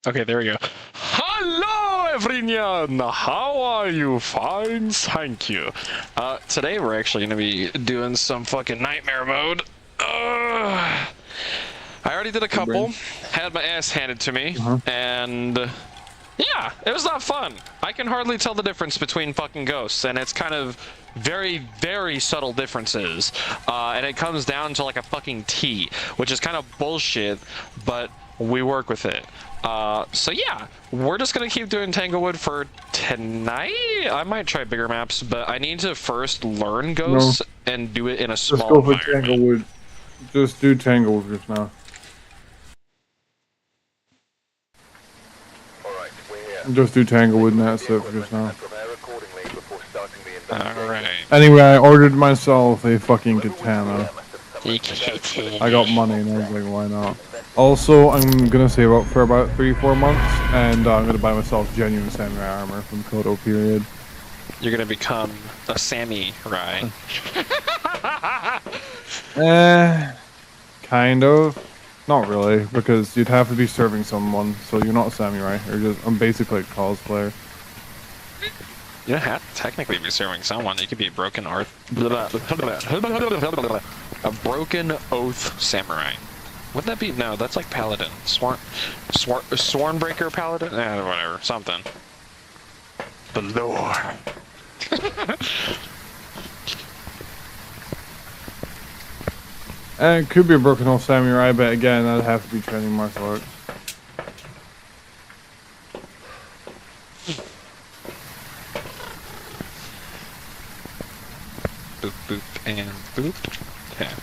Okay, there we go. Hello, everyone! How are you? Fine, thank you. Today we're actually gonna be doing some fucking nightmare mode. I already did a couple, had my ass handed to me, and yeah, it was not fun. I can hardly tell the difference between fucking ghosts, and it's kind of very, very subtle differences. And it comes down to like a fucking T, which is kind of bullshit, but we work with it. So yeah, we're just gonna keep doing Tanglewood for tonight. I might try bigger maps, but I need to first learn ghosts and do it in a small environment. Just go for Tanglewood. Just do Tanglewood just now. Just do Tanglewood and that's it for just now. Alright. Anyway, I ordered myself a fucking katana. I got money and I was like, why not? Also, I'm gonna save up for about 3-4 months, and I'm gonna buy myself genuine samurai armor from Kodo period. You're gonna become a samurai. Kind of. Not really, because you'd have to be serving someone, so you're not a samurai. I'm basically a cosplayer. You don't have to technically be serving someone. You could be a broken oath samurai. Wouldn't that be? No, that's like paladin. Swornbreaker paladin? Whatever. Something. The lore. And it could be a broken off samurai, but again, I'd have to be training martial arts. Boop, boop, and boop. Yeah.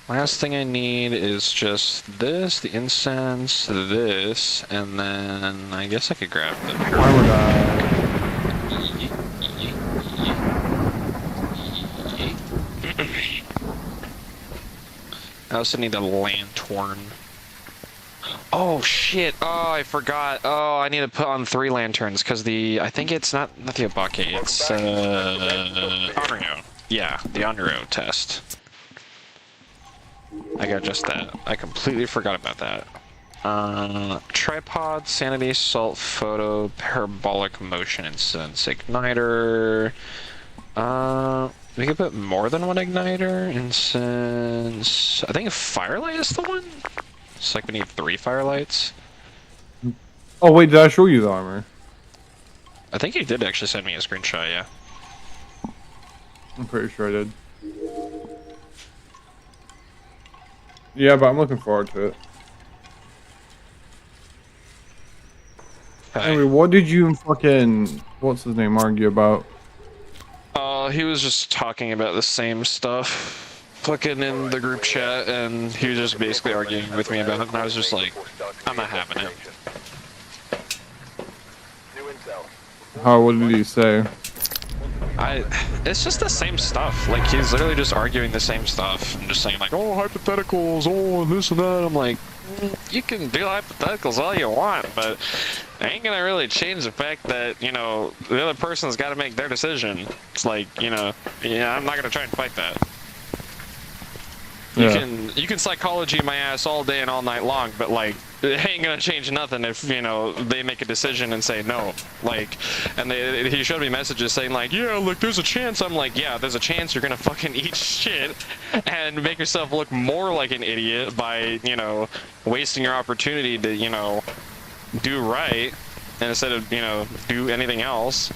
Last thing I need is just this, the incense, this, and then I guess I could grab the Why would I? I also need a lantern. Oh shit! Oh, I forgot. Oh, I need to put on 3 lanterns because I think it's not the Abake, it's Onryo. Yeah, the Onryo test. I got just that. I completely forgot about that. Tripod, sanity, salt, photo, parabolic motion, incense, igniter. We could put more than one igniter, incense. I think firelight is the one. It's like we need 3 firelights. Oh wait, did I show you the armor? I think you did actually send me a screenshot, yeah. I'm pretty sure I did. Yeah, but I'm looking forward to it. Okay. Anyway, what did you fucking, what's his name, argue about? He was just talking about the same stuff, fucking in the group chat, and he was just basically arguing with me about it, and I was just like, I'm not having it. What did he say? It's just the same stuff. Like, he's literally just arguing the same stuff and just saying like, oh, hypotheticals, oh, this and that. I'm like, you can do hypotheticals all you want, but it ain't gonna really change the fact that, you know, the other person's gotta make their decision. It's like, you know, yeah, I'm not gonna try and fight that. You can psychology my ass all day and all night long, but like, it ain't gonna change nothing if, you know, they make a decision and say no. Like, and he showed me messages saying like, yeah, look, there's a chance. I'm like, yeah, there's a chance you're gonna fucking eat shit and make yourself look more like an idiot by, you know, wasting your opportunity to, you know, do right and instead of, you know, do anything else.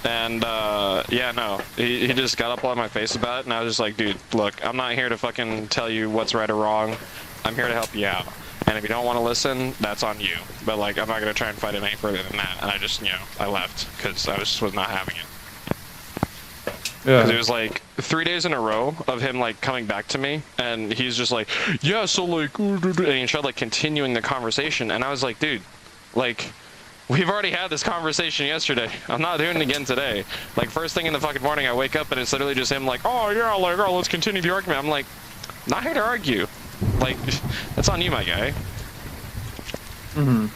And, yeah, no, he just got up on my face about it, and I was just like, dude, look, I'm not here to fucking tell you what's right or wrong. I'm here to help you out. And if you don't want to listen, that's on you. But, like, I'm not going to try and fight it any further than that. And I just, you know, I left, because I was not having it. Yeah. Because it was, like, 3 days in a row of him, like, coming back to me, and he's just like, yeah, so, like, and he tried, like, continuing the conversation, and I was like, dude, like, we've already had this conversation yesterday. I'm not doing it again today. Like, first thing in the fucking morning, I wake up and it's literally just him like, oh, yeah, like, oh, let's continue the argument. I'm like, not here to argue. Like, that's on you, my guy. Mm-hmm.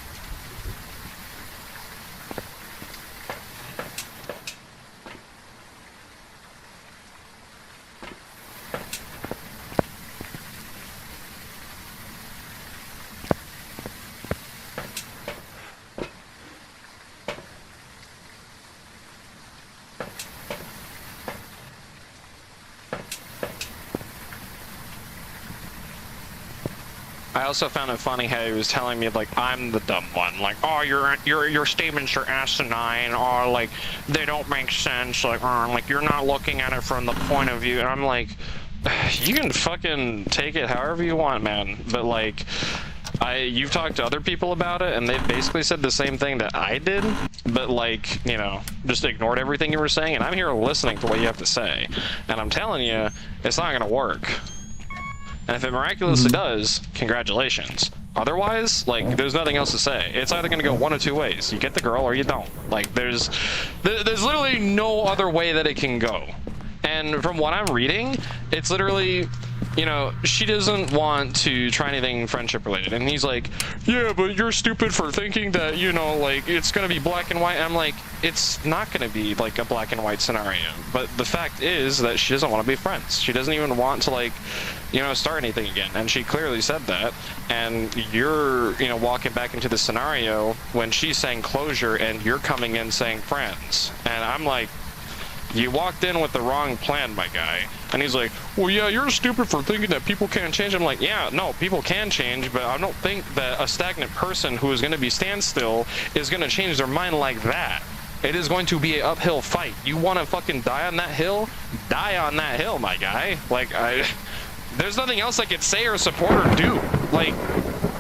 I also found it funny how he was telling me like I'm the dumb one, like, oh, your statements are asinine, or like they don't make sense, like you're not looking at it from the point of view. And I'm like, you can fucking take it however you want, man. But like, you've talked to other people about it, and they basically said the same thing that I did, but like, you know, just ignored everything you were saying. And I'm here listening to what you have to say, and I'm telling you, it's not gonna work. And if it miraculously does, congratulations. Otherwise, like, there's nothing else to say. It's either gonna go one of two ways. You get the girl or you don't. Like, there's literally no other way that it can go. And from what I'm reading, it's literally, you know, she doesn't want to try anything friendship related. And he's like, yeah, but you're stupid for thinking that, you know, like, it's gonna be black and white. I'm like, it's not gonna be like a black and white scenario. But the fact is that she doesn't want to be friends. She doesn't even want to, like, you know, start anything again. And she clearly said that. And you're, you know, walking back into the scenario when she's saying closure and you're coming in saying friends. And I'm like, you walked in with the wrong plan, my guy. And he's like, well, yeah, you're stupid for thinking that people can't change. I'm like, yeah, no, people can change, but I don't think that a stagnant person who is going to be standstill is going to change their mind like that. It is going to be an uphill fight. You want to fucking die on that hill? Die on that hill, my guy. Like, there's nothing else I could say or support or do. Like,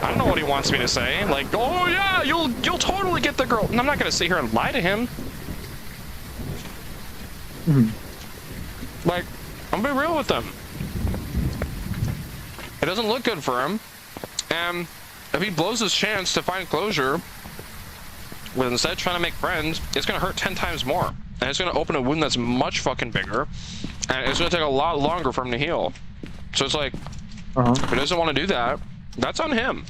I don't know what he wants me to say. Like, oh yeah, you'll totally get the girl. And I'm not going to sit here and lie to him. Like, I'm gonna be real with them. It doesn't look good for him. And if he blows his chance to find closure with instead trying to make friends, it's gonna hurt 10 times more. And it's gonna open a wound that's much fucking bigger. And it's gonna take a lot longer for him to heal. So it's like, if he doesn't want to do that, that's on him.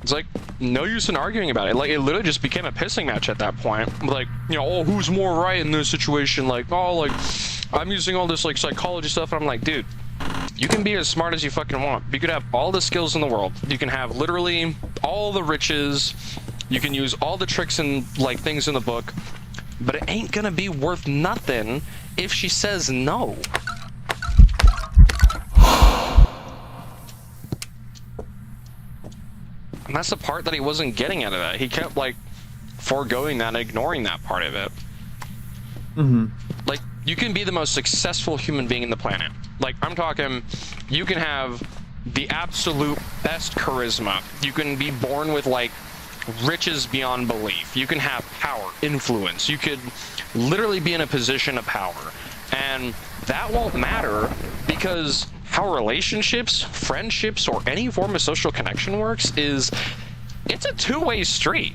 It's like, no use in arguing about it. Like, it literally just became a pissing match at that point. Like, you know, oh, who's more right in this situation? Like, oh, like, I'm using all this, like, psychology stuff. And I'm like, dude, you can be as smart as you fucking want. You could have all the skills in the world. You can have literally all the riches. You can use all the tricks and, like, things in the book. But it ain't gonna be worth nothing if she says no. And that's the part that he wasn't getting out of that. He kept, like, foregoing that and ignoring that part of it. Like, you can be the most successful human being in the planet. Like, I'm talking, you can have the absolute best charisma. You can be born with, like, riches beyond belief. You can have power, influence. You could literally be in a position of power. And that won't matter because how relationships, friendships, or any form of social connection works is it's a two-way street.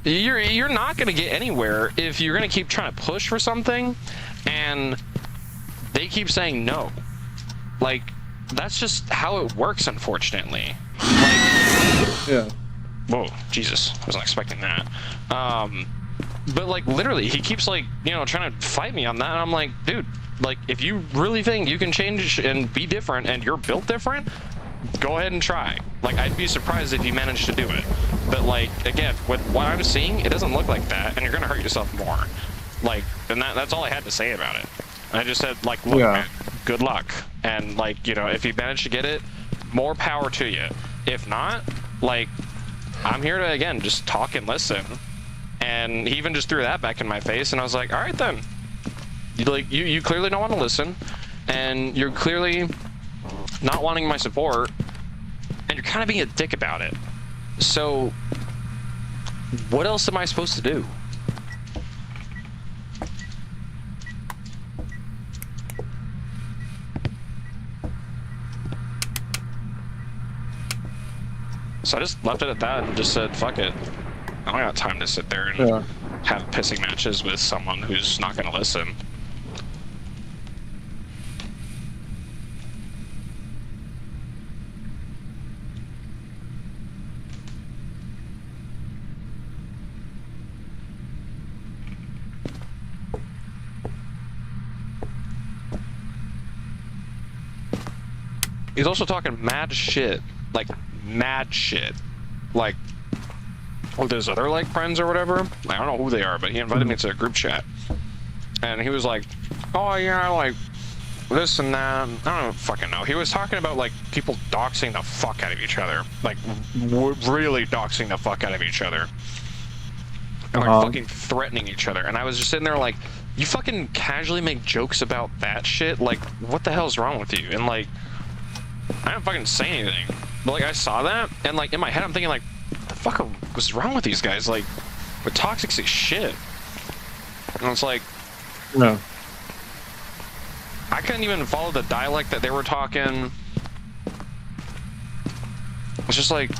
You're not going to get anywhere if you're going to keep trying to push for something and they keep saying no. Like, that's just how it works, unfortunately. Like, yeah. Whoa, Jesus, I wasn't expecting that. But like, literally, he keeps, like, you know, trying to fight me on that, and I'm like, dude, like, if you really think you can change and be different and you're built different, go ahead and try. Like, I'd be surprised if you managed to do it. But like, again, with what I'm seeing, it doesn't look like that, and you're gonna hurt yourself more. Like, and that's all I had to say about it. I just said, like, look, man, good luck. And like, you know, if you manage to get it, more power to you. If not, like, I'm here to, again, just talk and listen. And he even just threw that back in my face, and I was like, all right then. You clearly don't want to listen, and you're clearly not wanting my support, and you're kind of being a dick about it. So, what else am I supposed to do? So I just left it at that and just said, fuck it. I don't got time to sit there and have pissing matches with someone who's not going to listen. He's also talking mad shit. Like, mad shit. Like, well, there's other, like, friends or whatever. I don't know who they are, but he invited me to a group chat. and he was like, oh yeah, like this and that. I don't fucking know. He was talking about like people doxing the fuck out of each other, like really doxing the fuck out of each other, and like fucking threatening each other. And I was just sitting there like, you fucking casually make jokes about that shit? Like, what the hell's wrong with you? And like, I didn't fucking say anything, but like I saw that, and like in my head I'm thinking like, what the fuck was wrong with these guys? Like, we're toxic as shit. And it's like, no. I couldn't even follow the dialect that they were talking. It's just like,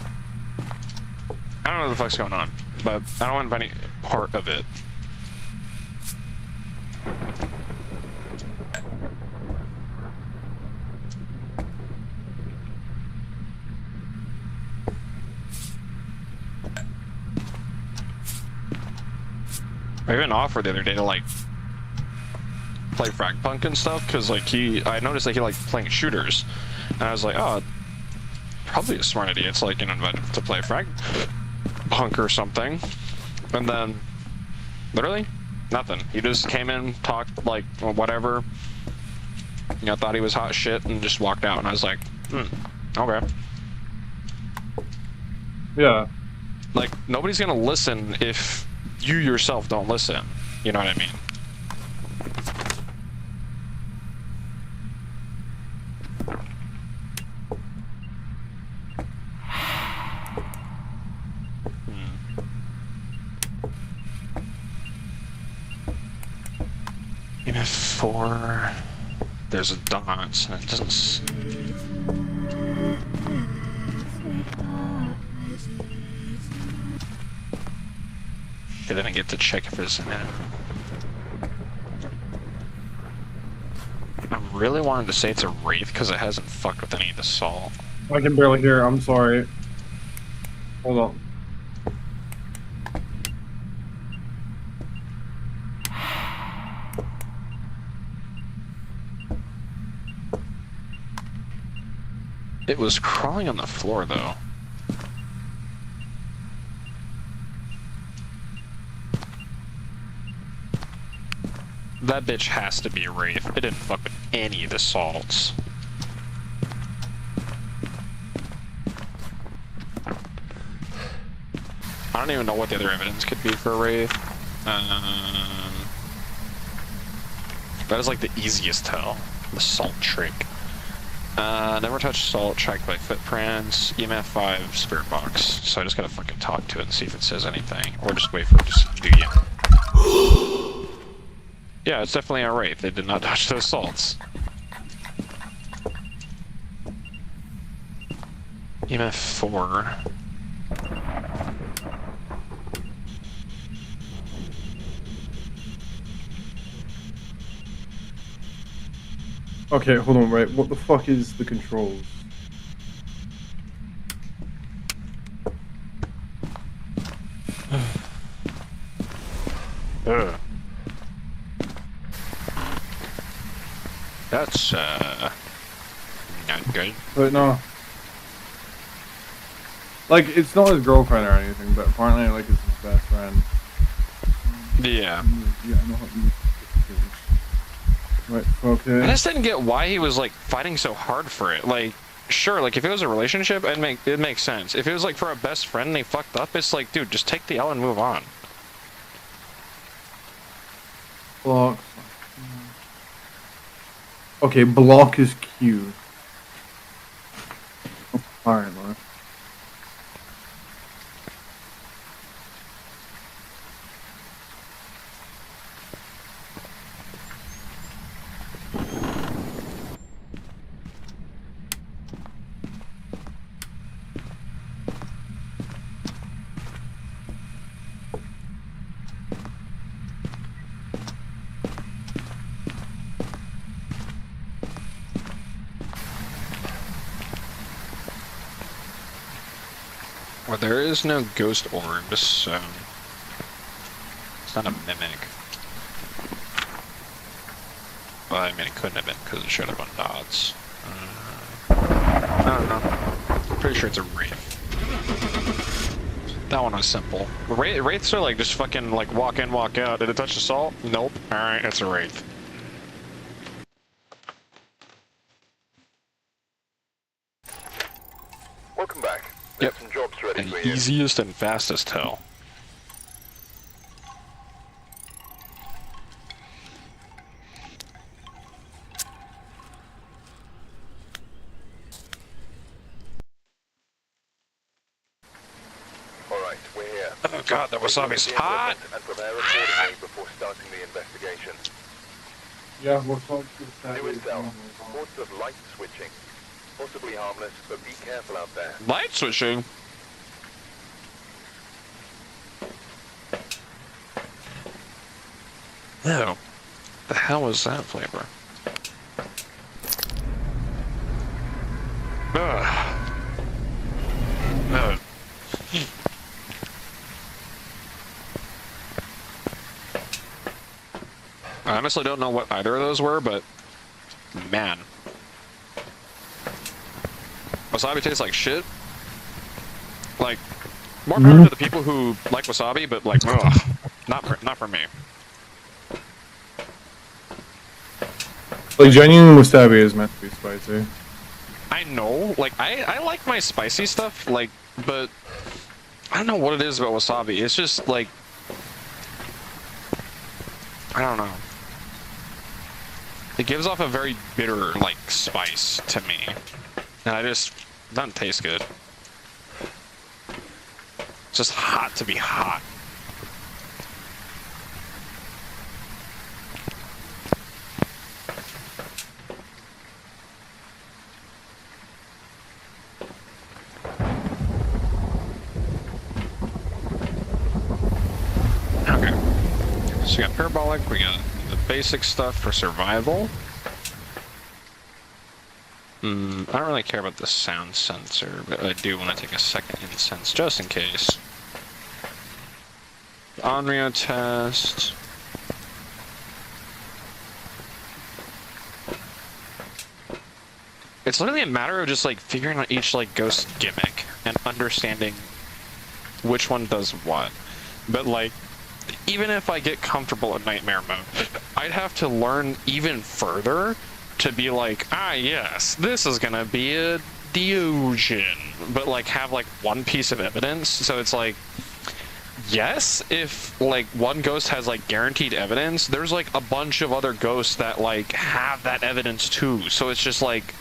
I don't know what the fuck's going on, but I don't want any part of it. I even offered the other day to like play frag punk and stuff, because like I noticed that he liked playing shooters, and I was like, oh, probably a smart idea. It's like, you know, to play frag punk or something. And then literally nothing. He just came in, talked like whatever, you know, thought he was hot shit, and just walked out. And I was like, okay. Yeah. Like, nobody's gonna listen if you yourself don't listen. You know what I mean? Even 4, there's a dot, and it doesn't. I didn't get to check if it's in it. I really wanted to say it's a wraith because it hasn't fucked with any of the salt. I can barely hear. I'm sorry. Hold on. It was crawling on the floor though. That bitch has to be a wraith. It didn't fuck with any of the salts. I don't even know what the other evidence could be for a wraith. That is like the easiest tell. The salt trick. Never touched salt, tracked by footprints, EMF 5, spirit box. So I just gotta fucking talk to it and see if it says anything. Or just wait for it to do you. Yeah, it's definitely a wraith. They did not touch those salts. EMF 4. Okay, hold on, right. What the fuck is the controls? That's, not good. But no. Like, it's not his girlfriend or anything, but apparently, like, it's his best friend. Yeah. Yeah, I know how to use it. Right, okay. I just didn't get why he was, like, fighting so hard for it. Like, sure, like, if it was a relationship, it'd make sense. If it was, like, for a best friend and they fucked up, it's like, dude, just take the L and move on. Block. Okay, block is Q. Alright, man. Well, there is no ghost orb, so it's not a mimic. Well, I mean, it couldn't have been because it showed up on dots. I don't know. Pretty sure it's a wraith. That one was simple. Wraiths are like just fucking like walk in, walk out. Did it touch the salt? Nope. Alright, it's a wraith. Welcome back. Yep. Some jobs ready And for you. easiest and fastest hell. Alright, we're here. Oh god, that wasabi's hot! And prepare accordingly before starting the investigation. Yeah, what's up with that? New intel. Reports of light switching. Possibly harmless, but be careful out there. Light switching? Ew. The hell was that flavor? Ugh. Ugh. I honestly don't know what either of those were, but man. Wasabi tastes like shit. Like, more power to the people who like wasabi, but like, ugh, not for me. Like, genuine wasabi is meant to be spicy. I know, like, I like my spicy stuff, like, but I don't know what it is about wasabi. It's just like, I don't know. It gives off a very bitter, like, spice to me. And it doesn't taste good. It's just hot to be hot. Okay. So we got parabolic, we got the basic stuff for survival. I don't really care about the sound sensor, but I do want to take a second incense just in case. Onryo test. It's literally a matter of just like figuring out each like ghost gimmick and understanding which one does what. But like, even if I get comfortable in nightmare mode, I'd have to learn even further to be like, ah yes, this is gonna be a delusion, but like have like one piece of evidence. So it's like, yes, if like one ghost has like guaranteed evidence, there's like a bunch of other ghosts that like have that evidence too. So it's just like,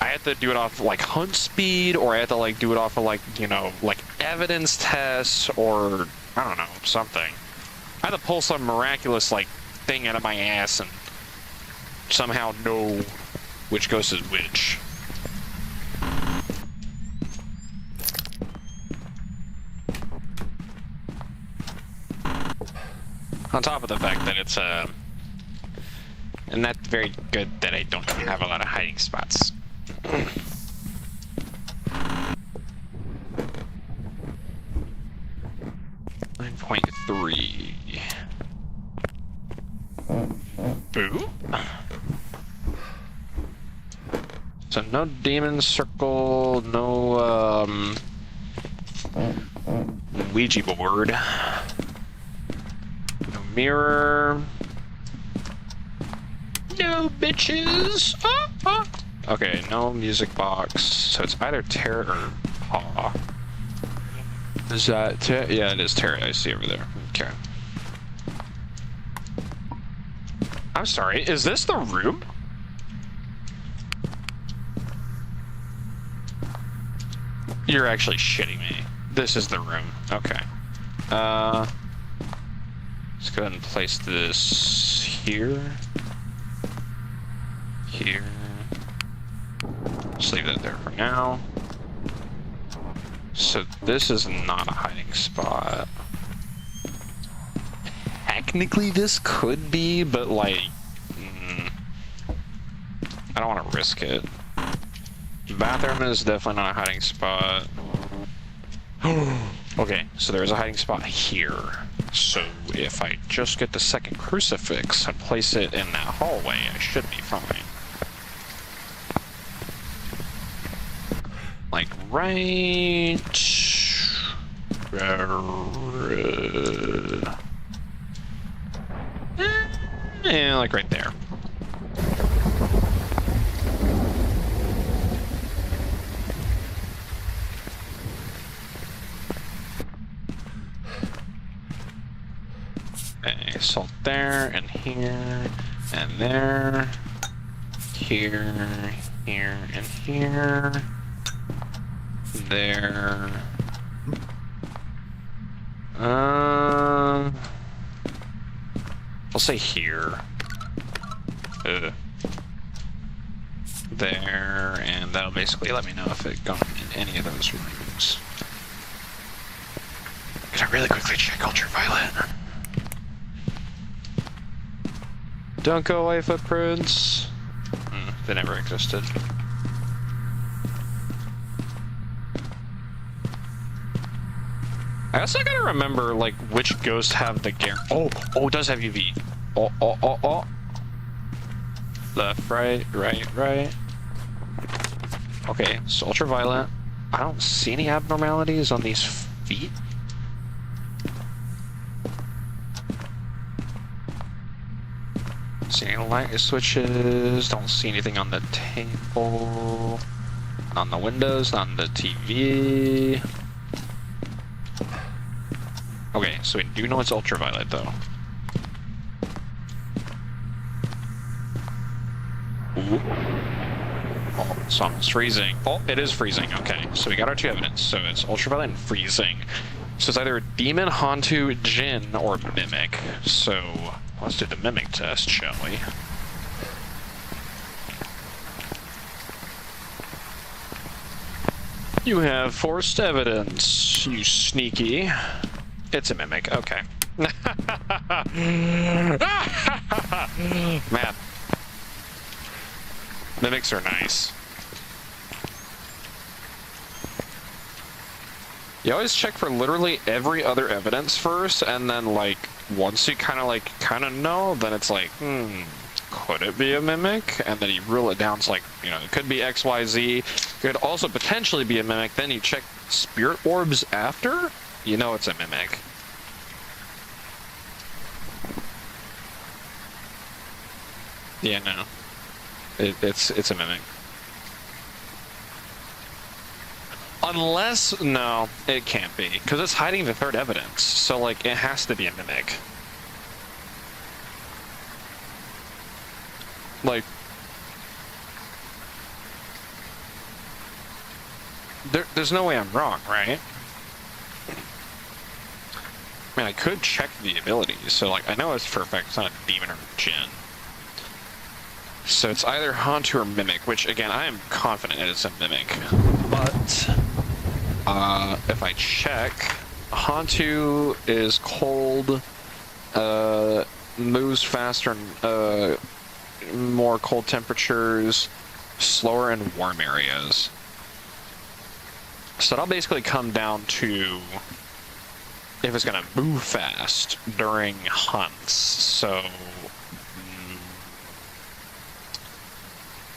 I have to do it off like hunt speed, or I have to like do it off of like, you know, like evidence tests, or I don't know, something. I have to pull some miraculous like thing out of my ass and somehow know which ghost is which. On top of the fact that it's and that's very good that I don't have a lot of hiding spots. 9.3. Boo? So no demon circle, no Ouija board, no mirror, no bitches. Okay, no music box. So it's either Terra or Paw. Is that Terra? Yeah, it is Terra. I see over there. Okay. I'm sorry. Is this the room? You're actually shitting me. This is the room. Okay. Let's go ahead and place this here. Here. Just leave that there for now. So this is not a hiding spot. Technically this could be, but like, I don't want to risk it. Bathroom is definitely not a hiding spot. Okay, so there's a hiding spot here. So if I just get the second crucifix and place it in that hallway, I should be fine. Like right Yeah, like right there. Okay, salt there, and here, and there. Here, here, and here. There. I'll say here. There, and that'll basically let me know if it got in any of those rooms. Can I really quickly check ultraviolet? Don't go away, footprints. They never existed. I also gotta remember, like, which ghosts have the oh, it does have UV. Oh. Left, right. Okay, so ultraviolet. I don't see any abnormalities on these feet. See any light switches, don't see anything on the table, on the windows, on the TV. Okay, so we do know it's ultraviolet though. Ooh. Oh, it's almost freezing. Oh, it is freezing. Okay, so we got our two evidence. So it's ultraviolet and freezing. So it's either a demon, Hantu, Jinn, or Mimic. So let's do the Mimic test, shall we? You have forced evidence, you sneaky. It's a Mimic, okay. Man. Mimics are nice. You always check for literally every other evidence first, and then, like, once you kind of know, then it's like, could it be a Mimic? And then you rule it down to, like, you know, it could be X, Y, Z. Could also potentially be a Mimic. Then you check spirit orbs after, you know it's a Mimic. Yeah, no. It's a Mimic. Unless, no, it can't be. Because it's hiding the third evidence. So, like, it has to be a Mimic. Like, there's no way I'm wrong, right? I mean, I could check the abilities. So, like, I know it's for a fact it's not a demon or a Jinn. So it's either Hantu or Mimic, which, again, I am confident it's a Mimic. But if I check, Hantu is cold, moves faster and more cold temperatures, slower in warm areas. So that'll basically come down to if it's going to move fast during hunts. So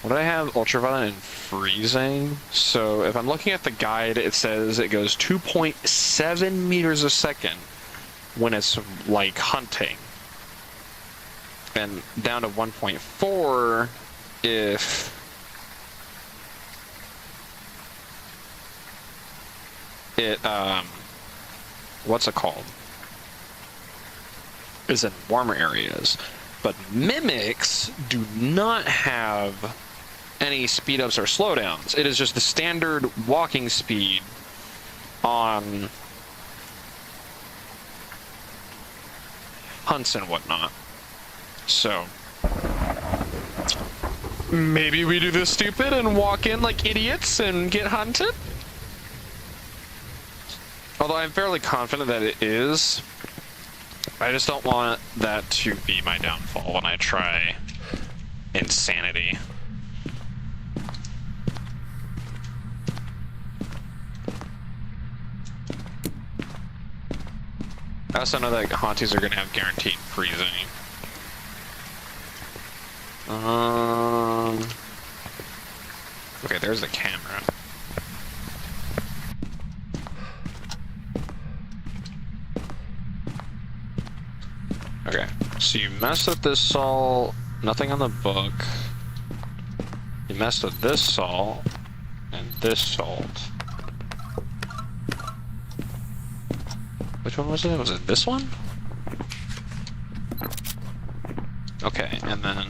what do I have? Ultraviolet and freezing. So if I'm looking at the guide, it says it goes 2.7 meters a second when it's like hunting, and down to 1.4 if it what's it called? Is in warmer areas. But mimics do not have any speed ups or slowdowns. It is just the standard walking speed on hunts and whatnot. So maybe we do this stupid and walk in like idiots and get hunted? Although I'm fairly confident that it is. I just don't want that to be my downfall when I try insanity. I also know that Haunties are going to have guaranteed freezing. Okay, there's the camera. Okay, so you messed with this salt, nothing on the book. You messed with this salt, and this salt. Which one was it? Was it this one? Okay, and then...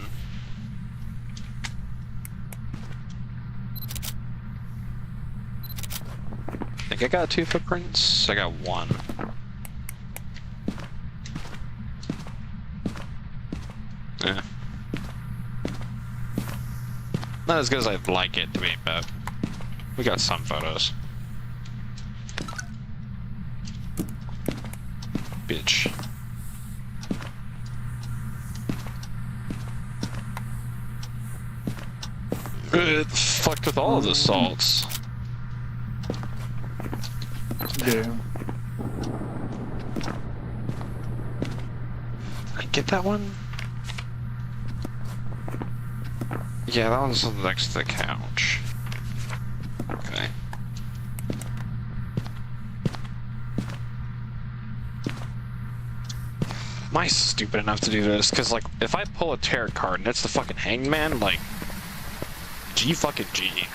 I think I got 2 footprints. I got 1. Yeah. Not as good as I'd like it to be, but we got some photos. Bitch. It fucked with all of the salts. Yeah. Did I get that one? Yeah, that one's next to the couch. Okay. Am I stupid enough to do this? Because, like, if I pull a tarot card and it's the fucking hangman, like, G fucking G.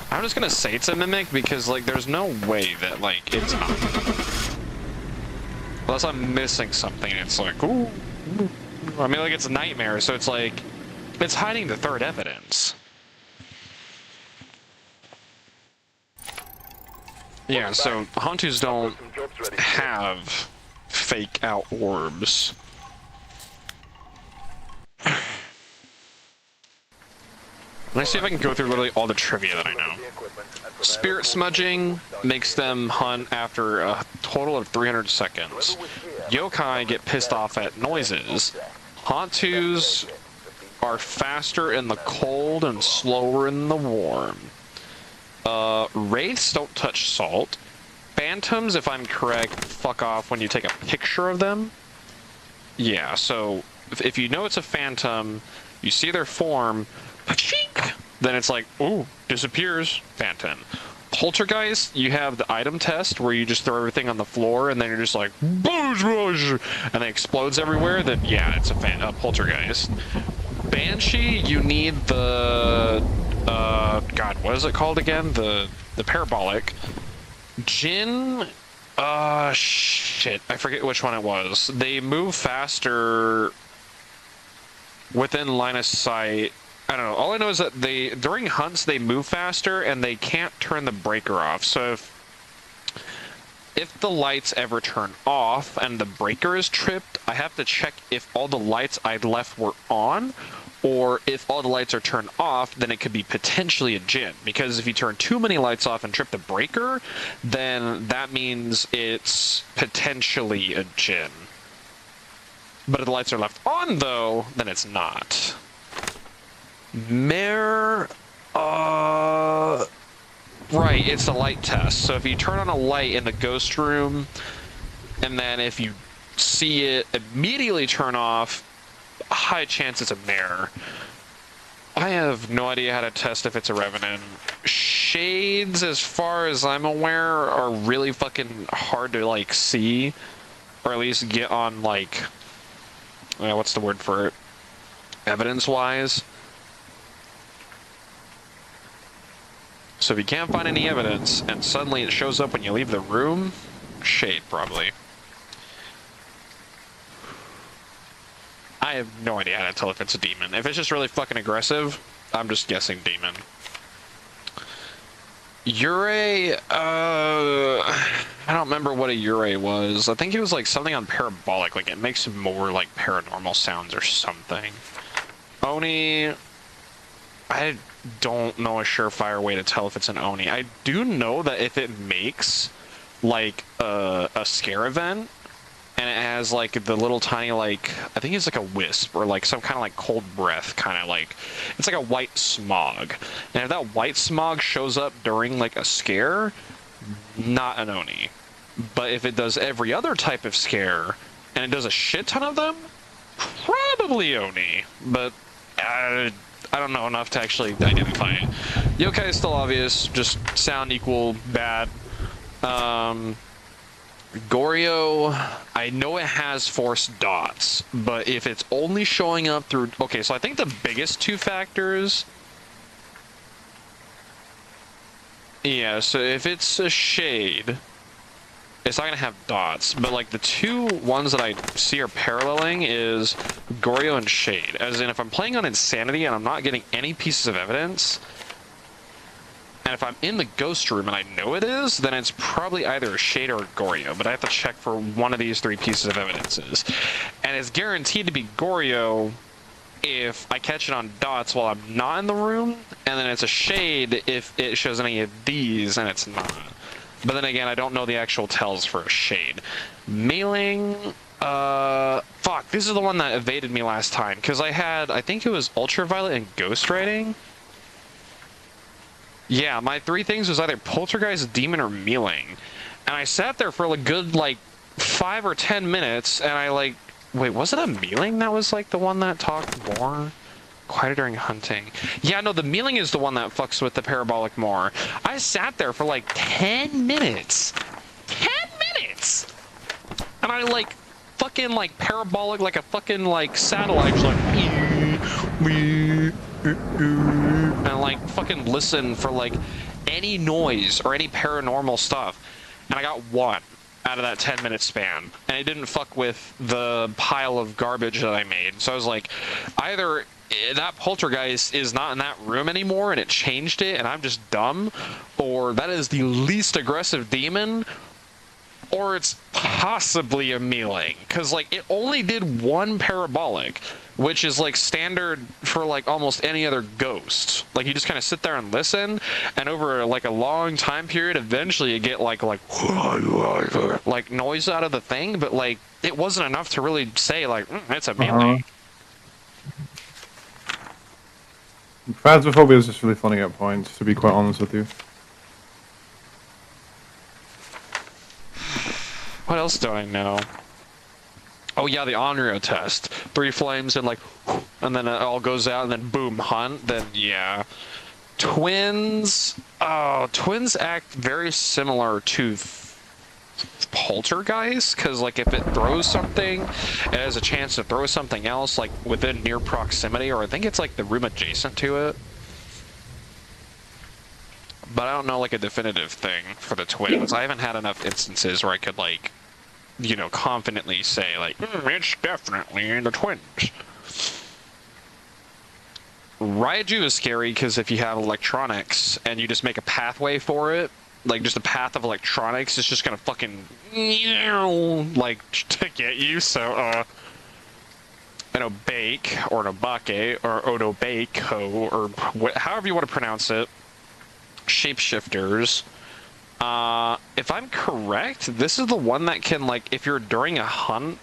I'm just gonna say it's a mimic because, like, there's no way that, like, it's not. Unless I'm missing something, it's like, ooh. I mean, like, it's a nightmare, so it's like, it's hiding the third evidence. Yeah, so Hantus don't have fake out orbs. Let's see if I can go through literally all the trivia that I know. Spirit smudging makes them hunt after a total of 300 seconds. Yokai get pissed off at noises. Hantus are faster in the cold and slower in the warm. Wraiths don't touch salt. Phantoms, if I'm correct, fuck off when you take a picture of them. Yeah, so if you know it's a phantom, you see their form, then it's like, ooh, disappears, phantom. Poltergeist, you have the item test where you just throw everything on the floor and then you're just like, boosh, boosh, and it explodes everywhere, then yeah, it's a poltergeist. Banshee, you need the, God, what is it called again? The parabolic. Jinn, shit, I forget which one it was. They move faster within line of sight. I don't know. All I know is that during hunts, they move faster and they can't turn the breaker off. So if the lights ever turn off and the breaker is tripped, I have to check if all the lights I left were on, or if all the lights are turned off, then it could be potentially a Jinn. Because if you turn too many lights off and trip the breaker, then that means it's potentially a Jinn. But if the lights are left on, though, then it's not. Mare, right, it's a light test. So if you turn on a light in the ghost room, and then if you see it immediately turn off, high chance it's a mare. I have no idea how to test if it's a revenant. Shades, as far as I'm aware, are really fucking hard to, like, see, or at least get on, like, what's the word for it? Evidence-wise. So if you can't find any evidence, and suddenly it shows up when you leave the room, shade, probably. I have no idea how to tell if it's a demon. If it's just really fucking aggressive, I'm just guessing demon. Ure, I don't remember what a Ure was. I think it was like something on parabolic, like it makes more like paranormal sounds or something. Oni, I don't know a surefire way to tell if it's an Oni. I do know that if it makes like a scare event, and it has like the little tiny, like, I think it's like a wisp or like some kind of like cold breath, kind of like, it's like a white smog. And if that white smog shows up during like a scare, not an Oni. But if it does every other type of scare, and it does a shit ton of them, probably Oni. But I don't know enough to actually identify it. Yokai is still obvious, just sound equal bad. Goryo, I know it has force dots, but if it's only showing up through... Okay, so I think the biggest two factors... Yeah, so if it's a shade, it's not going to have dots, but like the two ones that I see are paralleling is Goryo and shade. As in, if I'm playing on Insanity and I'm not getting any pieces of evidence, and if I'm in the ghost room and I know it is, then it's probably either a shade or a Goryo, but I have to check for one of these three pieces of evidences. And it's guaranteed to be Goryo if I catch it on dots while I'm not in the room, and then it's a shade if it shows any of these and it's not. But then again, I don't know the actual tells for a shade. Mailing, fuck, this is the one that evaded me last time, because I think it was Ultraviolet and Ghostwriting. Yeah, my three things was either Poltergeist, Demon, or Mailing. And I sat there for a good, like, 5 or 10 minutes, and I, like, wait, was it a Mailing that was, like, the one that talked more? Quieter during hunting. Yeah, no, the Mailing is the one that fucks with the parabolic more. I sat there for, like, 10 minutes. 10 minutes! And I, like, fucking, like, parabolic, like a fucking, like, satellite, just like, and, like, fucking listen for, like, any noise or any paranormal stuff. And I got one out of that 10-minute span, and it didn't fuck with the pile of garbage that I made. So I was like, either that poltergeist is not in that room anymore and it changed it and I'm just dumb, or that is the least aggressive demon, or it's possibly a Mailing, because like it only did one parabolic, which is like standard for like almost any other ghost. Like you just kind of sit there and listen, and over like a long time period, eventually you get like noise out of the thing, but like it wasn't enough to really say like it's a Mailing. Phasmophobia is just really funny at points, to be quite honest with you. What else do I know? Oh yeah, the Onryo test. 3 flames and like, and then it all goes out and then boom, hunt. Then yeah. Twins. Oh, twins act very similar to Poltergeist, because like if it throws something, it has a chance to throw something else like within near proximity, or I think it's like the room adjacent to it. But I don't know like a definitive thing for the twins. I haven't had enough instances where I could like, you know, confidently say like, it's definitely the twins. Raiju is scary because if you have electronics and you just make a pathway for it, like just a path of electronics, it's just gonna fucking like to get you. So an Obake or an Obake or Odobako or however you want to pronounce it. Shapeshifters. If I'm correct, this is the one that can, like, if you're during a hunt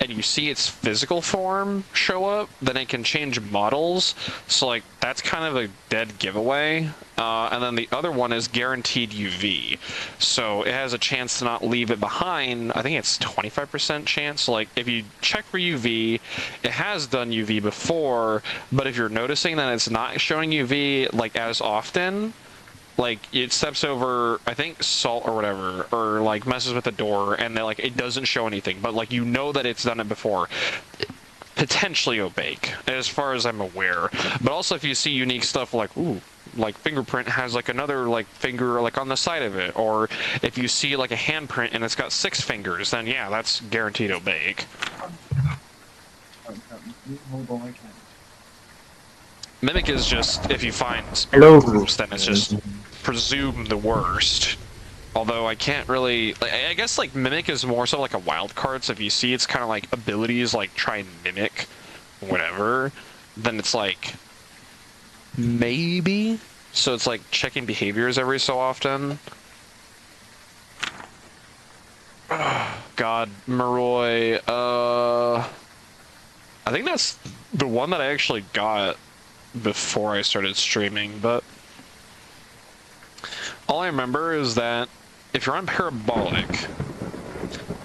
and you see its physical form show up, then it can change models. So, like, that's kind of a dead giveaway. And then the other one is guaranteed UV. So it has a chance to not leave it behind. I think it's 25% chance. So, like, if you check for UV, it has done UV before, but if you're noticing that it's not showing UV, like, as often, like it steps over, I think, salt or whatever, or like messes with the door, and then like it doesn't show anything, but like you know that it's done it before. Potentially Obake, as far as I'm aware. But also if you see unique stuff like, ooh, like fingerprint has like another like finger like on the side of it, or if you see like a handprint and it's got 6 fingers, then yeah, that's guaranteed Obake. Mimic is just, if you find spirit groups, then it's just presume the worst. Although I can't really, like, I guess like Mimic is more so like a wild card, so if you see it's kind of like abilities like try and mimic whatever, then it's like maybe. So it's like checking behaviors every so often. God, Maroi, I think that's the one that I actually got before I started streaming, but all I remember is that if you're on parabolic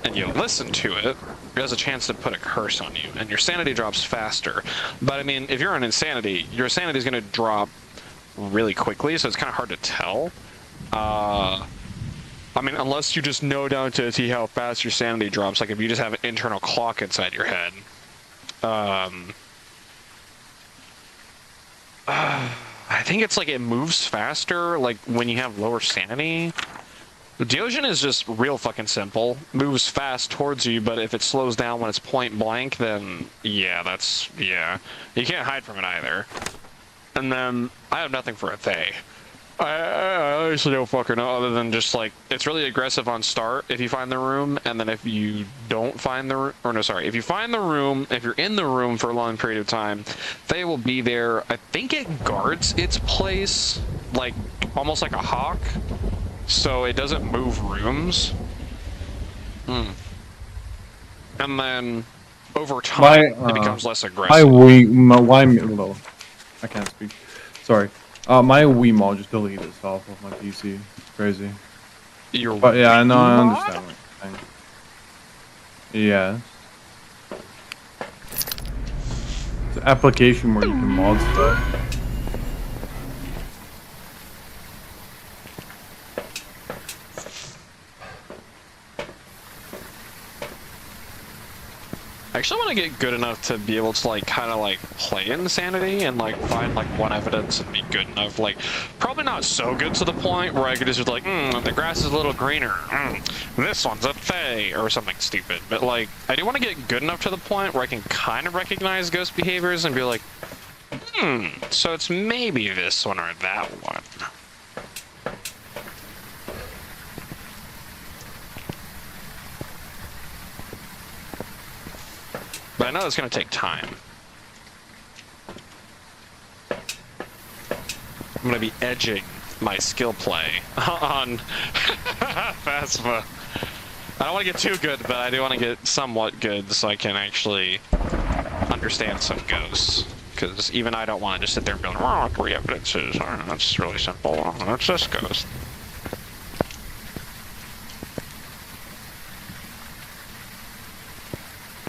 and you listen to it, it has a chance to put a curse on you, and your sanity drops faster. But I mean, if you're on insanity, your sanity is going to drop really quickly, so it's kind of hard to tell. I mean, unless you just know down to see how fast your sanity drops, like if you just have an internal clock inside your head. I think it's like it moves faster, like when you have lower sanity. Deogen is just real fucking simple. Moves fast towards you, but if it slows down when it's point blank, then yeah, yeah. You can't hide from it either. And then I have nothing for a Thay. I honestly don't fucking know, other than just like, it's really aggressive on start if you find the room, and then if you don't find the room, or no, sorry, if you find the room, if you're in the room for a long period of time, they will be there. I think it guards its place, like, almost like a hawk, so it doesn't move rooms. And then, over time, it becomes less aggressive. I can't speak. Sorry. My Wii mod just deleted itself off my PC. It's crazy. But yeah, I know, I understand what you're saying. Yeah. It's an application where you can mod stuff. I actually want to get good enough to be able to like kind of like play Insanity and like find like one evidence and be good enough. Like probably not so good to the point where I could just be like, the grass is a little greener. This one's a Thay or something stupid. But like I do want to get good enough to the point where I can kind of recognize ghost behaviors and be like, so it's maybe this one or that one. But I know it's going to take time. I'm going to be edging my skill play on Phasma. I don't want to get too good, but I do want to get somewhat good so I can actually understand some ghosts. Because even I don't want to just sit there and be like, oh, 3 evidences. Oh, that's really simple. Oh, that's this ghost.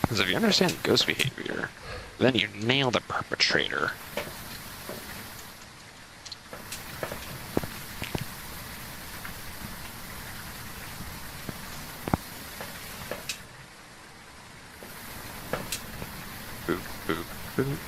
Because if you understand ghost behavior, then you nail the perpetrator. Boop, boop, boop.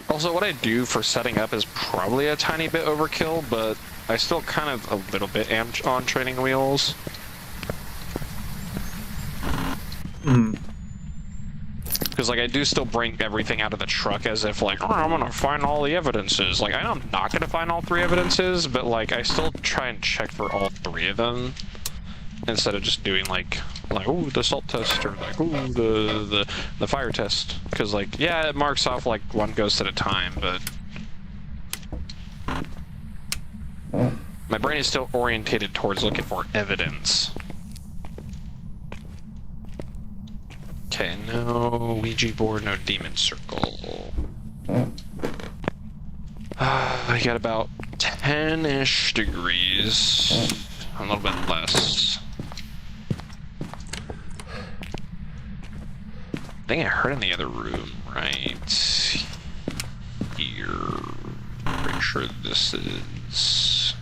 Also, what I do for setting up is probably a tiny bit overkill, but I still kind of a little bit am on training wheels. Because, like, I do still bring everything out of the truck as if, like, oh, I'm gonna find all the evidences. Like, I know I'm not gonna find all 3 evidences, but, like, I still try and check for all 3 of them. Instead of just doing, like ooh, the salt test, or, like, ooh, the fire test. Because, like, yeah, it marks off, like, 1 ghost at a time, but... my brain is still orientated towards looking for evidence. Okay, no Ouija board, no demon circle. I got about 10-ish degrees. A little bit less. I think I heard in the other room, right here. Pretty sure this is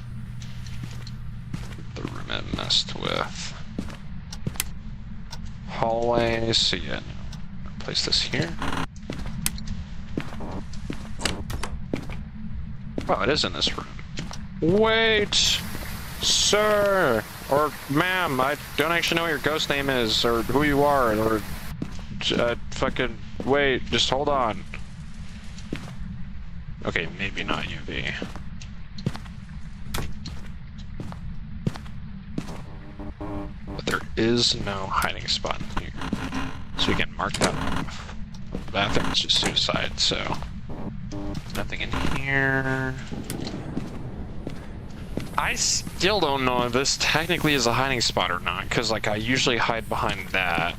the room I messed with. Hallway, so yeah, no. Place this here. Oh, it is in this room. Wait! Sir! Or ma'am, I don't actually know what your ghost name is, or who you are, or... fucking... wait, just hold on. Okay, maybe not UV. But there is no hiding spot in here. So we can mark that off. The bathroom's just suicide, so... nothing in here... I still don't know if this technically is a hiding spot or not, because, like, I usually hide behind that.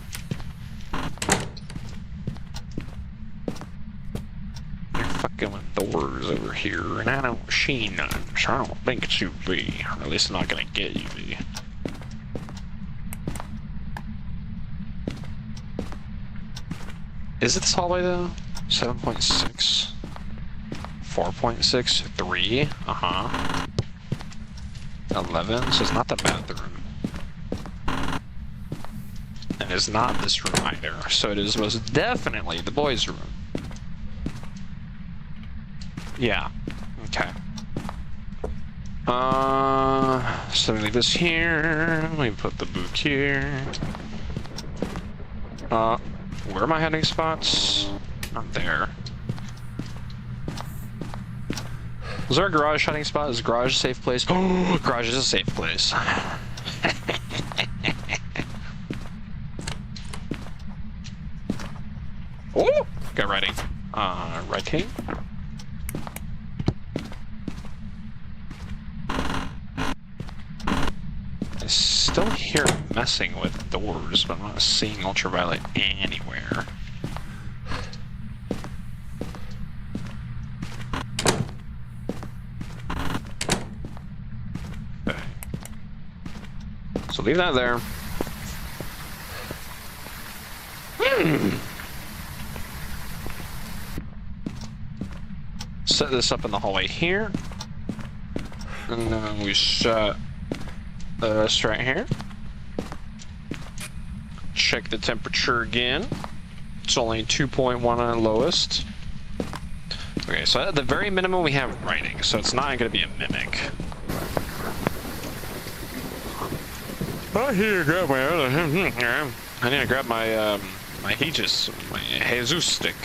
You're fucking with doors over here, and I don't see none, so I don't think it's UV. Or at least I'm not gonna get UV. Is it this hallway though? 7.6. 4.6. 3. Uh-huh. 11. So it's not the bathroom. And it's not this room either. So it is most definitely the boys' room. Yeah. Okay. So we leave this here. We put the book here. Where are my hiding spots? Not there. Was there a garage hiding spot? Is garage a safe place? Oh, garage is a safe place. Oh, got writing. Writing. I still hear it messing with doors, but I'm not seeing ultraviolet anywhere. Okay. So leave that there. Set this up in the hallway here. And then we set this right here. Check the temperature again. It's only 2.1 on lowest. Okay, so at the very minimum we have writing, so it's not going to be a mimic. Oh, here, grab my other. I need to grab my my Jesus stick.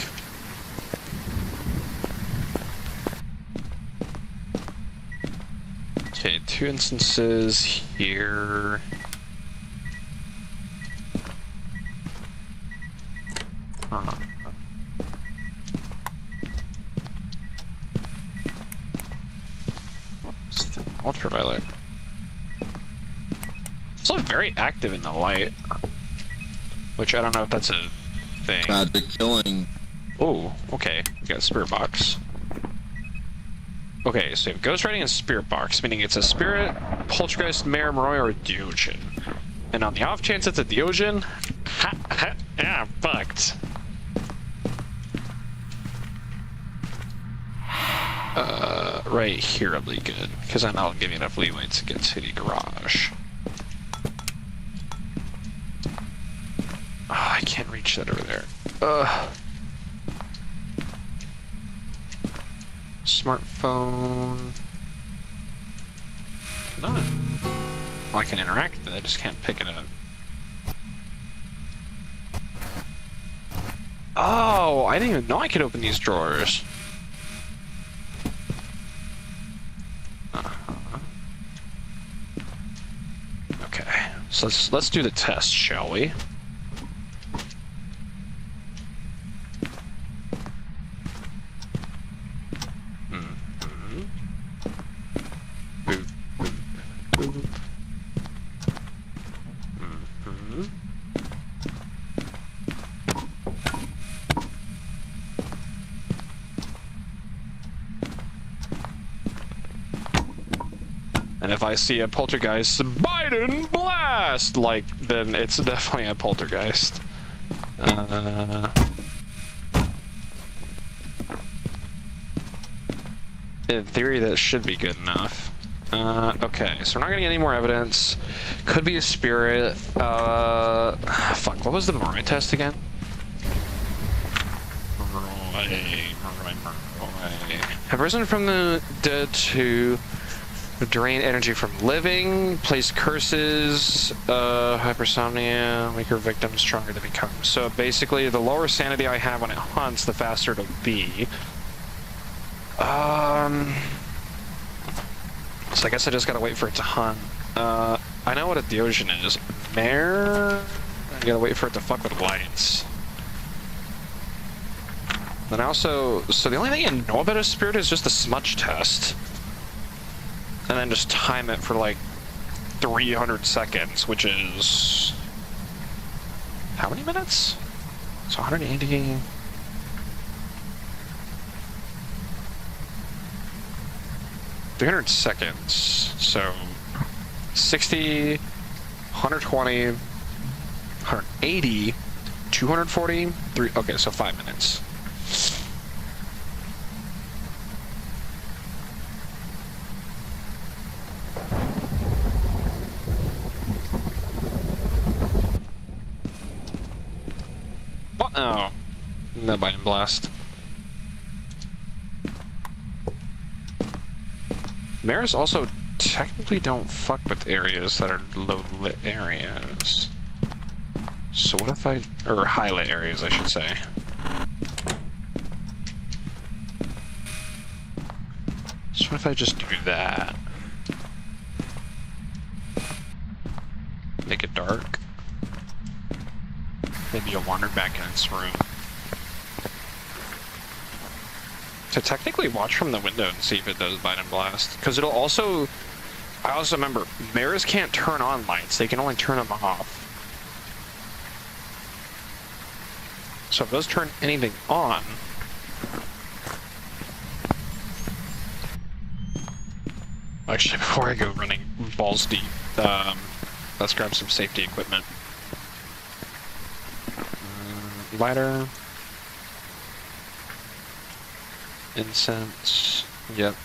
Okay, 2 instances here. Ultraviolet. It's also very active in the light, which I don't know if that's a thing. Magic killing. Oh, okay. We got a spirit box. Okay, so we have ghost writing and spirit box, meaning it's a spirit, poltergeist, mare, Moroi, or a Deogen. And on the off chance it's a Deogen, yeah, fucked. Right here will be good, because then I'll give you enough leeway to get to the garage. Oh, I can't reach that over there. Smartphone. No. Well, I can interact with it, I just can't pick it up. Oh, I didn't even know I could open these drawers. Okay, so let's do the test, shall we? And if I see a poltergeist, Biden blast! Like, then it's definitely a poltergeist. In theory, that should be good enough. Okay, so we're not gonna get any more evidence. Could be a spirit. Fuck, what was the Moroi test again? Moroi. Have risen from the dead to drain energy from living, place curses, hypersomnia, weaker victim, stronger to become. So basically, the lower sanity I have when it hunts, the faster it'll be. So I guess I just gotta wait for it to hunt. I know what a Deogen is. Mare? I gotta wait for it to fuck with lights. And also, so the only thing I know about a spirit is just the smudge test. And then just time it for like 300 seconds, which is... how many minutes? So 180... 300 seconds, so 60, 120, 180, 240? Okay, so 5 minutes. Uh-oh. No biting blast. Mares also technically don't fuck with areas that are low-lit areas. So what if I... or high-lit areas, I should say. So what if I just do that? Make it dark. Maybe you'll wander back in its room. To technically watch from the window and see if it does bite and blast. Because it'll also... I also remember, mares can't turn on lights. They can only turn them off. So if it does turn anything on... Actually, before I go running balls deep, let's grab some safety equipment. Lighter. Incense. Yep.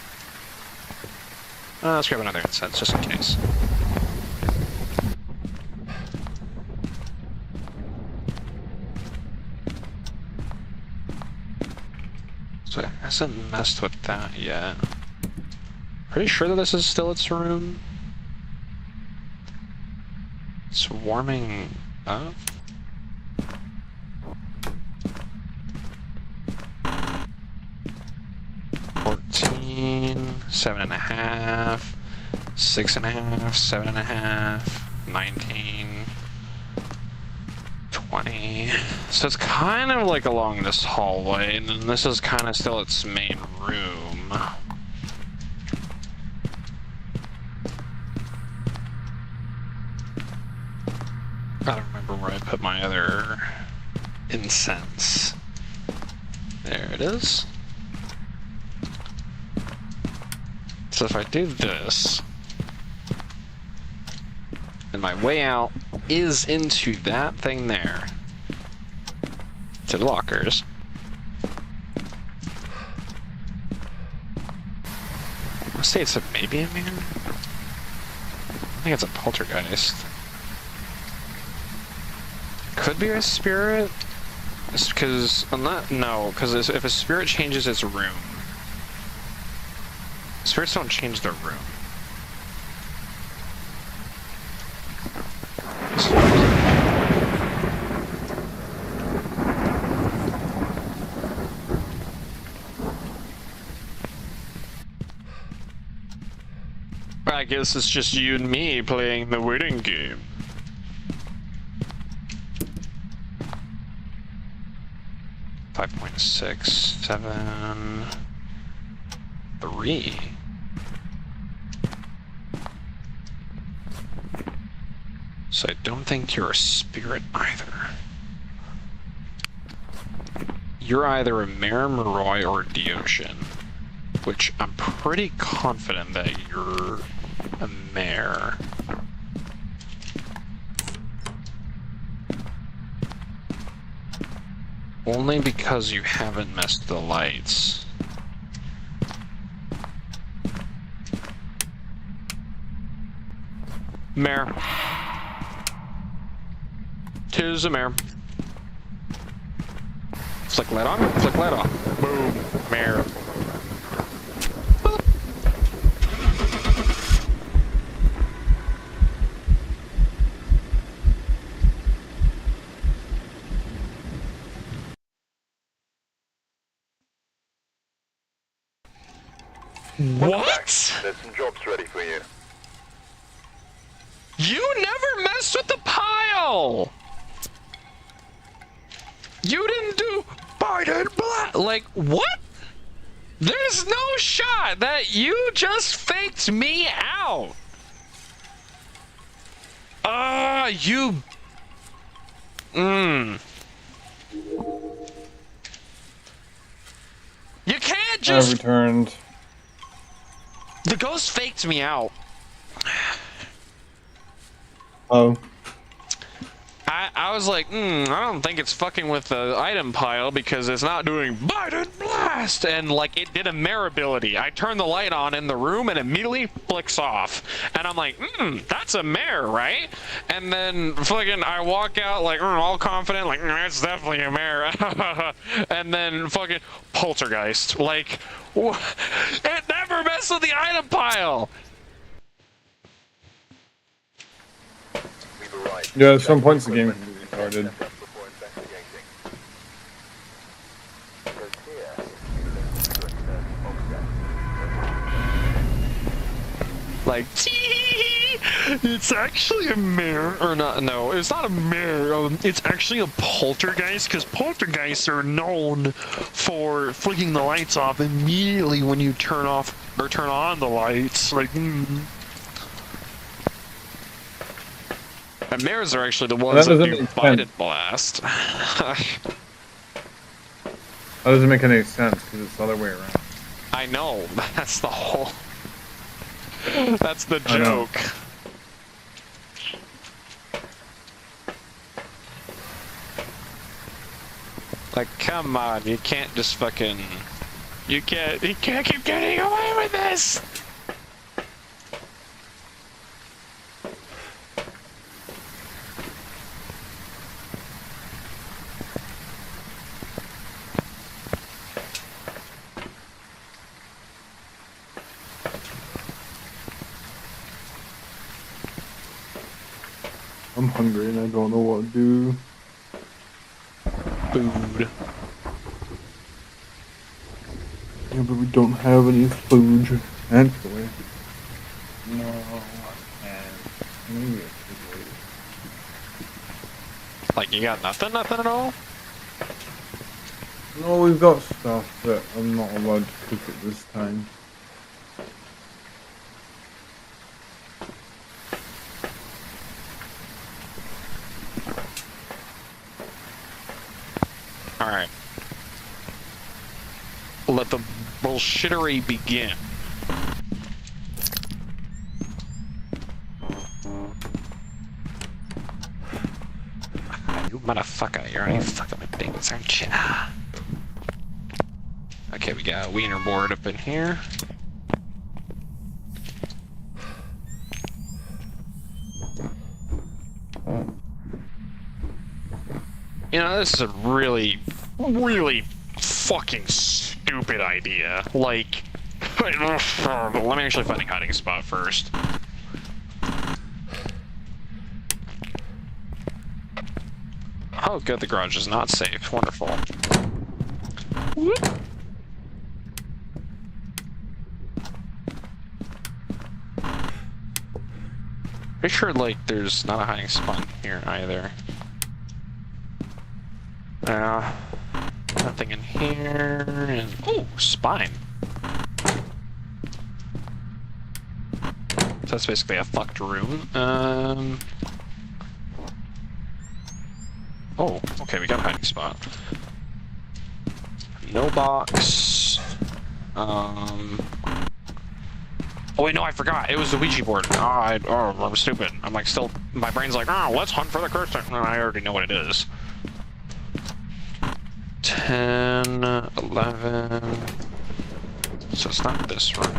Let's grab another incense, just in case. So it hasn't messed with that yet. Pretty sure that this is still its room. It's warming up. Seven and a half, 6.5, 7.5, 19, 20. So it's kind of like along this hallway, and then this is kind of still its main room. I don't remember where I put my other incense. There it is. So if I do this, and my way out is into that thing there, to the lockers. Let's say it's maybe a man. I think it's a poltergeist. Could be a spirit. It's because because if a spirit changes its room. Spirits don't change their room. I guess it's just you and me playing the waiting game. $5.67 3. So I don't think you're a spirit either. You're either a mare, Moroi, or a Deocean, which I'm pretty confident that you're a mare. Only because you haven't messed the lights. Mare. Tis a mare. Flick light on, flick light off. Boom. Mare. Boop. What? There's some jobs ready for you. You never messed with the pile! You didn't do bite and blast. Like, what? There's no shot that you just faked me out. You... You can't just... I returned. The ghost faked me out. Oh. I was like, I don't think it's fucking with the item pile because it's not doing Biden blast, and like it did a mare ability. I turned the light on in the room and immediately flicks off, and I'm like, that's a mare, right? And then fucking I walk out like all confident, like it's definitely a mare, and then fucking poltergeist, like it never messed with the item pile. Yeah, at some points the game can be retarded. Like, it's actually a mirror, or not, no, it's not a mirror, it's actually a poltergeist, because poltergeists are known for flicking the lights off immediately when you turn off, or turn on the lights, like, And mirrors are actually the ones that do Biden blast. That doesn't make any sense, because it's the other way around. I know, that's the whole... That's the joke. Like, come on, you can't just fucking... You can't keep getting away with this! I'm hungry and I don't know what to do. Food. Yeah, but we don't have any food, actually. No, I can't. Maybe I should wait. Like, you got nothing at all? No, we've got stuff, but I'm not allowed to cook it this time. Alright. Let the bullshittery begin. You motherfucker, you're already fucking with things, aren't you? Okay, we got a wiener board up in here. You know, this is a really fucking stupid idea. Like, let me actually find a hiding spot first. Oh, good, the garage is not safe. Wonderful. Whoop. Pretty sure, like, there's not a hiding spot here either. Nothing in here, and... Ooh, spine. So that's basically a fucked room. Oh, okay, we got a hiding spot. No box. Oh wait, no, I forgot. It was the Ouija board. I'm stupid. I'm like still... My brain's like, let's hunt for the cursor. No, I already know what it is. 10, 11... So it's not this room.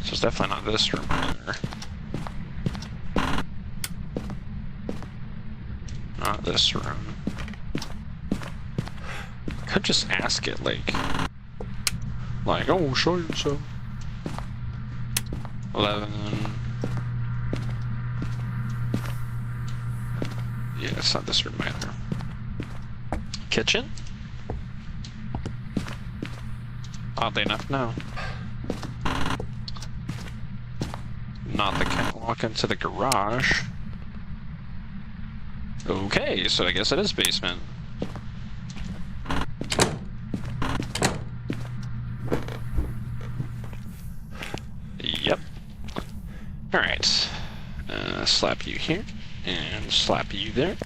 So it's definitely not this room either. Not this room. Could just ask it, like, oh, show yourself. 11. Yeah, it's not this room either. Kitchen? Oddly enough, no. Not the catwalk into the garage. Okay, so I guess it is basement. Yep. Alright. Slap you here, and slap you there.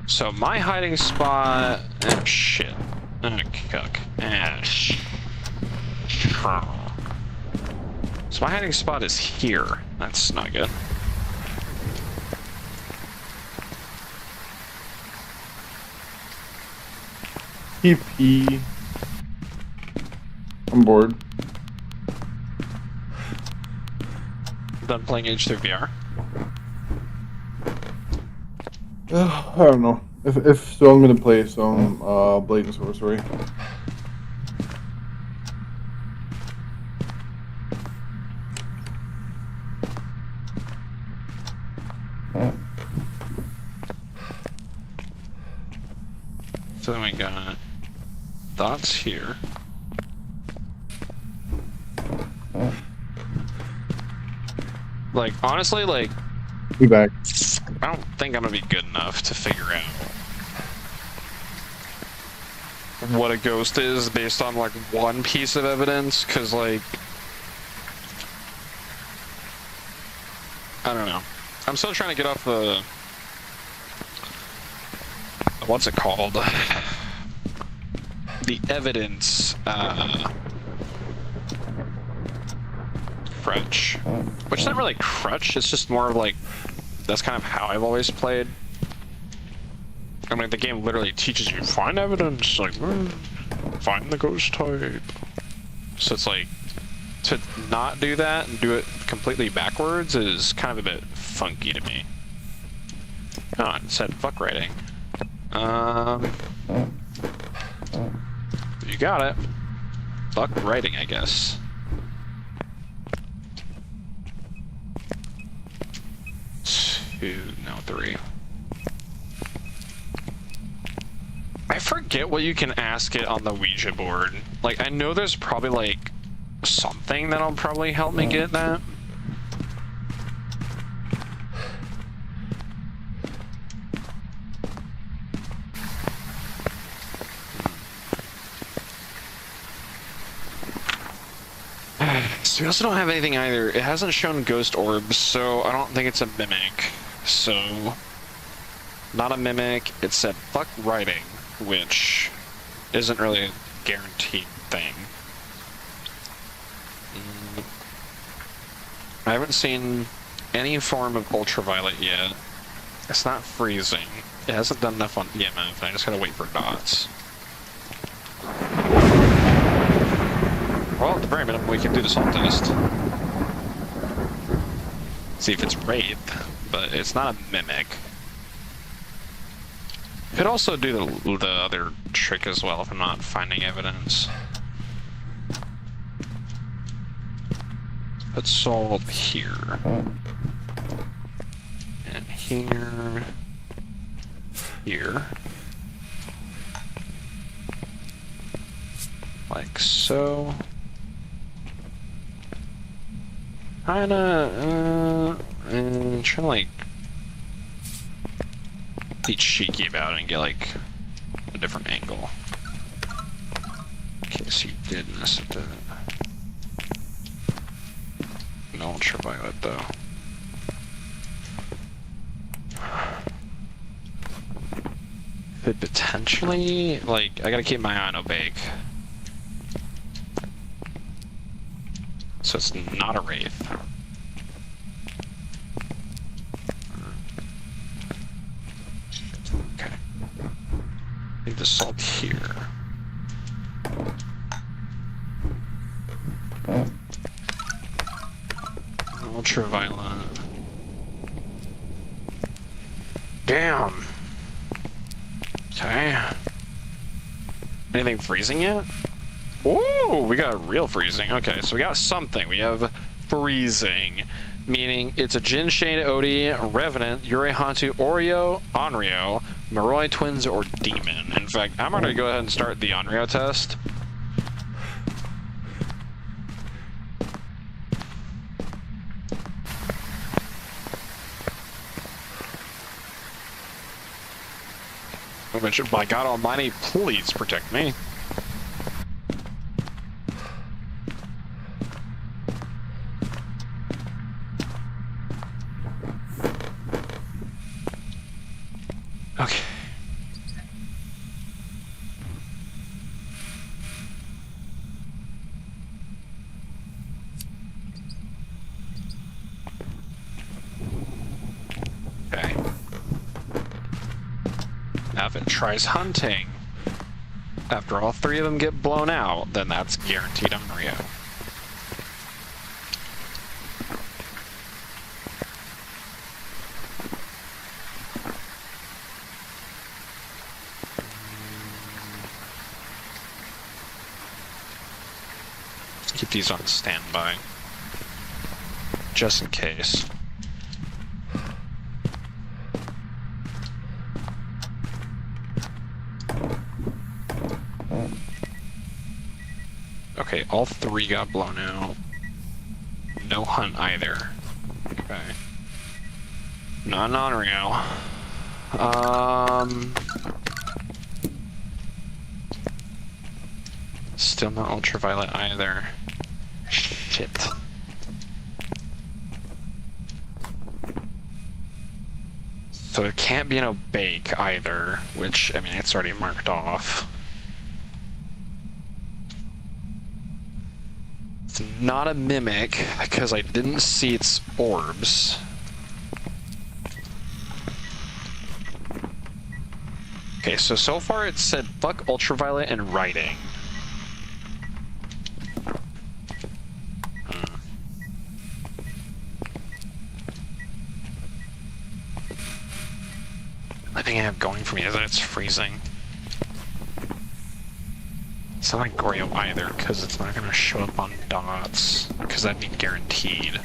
So my hiding spot... Oh, shit. Oh, cuck. Ah, So my hiding spot is here. That's not good. TP. I'm bored. Done playing H3 VR. I don't know. If so, I'm gonna play some Blade and Sorcery. So then we got dots here. Like, honestly, like, Be back. I don't think I'm gonna be good enough to figure out what a ghost is based on, like, one piece of evidence, because, like, I don't know. I'm still trying to get off the... What's it called? The evidence, crutch. Which is not really crutch, it's just more of like, that's kind of how I've always played. I mean, the game literally teaches you, find evidence, like, find the ghost type. So it's like, to not do that and do it completely backwards is kind of a bit funky to me. Oh, it said fuck writing. You got it. Fuck writing, I guess. No, 3. I forget what you can ask it on the Ouija board. Like, I know there's probably, like, something that'll probably help me get that. So we also don't have anything either. It hasn't shown ghost orbs, so I don't think it's a mimic. So, not a mimic. It said fuck writing, which isn't really a guaranteed thing. I haven't seen any form of ultraviolet yet. It's not freezing. It hasn't done enough on EMF, and I just gotta wait for dots. Well, at the very minimum, we can do the salt test. See if it's Wraith, but it's not a mimic. Could also do the other trick as well if I'm not finding evidence. Put salt here. And here. Here. Like so. Kinda, trying to like be cheeky about it and get like a different angle. In case you did miss it. No ultraviolet though. Could potentially, like, I gotta keep my eye on opaque. So it's not a Wraith. Okay. Need the salt here. Ultraviolet. Damn. Okay. Anything freezing yet? Ooh, we got real freezing. Okay, so we got something. We have freezing, meaning it's a Jin Shade Odie, Revenant, Yurei Hantu, Oreo, Onryo, Moroi Twins, or Demon. In fact, I'm gonna go ahead and start the Onryo test. Which, by God Almighty, please protect me. Okay. If it tries hunting, after all 3 of them get blown out, then that's guaranteed on Rio. Keep these on standby, just in case. Okay, all 3 got blown out. No hunt either. Okay. Not on-real. Still not ultraviolet either. Shit. So it can't be no bake either, which, I mean, it's already marked off. It's not a mimic, because I didn't see its orbs. Okay, so far it said fuck ultraviolet and writing. The thing I have going for me is that it's freezing. It's not like Grail either, because it's not going to show up on dots, because that'd be guaranteed.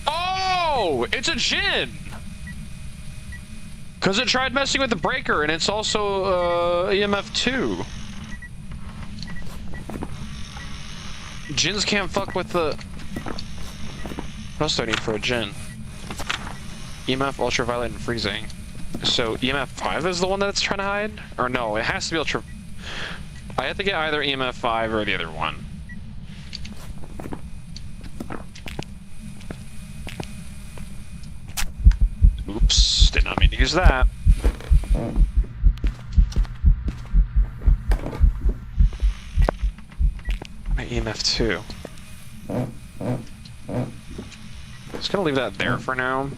Oh! It's a Jinn! Because it tried messing with the breaker, and it's also EMF 2. Jinns can't fuck with the... What else do I need for a Jinn? EMF, ultraviolet, and freezing. So EMF 5 is the one that it's trying to hide? Or no, it has to be ultra... I have to get either EMF 5 or the other one. Oops, did not mean to use that. My EMF 2. Just gonna leave that there for now.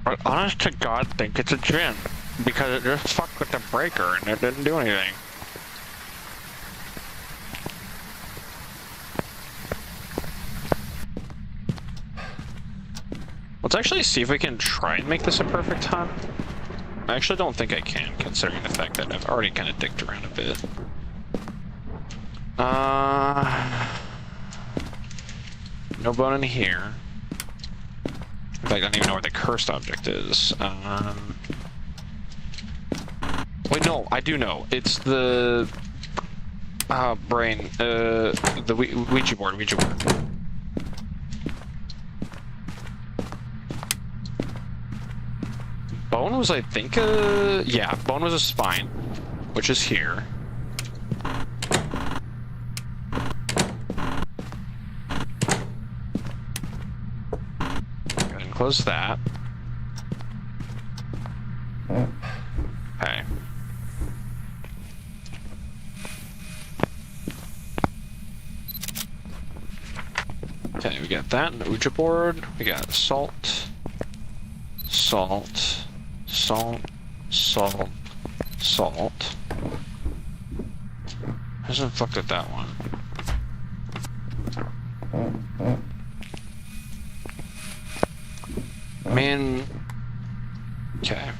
But honest to God, think it's a Jinn. Because it just fucked with the breaker and it didn't do anything. Let's actually see if we can try and make this a perfect hunt. I actually don't think I can, considering the fact that I've already kind of dicked around a bit. No bone in here. In fact, I don't even know where the cursed object is. Wait, no, I do know. It's the... brain. The Ouija board. Bone was, I think, yeah, bone was a spine, which is here. Go ahead and close that. Okay. Okay, we got that in the Ouija board. We got salt. Salt. Salt, salt, salt. Hasn't fucked with that one. Man. Okay.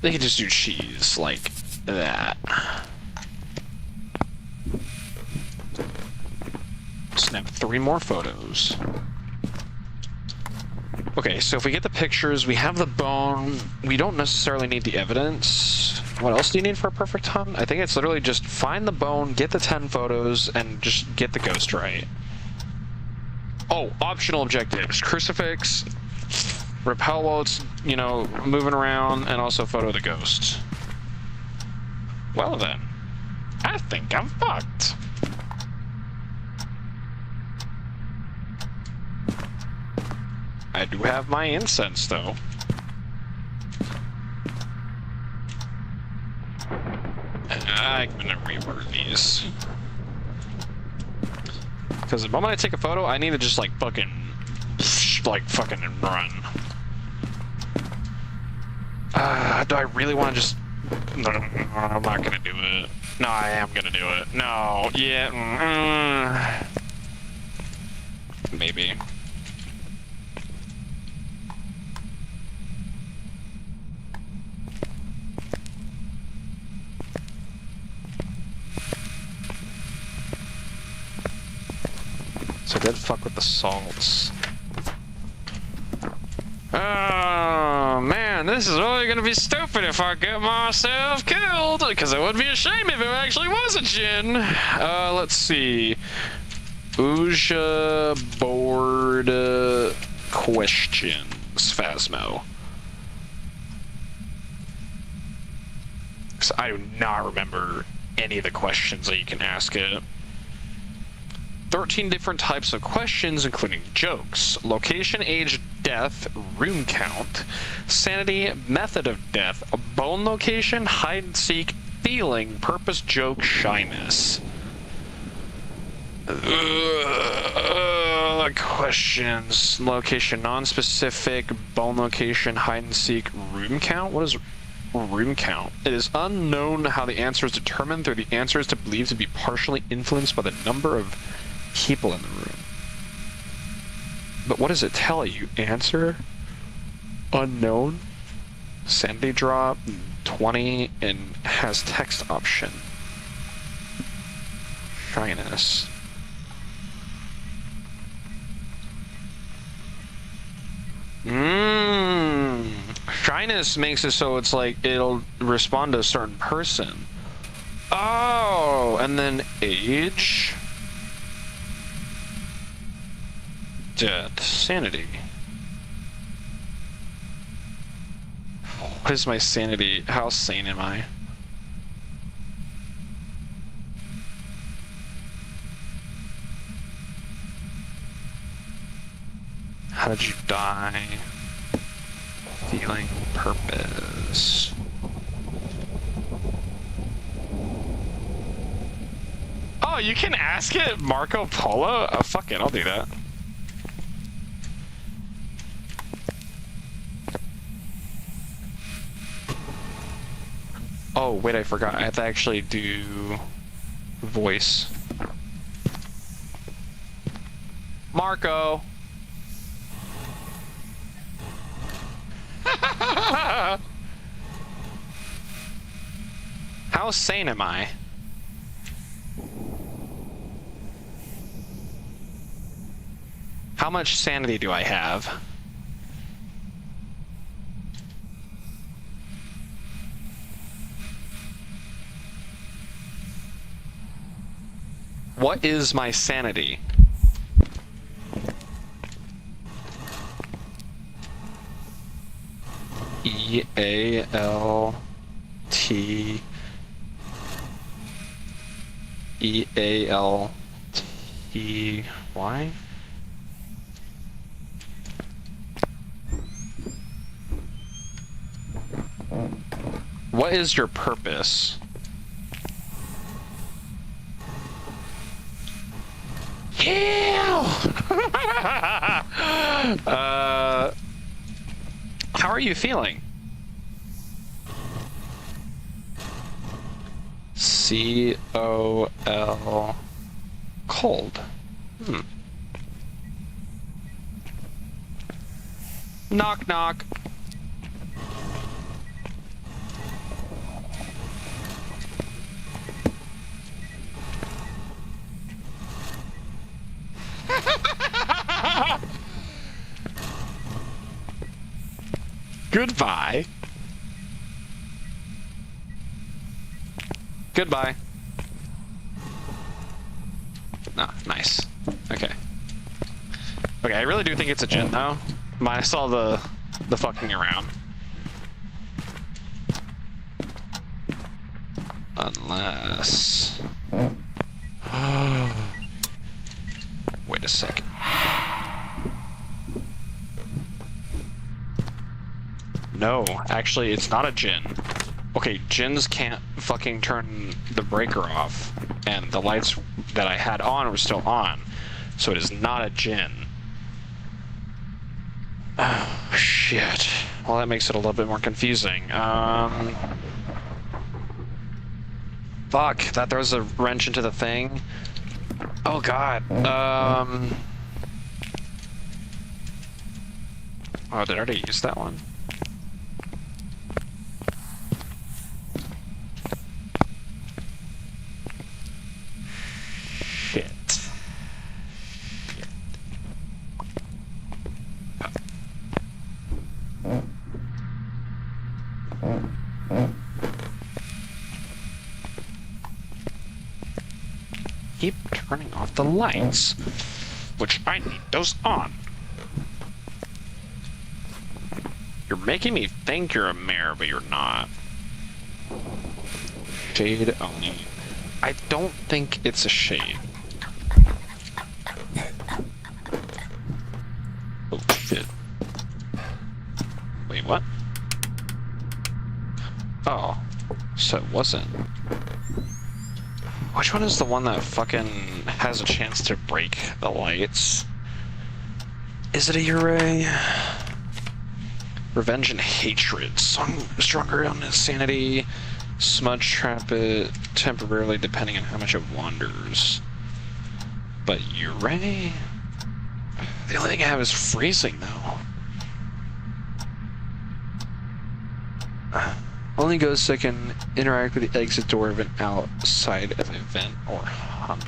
They could just do cheese like that. Snap 3 more photos. Okay, so if we get the pictures, we have the bone, we don't necessarily need the evidence. What else do you need for a perfect hunt? I think it's literally just find the bone, get the 10 photos, and just get the ghost right. Oh, optional objectives. Crucifix, repel while it's, you know, moving around, and also photo the ghost. Well then, I think I'm fucked. I do have my incense, though. I'm gonna reword these. Because the moment I take a photo, I need to just like fucking run. Do I really want to just... No, I'm not gonna do it. No, I am gonna do it. No, yeah. Maybe. So I did fuck with the salts. Oh man, this is really gonna be stupid if I get myself killed, because it would be a shame if it actually was a gin. Let's see. Uja board questions, Phasmo. So I do not remember any of the questions that you can ask it. 13 different types of questions, including jokes, location, age, death, room count, sanity, method of death, bone location, hide and seek, feeling, purpose, joke, shyness. Questions, location, non-specific, bone location, hide and seek, room count? What is room count? It is unknown how the answer is determined, though the answer is believed to be partially influenced by the number of people in the room. But what does it tell you? Answer unknown, sanity drop 20, and has text option. Shyness. Shyness makes it so it's like it'll respond to a certain person. Oh, and then age. Death, sanity. What is my sanity? How sane am I? How did you die? Feeling, purpose. Oh, you can ask it Marco Polo? Oh, fuck it, I'll do that. Oh, wait, I forgot. I have to actually do voice. Marco! How sane am I? How much sanity do I have? What is my sanity? E-A-L-T E-A-L-T-Y? What is your purpose? Yeah! How are you feeling? C-O-L... Cold. Knock knock. Goodbye. Goodbye. Ah, nice. Okay. Okay, I really do think it's a gin though. I saw the fucking around. Unless... Wait a second. No, actually, it's not a gin. Okay, Jins can't fucking turn the breaker off, and the lights that I had on were still on, so it is not a Jin. Oh, shit. Well, that makes it a little bit more confusing. Fuck, that throws a wrench into the thing. Oh, God. Oh, did I already use that one? Shit. Keep turning off the lights, which I need those on. You're making me think you're a mare, but you're not. Shade only. I don't think it's a shade. Oh shit. Wait, what? Oh, so it wasn't. Which one is the one that fucking has a chance to break the lights? Is it a Uray? Revenge and hatred. Stronger on insanity. Smudge trap it temporarily depending on how much it wanders. But Uray? The only thing I have is freezing though. Only goes so I can interact with the exit door of an outside of an event or hump.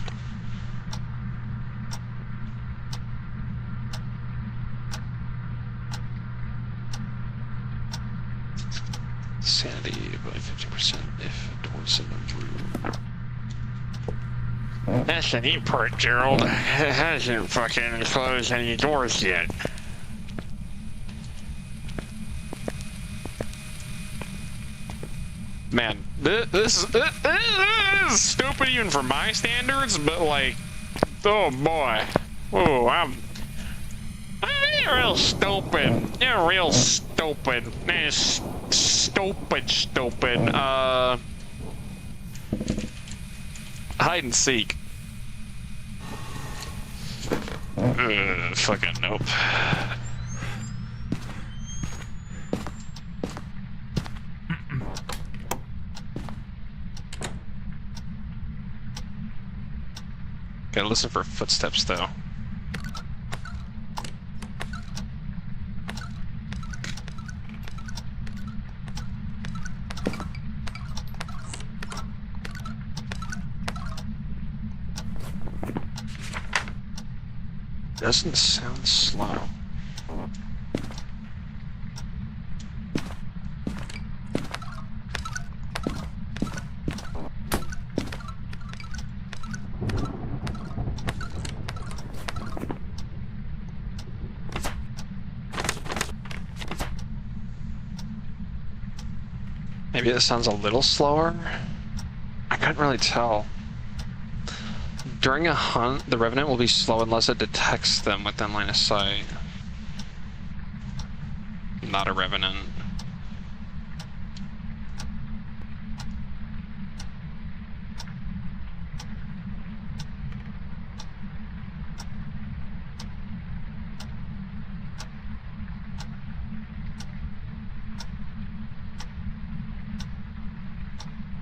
Sanity by 50% if doors in the room. That's the neat part, Gerald. It hasn't fucking closed any doors yet. Man, this is stupid even for my standards, but like, oh boy. Oh, I'm real stupid. You're real stupid. Stupid. Hide and seek. Fucking nope. Gotta listen for footsteps though. Doesn't sound slow. Maybe it sounds a little slower? I couldn't really tell. During a hunt, the Revenant will be slow unless it detects them within line of sight. Not a Revenant.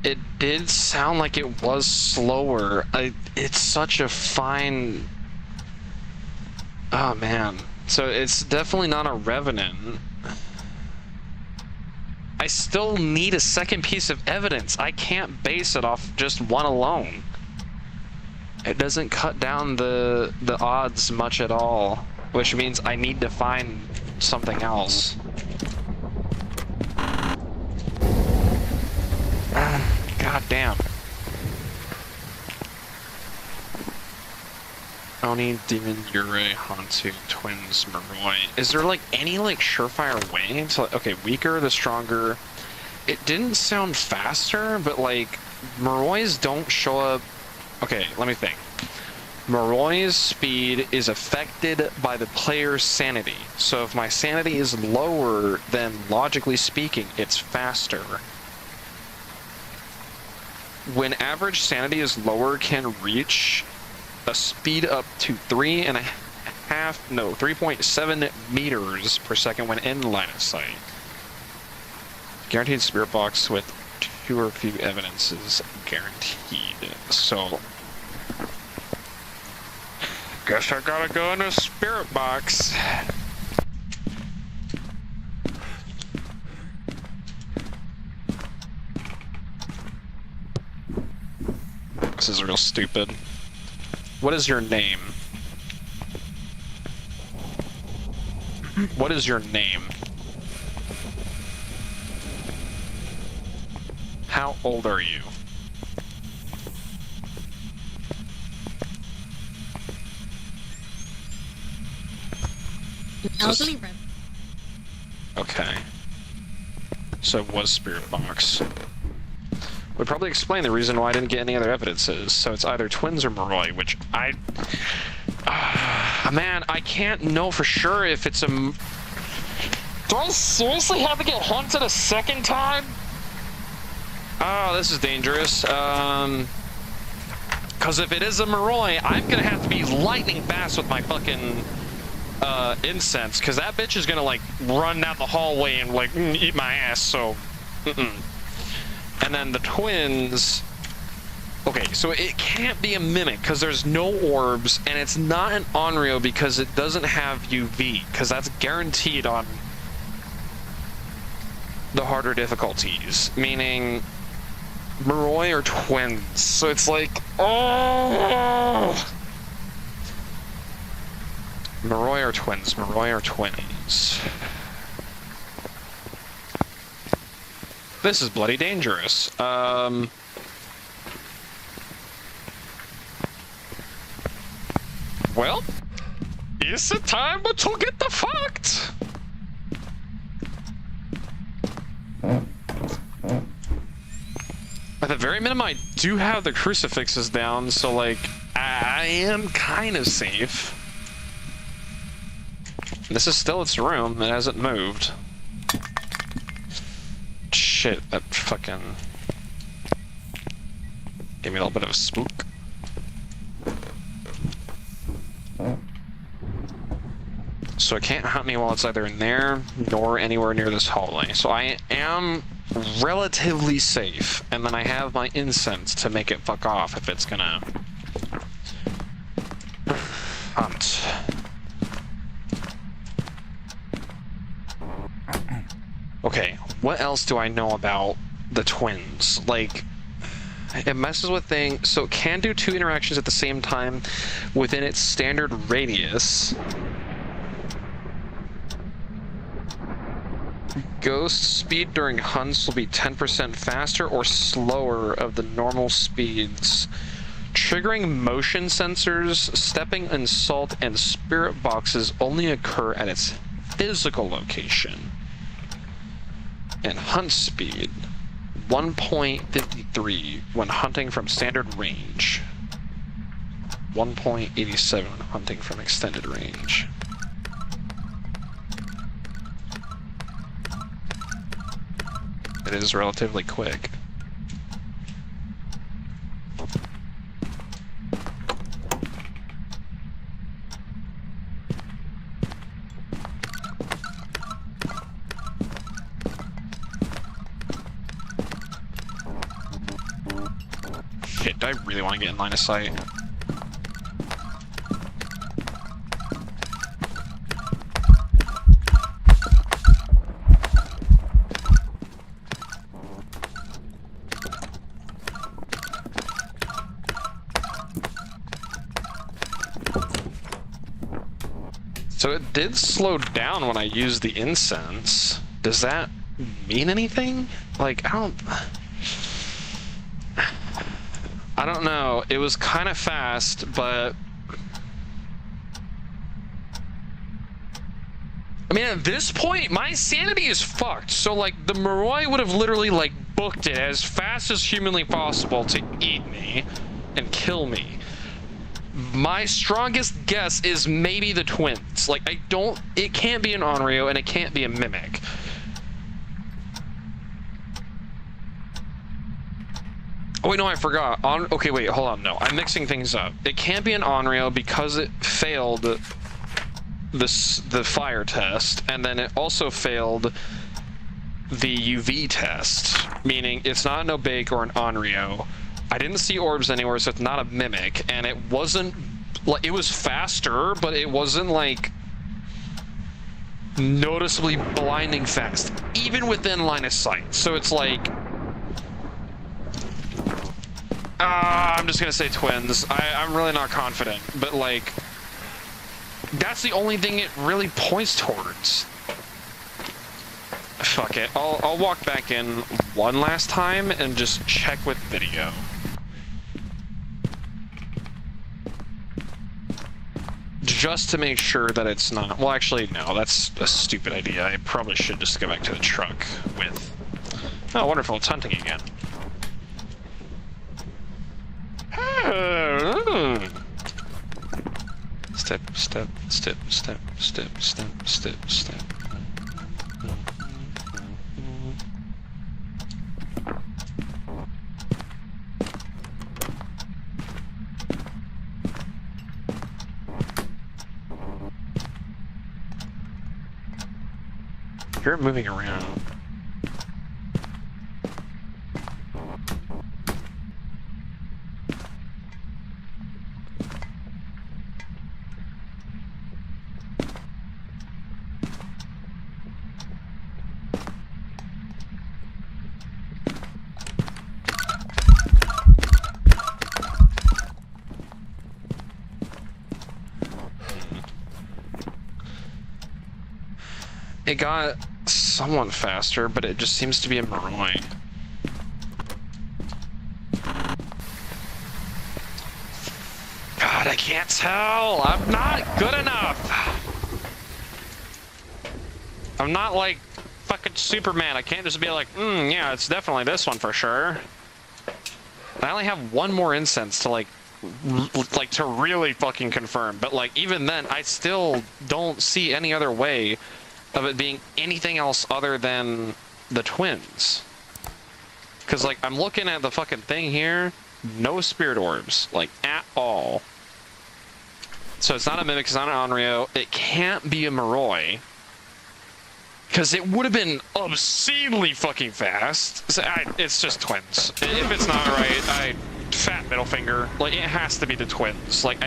It did sound like it was slower. It's such a fine... Oh man. So it's definitely not a Revenant. I still need a second piece of evidence. I can't base it off just one alone. It doesn't cut down the odds much at all, which means I need to find something else. God damn. Oni, Demon, Uray, Hantu, Twins, Moroi. Is there like any like surefire way to, okay, weaker the stronger? It didn't sound faster, but like Moroi's don't show up. Okay, let me think. Moroi's speed is affected by the player's sanity. So if my sanity is lower, then logically speaking, it's faster. when average sanity is lower, can reach a speed up to 3.7 meters per second when in line of sight. Guaranteed spirit box with 2 or few evidences guaranteed. So, guess I gotta go in a spirit box. This is real stupid. What is your name? What is your name? How old are you? Elderly red. Okay. So it was spirit box. Would probably explain the reason why I didn't get any other evidences. So it's either twins or Moroi, which I... man, I can't know for sure if it's a... Do I seriously have to get hunted a second time? Oh, this is dangerous. Because if it is a Moroi, I'm gonna have to be lightning fast with my fucking incense, because that bitch is gonna like run down the hallway and like eat my ass. So, And then the twins. Okay, so it can't be a mimic because there's no orbs, and it's not an Onryo because it doesn't have UV, because that's guaranteed on the harder difficulties, meaning Moroi or twins. So it's like, oh, Moroi or twins, Moroi or twins. This is bloody dangerous. Well, it's a time to get the fucked. At the very minimum, I do have the crucifixes down, so like, I am kind of safe. This is still its room, it hasn't moved. Shit, that fucking gave me a little bit of a spook. So it can't hunt me while it's either in there, nor anywhere near this hallway. So I am relatively safe, and then I have my incense to make it fuck off if it's gonna hunt. Okay, what else do I know about the twins? Like, it messes with things, so it can do 2 interactions at the same time within its standard radius. Ghost speed during hunts will be 10% faster or slower of the normal speeds. Triggering motion sensors, stepping in salt, and spirit boxes only occur at its physical location. And hunt speed, 1.53 when hunting from standard range. 1.87 when hunting from extended range. It is relatively quick. Shit, do I really want to get in line of sight? So it did slow down when I used the incense. Does that mean anything? Like, I don't know. It was kind of fast, but I mean, at this point, my sanity is fucked. So like, the Moroi would have literally like booked it as fast as humanly possible to eat me and kill me. My strongest guess is maybe the twins. Like, it can't be an Onryo and it can't be a mimic. Oh wait, no, I forgot. Okay, wait, hold on. No, I'm mixing things up. It can't be an Onryo because it failed the fire test, and then it also failed the UV test, meaning it's not an Obake or an Onryo. I didn't see orbs anywhere, so it's not a Mimic, and it wasn't like, it was faster, but it wasn't like noticeably blinding fast, even within line of sight. So it's like, I'm just gonna say twins. I'm really not confident, but like, that's the only thing it really points towards. Fuck it. I'll walk back in one last time and just check with video. Just to make sure that it's not... Well, actually, no, that's a stupid idea. I probably should just go back to the truck with... Oh, wonderful, it's hunting again. Step, step, step, step, step, step, step, step. You're moving around. It got somewhat faster, but it just seems to be a Maroi. God, I can't tell. I'm not good enough. I'm not like fucking Superman. I can't just be like, yeah, it's definitely this one for sure. I only have one more incense to like to really fucking confirm. But like, even then, I still don't see any other way of it being anything else other than the twins. Because, like, I'm looking at the fucking thing here, no spirit orbs, like, at all. So it's not a Mimic, it's not an Onryo, it can't be a Maroi. Because it would have been obscenely fucking fast. So it's just twins. If it's not right, fat middle finger. Like, it has to be the twins. Like,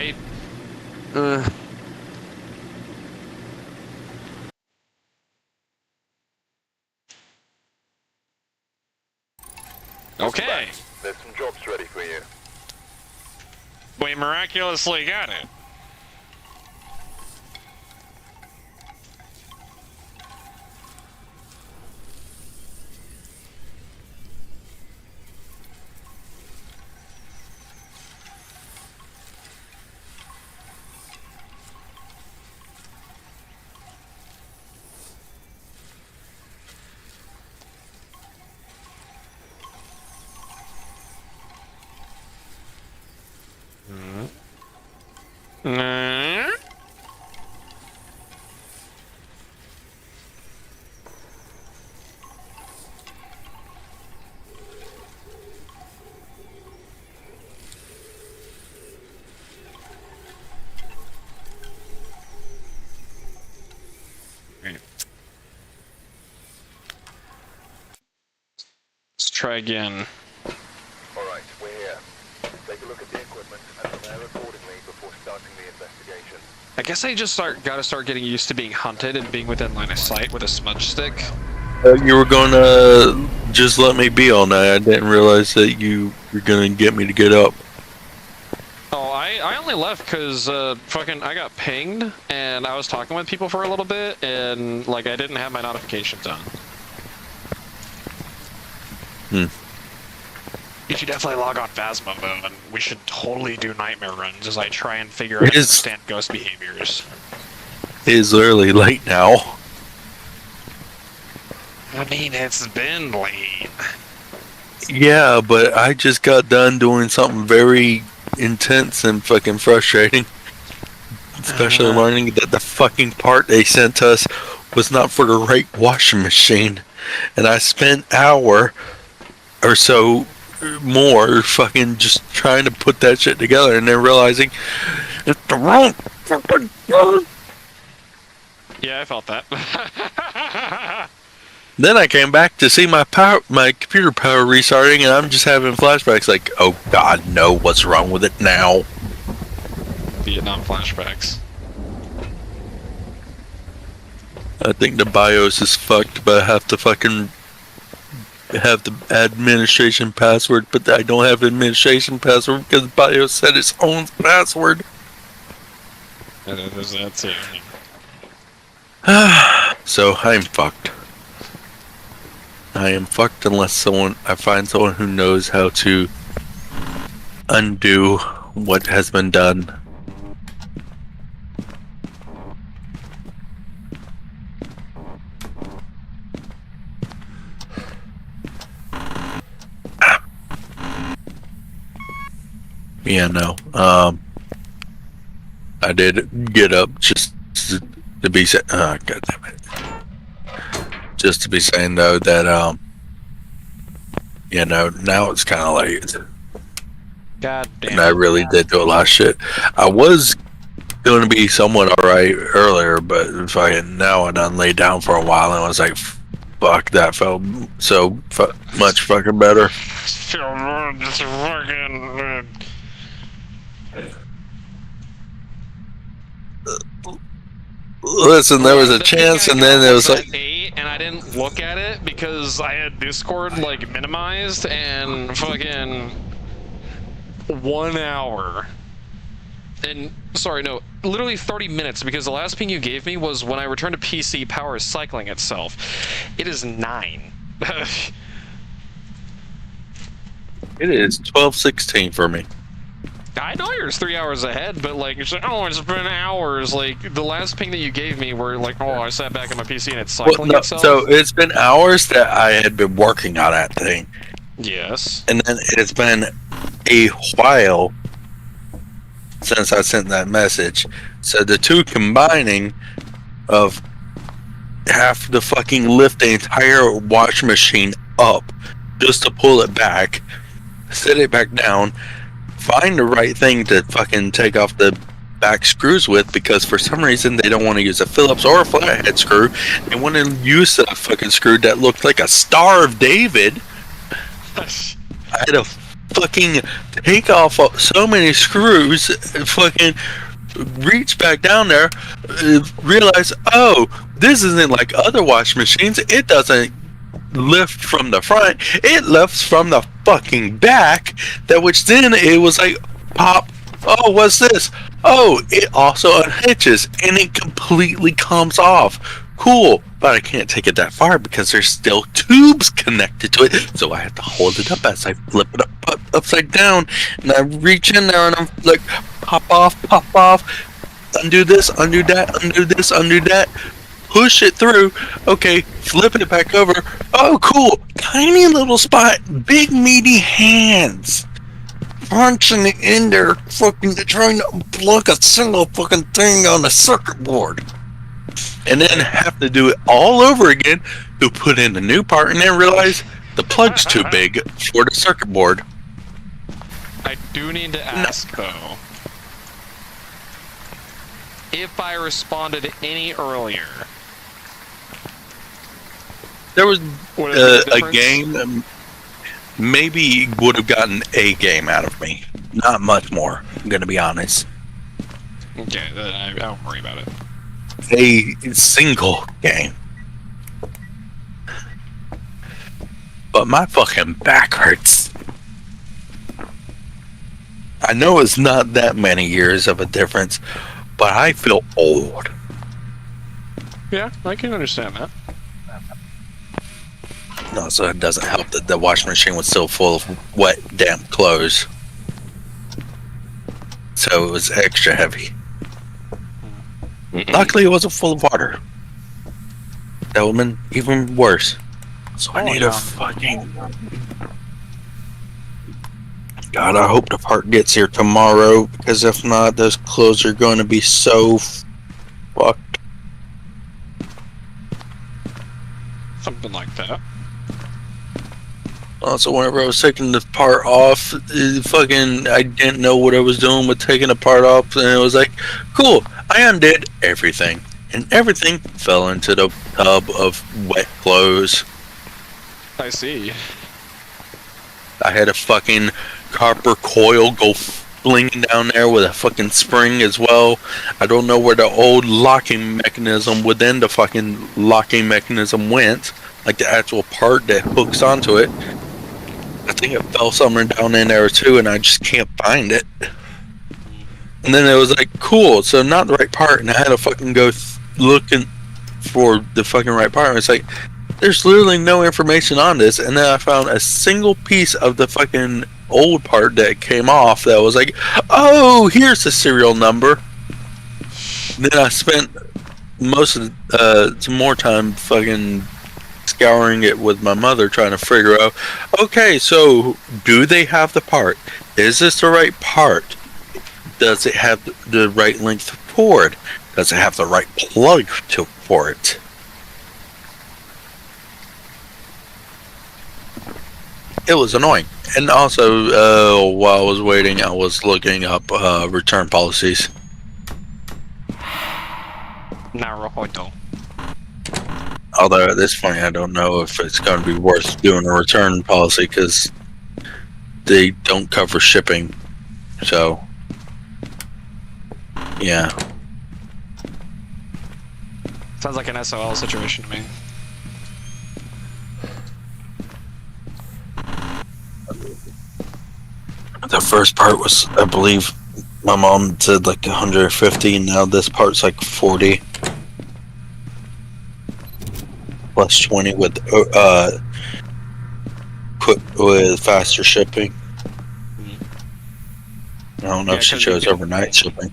Okay. There's some jobs ready for you. We miraculously got it. Let's try again. Alright, we're here. Take a look at the equipment and prepare accordingly before starting the investigation. I guess I just gotta start getting used to being hunted and being within line of sight with a smudge stick. You were gonna just let me be all night. I didn't realize that you were gonna get me to get up. Oh, I only left because fucking I got pinged and I was talking with people for a little bit and like I didn't have my notifications on. You should definitely log on Phasmo though, and we should totally do nightmare runs as I try and figure out and understand ghost behaviors. It is literally late now. I mean, it's been late. Yeah, but I just got done doing something very intense and fucking frustrating. Especially learning that the fucking part they sent us was not for the right washing machine. And I spent an hour or so more fucking just trying to put that shit together and then realizing it's the wrong fucking gun. Yeah, I felt that. Then I came back to see my computer power restarting, and I'm just having flashbacks like, oh god, no, what's wrong with it now? Vietnam flashbacks. I think the BIOS is fucked, but I have to fucking have the administration password, but I don't have administration password because BIOS set its own password. There's that too. So I'm fucked. I am fucked unless I find someone who knows how to undo what has been done. Yeah, no. I did get up just to be saying, God damn it. Just to be saying though that you know, now it's kind of late. God damn. And I really did do a lot of shit. I was going to be somewhat alright earlier, but fucking now I done laid down for a while and I was like, fuck, that felt so much fucking better. Just fucking. Listen, there was a chance, and then it was like 8, and I didn't look at it because I had Discord like minimized, and fucking 1 hour. And sorry, no, literally 30 minutes, because the last ping you gave me was when I returned to PC. Power is cycling itself. It is 9. it is 12:16 for me. I know yours 3 hours ahead, but like, it's like, oh, it's been hours. Like the last ping that you gave me, were like, oh, I sat back on my PC and it's cycling itself. So it's been hours that I had been working on that thing. Yes. And then it's been a while since I sent that message. So the two combining of have to fucking lift the entire washing machine up just to pull it back, set it back down, find the right thing to fucking take off the back screws with, because for some reason they don't want to use a Phillips or a flathead screw. They want to use a fucking screw that looked like a Star of David. I had to fucking take off so many screws, fucking reach back down there, realize, oh, this isn't like other washing machines. It doesn't lift from the front, it lifts from the fucking back, that which then it was like, pop, oh, what's this? Oh, it also unhitches and it completely comes off. Cool, but I can't take it that far because there's still tubes connected to it, so I have to hold it up as I flip it up upside down, and I reach in there and I'm like, pop off, undo this, undo that, undo this, undo that, push it through, okay, flipping it back over, oh cool, tiny little spot, big meaty hands, punching it in there, fucking trying to plug a single fucking thing on the circuit board. And then have to do it all over again to put in a new part, and then realize the plug's too big for the circuit board. I do need to ask, though, if I responded any earlier. There was a game, maybe would have gotten a game out of me. Not much more, I'm going to be honest. Okay, then I don't worry about it. A single game. But my fucking back hurts. I know it's not that many years of a difference, but I feel old. Yeah, I can understand that. No, so it doesn't help that the washing machine was still full of wet, damp clothes. So it was extra heavy. Luckily, it wasn't full of water. That would have been even worse. So I need a fucking... God, I hope the part gets here tomorrow, because if not, those clothes are going to be so fucked. Something like that. Also, whenever I was taking the part off, I didn't know what I was doing with taking the part off, and it was like, cool, I undid everything, and everything fell into the tub of wet clothes. I see. I had a fucking copper coil go flinging down there with a fucking spring as well. I don't know where the old locking mechanism within the fucking locking mechanism went, like the actual part that hooks onto it. I think it fell somewhere down in there too, and I just can't find it. And then it was like, cool, so not the right part, and I had to fucking go looking for the fucking right part. And it's like, there's literally no information on this, and then I found a single piece of the fucking old part that came off that was like, oh, here's the serial number. And then I spent most of some more time fucking scouring it with my mother, trying to figure out, okay, so do they have the part? Is this the right part? Does it have the right length cord? Does it have the right plug for it? It was annoying. And also, while I was waiting, I was looking up return policies. Naruhodo. Although at this point, I don't know if it's going to be worth doing a return policy because they don't cover shipping. So, yeah. Sounds like an SOL situation to me. The first part was, I believe, my mom said like 150. Now this part's like 40. Plus 20 with faster shipping. I don't know if she chose overnight shipping.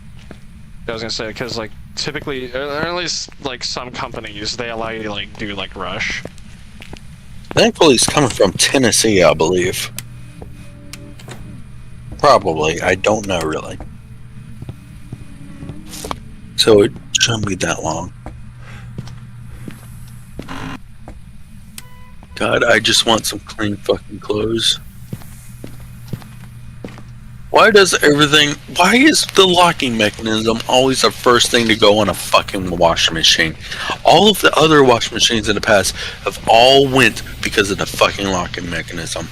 I was gonna say, because like typically, or at least like some companies, they allow you to like do like rush. Thankfully, it's coming from Tennessee, I believe. Probably, I don't know really. So it shouldn't be that long. God, I just want some clean fucking clothes. Why is the locking mechanism always the first thing to go on a fucking washing machine? All of the other washing machines in the past have all went because of the fucking locking mechanism.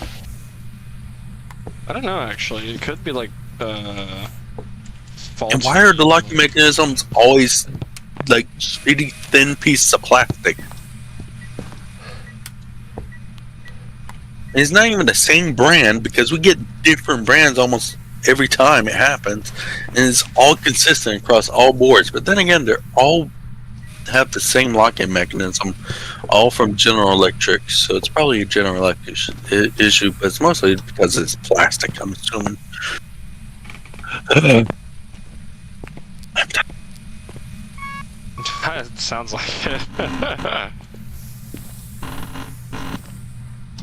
I don't know, actually. It could be like faulty. And why are the locking mechanisms always like shitty thin pieces of plastic? And it's not even the same brand because we get different brands almost every time it happens, and it's all consistent across all boards. But then again, they're all have the same locking mechanism, all from General Electric, so it's probably a General Electric issue, but it's mostly because it's plastic, I'm assuming. It sounds like it.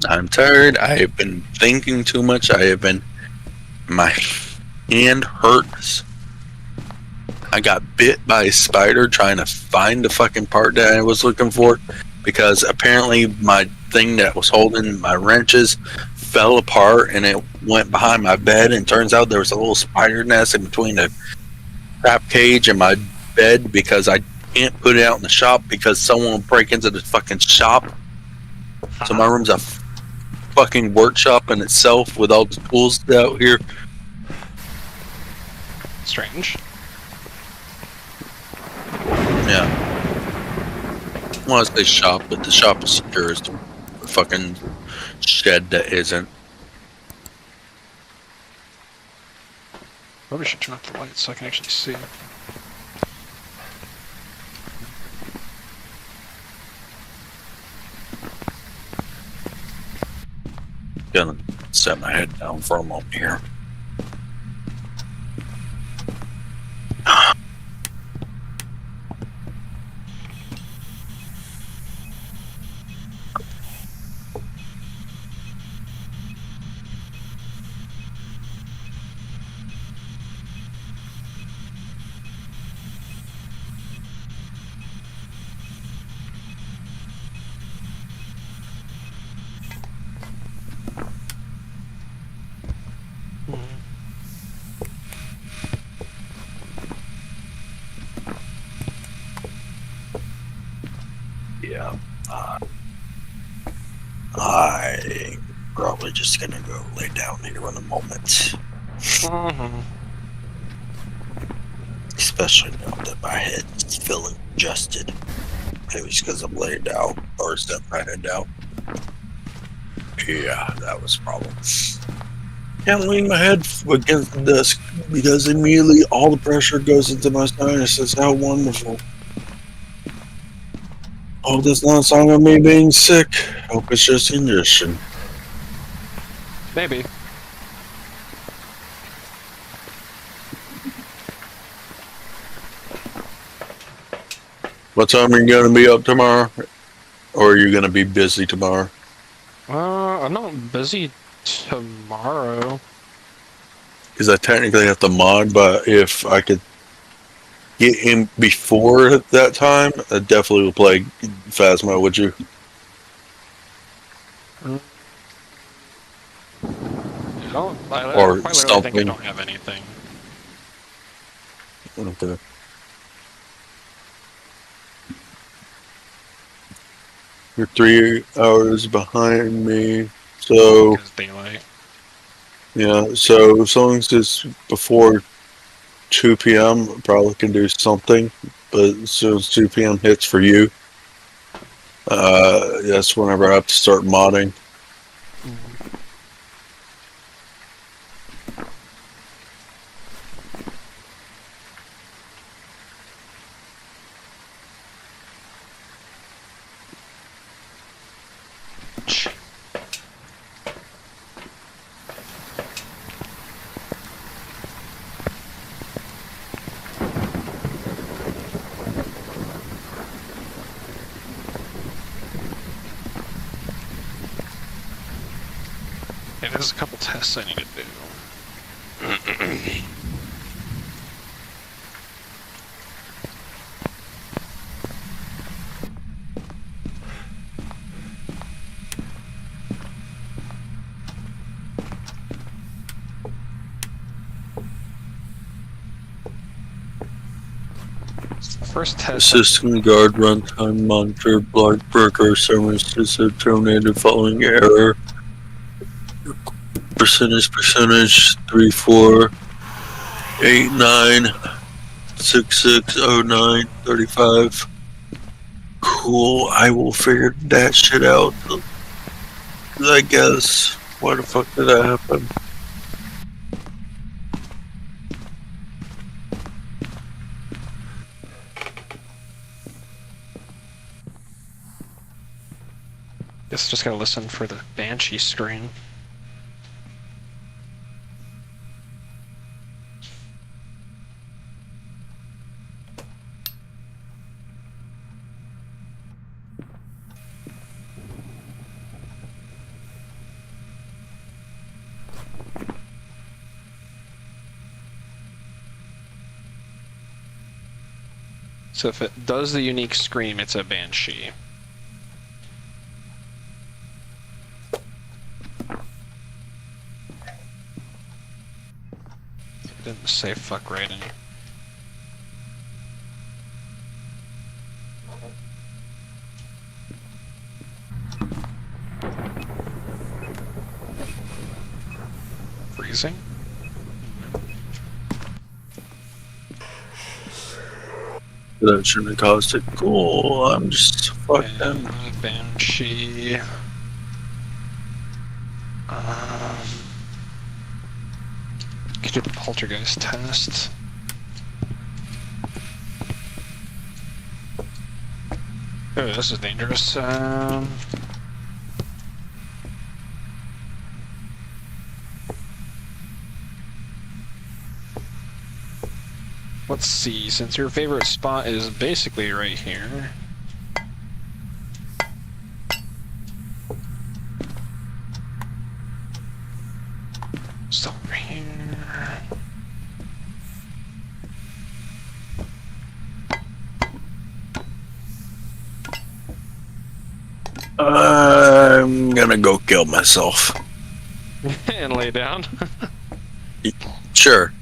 I'm tired. I have been thinking too much. My hand hurts. I got bit by a spider trying to find the fucking part that I was looking for, because apparently my thing that was holding my wrenches fell apart and it went behind my bed, and turns out there was a little spider nest in between the trap cage and my bed, because I can't put it out in the shop because someone will break into the fucking shop. So my room's a fucking workshop in itself with all the tools out here. Strange. Yeah. Well, I say shop, but the shop is secure as the fucking shed that isn't. Probably should turn off the lights so I can actually see. Gonna set my head down for a moment here. Yeah. I'm probably just gonna go lay down here in a moment. Especially now that my head is feeling adjusted. Maybe it's because I'm laid out, or is that my head out? Yeah, that was a problem. Can't lean my head against the desk because immediately all the pressure goes into my sinuses. How wonderful. Hope that's not a sign of me being sick. Hope it's just condition. Maybe. What time are you going to be up tomorrow? Or are you going to be busy tomorrow? I'm not busy tomorrow. Because I technically have to mod, but if I could get in before that time, I definitely will play Phasmo, would you? I Or quite literally think I something. don't have anything. Okay. You're 3 hours behind me, so Because daylight. yeah. So as long as it's before 2 p.m., I probably can do something. But as soon as 2 p.m. hits for you, that's whenever I have to start modding. Yeah, there's a couple tests I need to do. First test. System guard runtime monitor block breaker services have terminated following error. Percentage 3489660935. Cool, I will figure that shit out. I guess. Why the fuck did that happen? Guess just gotta listen for the Banshee screen. So if it does the unique scream, it's a Banshee. It didn't say fuck rating. Freezing? That shouldn't have caused it. Cool, I'm just fucking. Banshee. Could do the poltergeist test. Oh, this is dangerous. Let's see, since your favorite spot is basically right here. So over here. I'm gonna go kill myself. And lay down. Sure.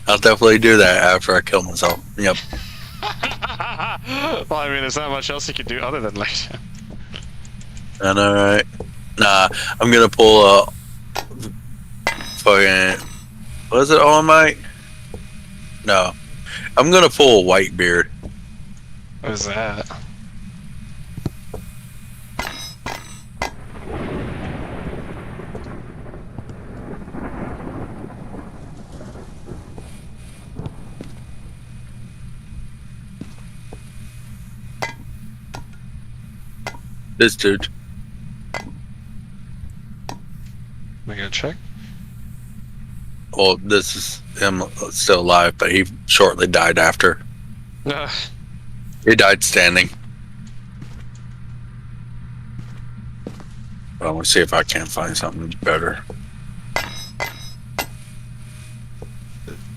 I'll definitely do that after I kill myself. Yep. Well, I mean, there's not much else you can do other than lay down. I know, right? Nah, I'm gonna pull a fucking. Was it All Might? No, I'm gonna pull a white beard. What is that? This dude. We gonna check? Well, this is him still alive, but he shortly died after. He died standing. I want to see if I can find something better.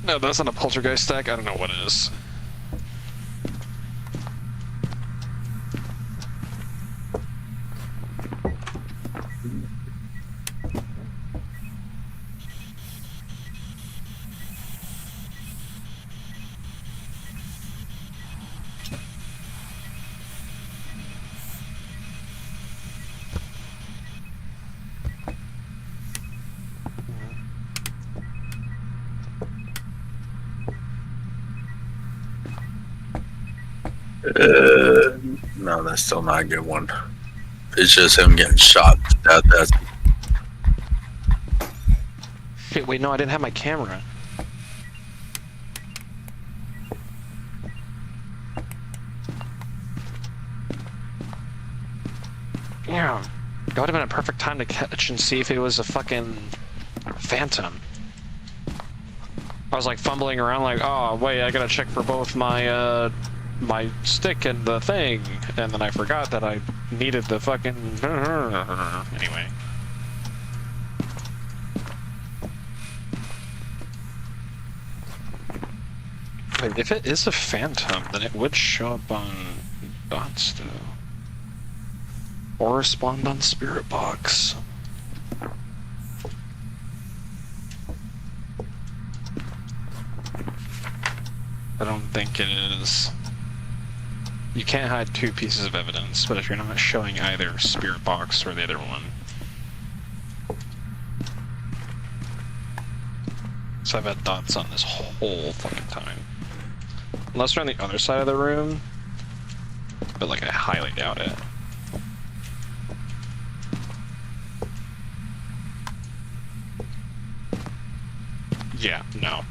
No, that's not a poltergeist stack. I don't know what it is. No, that's still not a good one. It's just him getting shot to death. That's Shit, wait, no, I didn't have my camera. Yeah. That would have been a perfect time to catch and see if it was a fucking phantom. I was like fumbling around like, oh, wait, I gotta check for both my, my stick and the thing. And then I forgot that I needed the fucking... Anyway. Wait, if it is a phantom, then it would show up on dots, though. Or respond on Spirit Box. I don't think it is. You can't hide two pieces of evidence, but if you're not showing either Spirit Box or the other one. So I've had dots on this whole fucking time. Unless they're on the other side of the room, but like I highly doubt it. Yeah, no.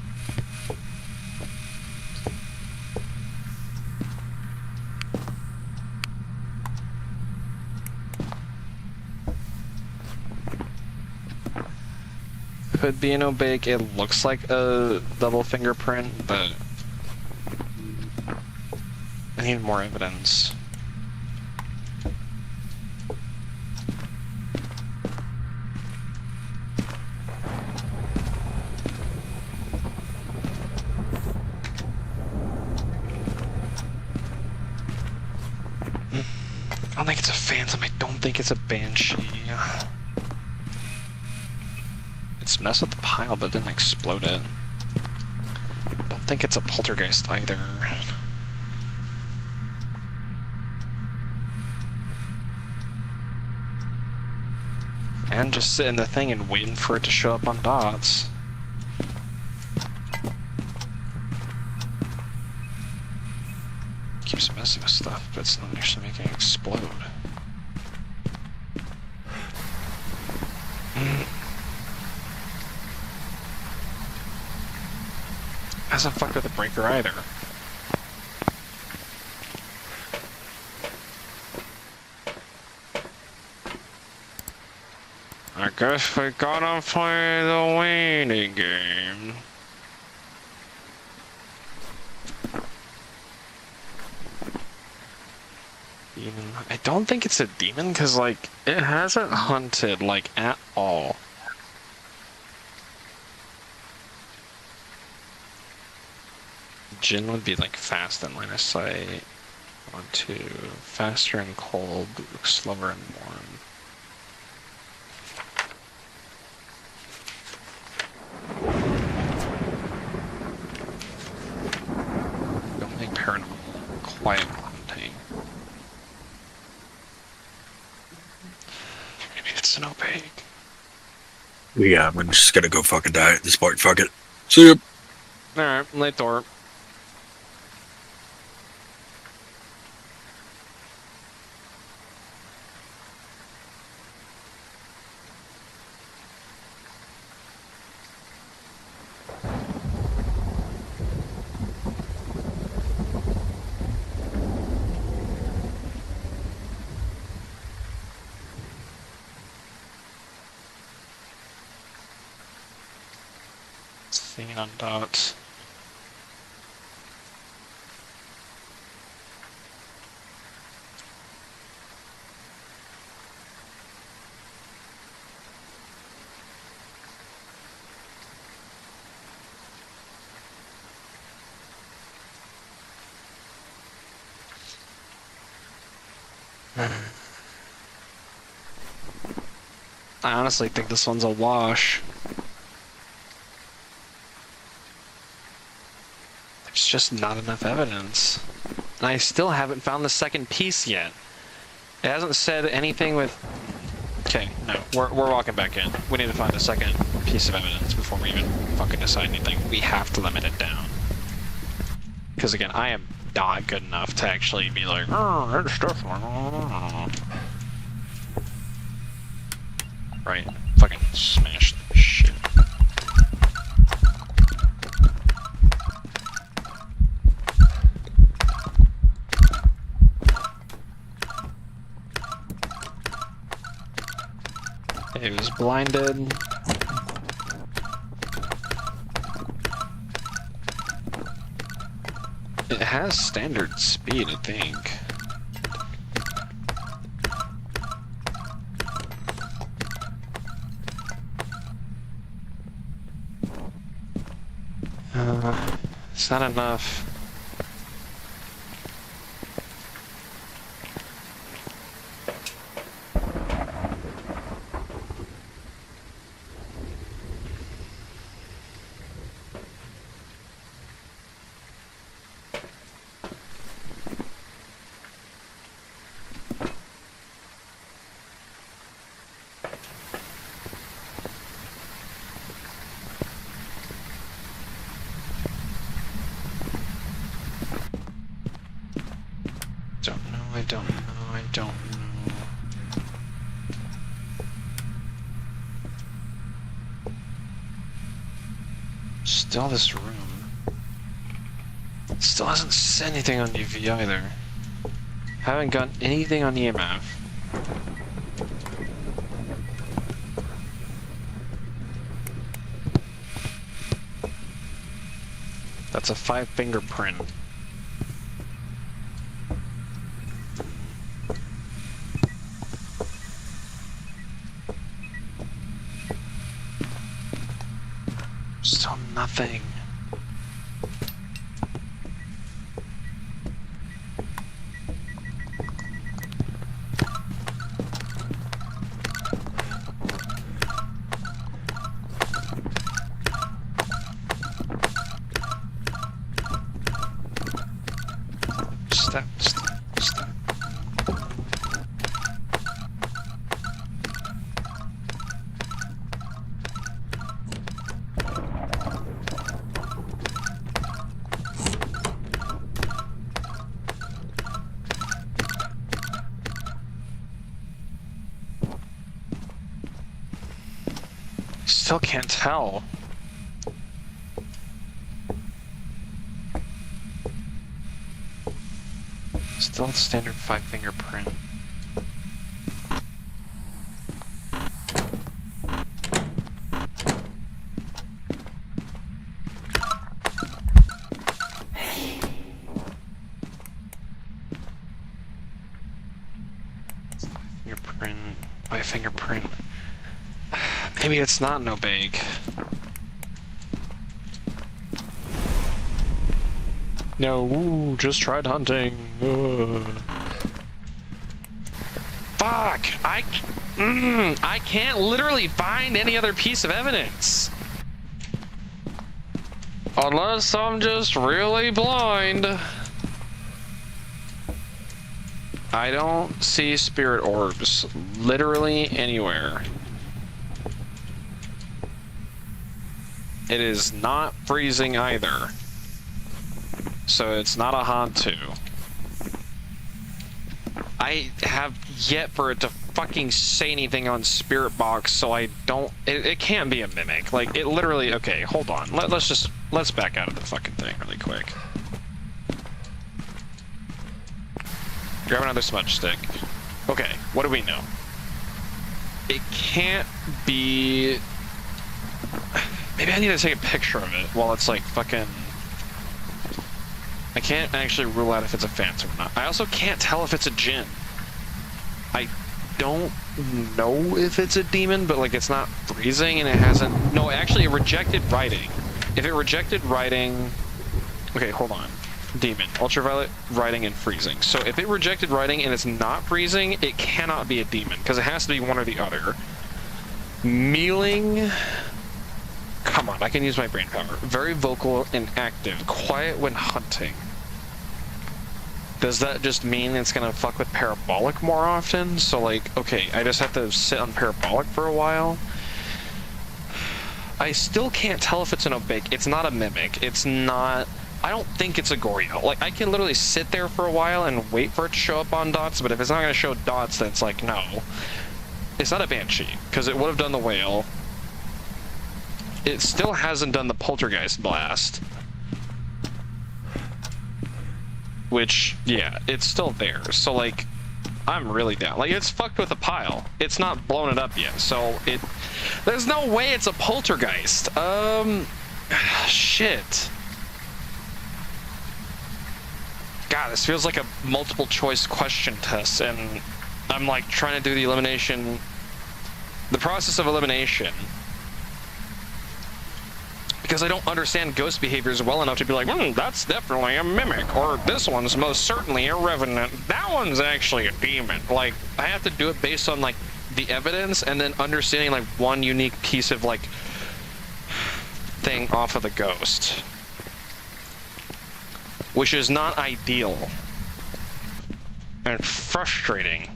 Could be an opaque. It looks like a double fingerprint, but I need more evidence. I don't think it's a phantom. I don't think it's a banshee. It's messed with the pile, but didn't explode it. Don't think it's a poltergeist either. And just sit in the thing and waiting for it to show up on dots. Keeps messing with stuff, but it's not actually making it explode. Hasn't fucked with the breaker either. I guess we gotta play the waiting game. Demon. I don't think it's a demon, because, like, it hasn't hunted, like, at all. Jinn would be, like, fast and line of sight. 1, 2. Faster and cold, slower and warm. Don't make paranormal White hunting. Maybe it's an opaque. Yeah, I'm just gonna go fucking die at this point. Fuck it. See ya. Alright, late door. Seeing on dots. I honestly think this one's a wash. There's just not enough evidence. And I still haven't found the second piece yet. It hasn't said anything with... Okay, no, we're walking back in. We need to find a second piece of evidence before we even fucking decide anything. We have to limit it down. Because again, I am not good enough to actually be like, oh, there's stuff. Right, fucking smash the shit. It was blinded. It has standard speed, I think. It's not enough. I don't know. Still this room. Still hasn't said anything on UV either. Haven't gotten anything on EMF. That's a 5 fingerprint. Still nothing. Step. Still can't tell. Still standard 5 fingerprint. By fingerprint. Maybe it's not no bag. No, ooh, just tried hunting. Fuck! I can't literally find any other piece of evidence. Unless I'm just really blind. I don't see spirit orbs literally anywhere. It is not freezing either. So it's not a Hantu. I have yet for it to fucking say anything on Spirit Box, so I don't... It can't be a mimic. Like, it literally... Okay, hold on. Let's back out of the fucking thing really quick. Grab another smudge stick. Okay, what do we know? It can't be... Maybe I need to take a picture of it while it's like fucking... I can't actually rule out if it's a phantom or not. I also can't tell if it's a djinn. I don't know if it's a demon, but like it's not freezing and it hasn't... No, actually it rejected writing. If it rejected writing... Okay, hold on. Demon. Ultraviolet, writing, and freezing. So if it rejected writing and it's not freezing, it cannot be a demon, because it has to be one or the other. Mealing... Come on, I can use my brain power. Very vocal and active. Quiet when hunting. Does that just mean it's gonna fuck with parabolic more often? So like, okay, I just have to sit on parabolic for a while? I still can't tell if it's an opaque. It's not a mimic. It's not... I don't think it's a Goryo. Like, I can literally sit there for a while and wait for it to show up on dots, but if it's not gonna show dots, then it's like, no. It's not a Banshee, because it would have done the whale. It still hasn't done the poltergeist blast. Which, yeah, it's still there. So, like, I'm really down. Like, it's fucked with a pile. It's not blown it up yet, so it... There's no way it's a poltergeist. Shit. God, this feels like a multiple choice question test, and I'm, like, trying to do the elimination... The process of elimination... Because I don't understand ghost behaviors well enough to be like, that's definitely a mimic, or this one's most certainly a revenant. That one's actually a demon. Like, I have to do it based on, like, the evidence, and then understanding, like, one unique piece of, like, thing off of the ghost. Which is not ideal. And frustrating.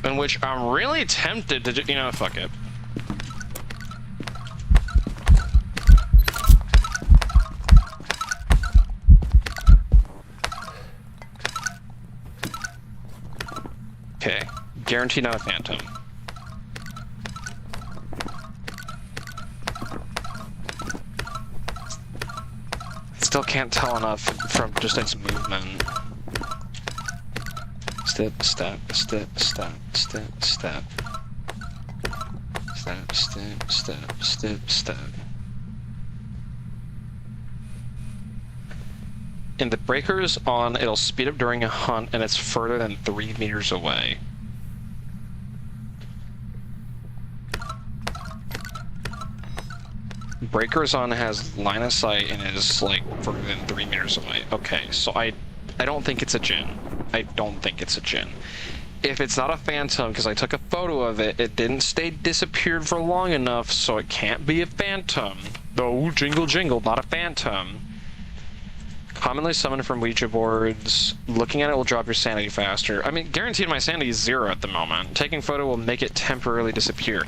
In which I'm really tempted to, you know, fuck it. Okay, guaranteed not a phantom. Still can't tell enough from just its movement. Step, step, step, step, step, step. Step, step, step, step, step. In the breakers on, it'll speed up during a hunt and it's further than 3 meters away. Breakers on has line of sight and is like further than 3 meters away. Okay, so I don't think it's a djinn. I don't think it's a djinn. If it's not a phantom, because I took a photo of it, it didn't stay disappeared for long enough, so it can't be a phantom. Oh, jingle jingle, not a phantom. Commonly summoned from Ouija boards. Looking at it will drop your sanity faster. I mean, guaranteed my sanity is 0 at the moment. Taking photo will make it temporarily disappear.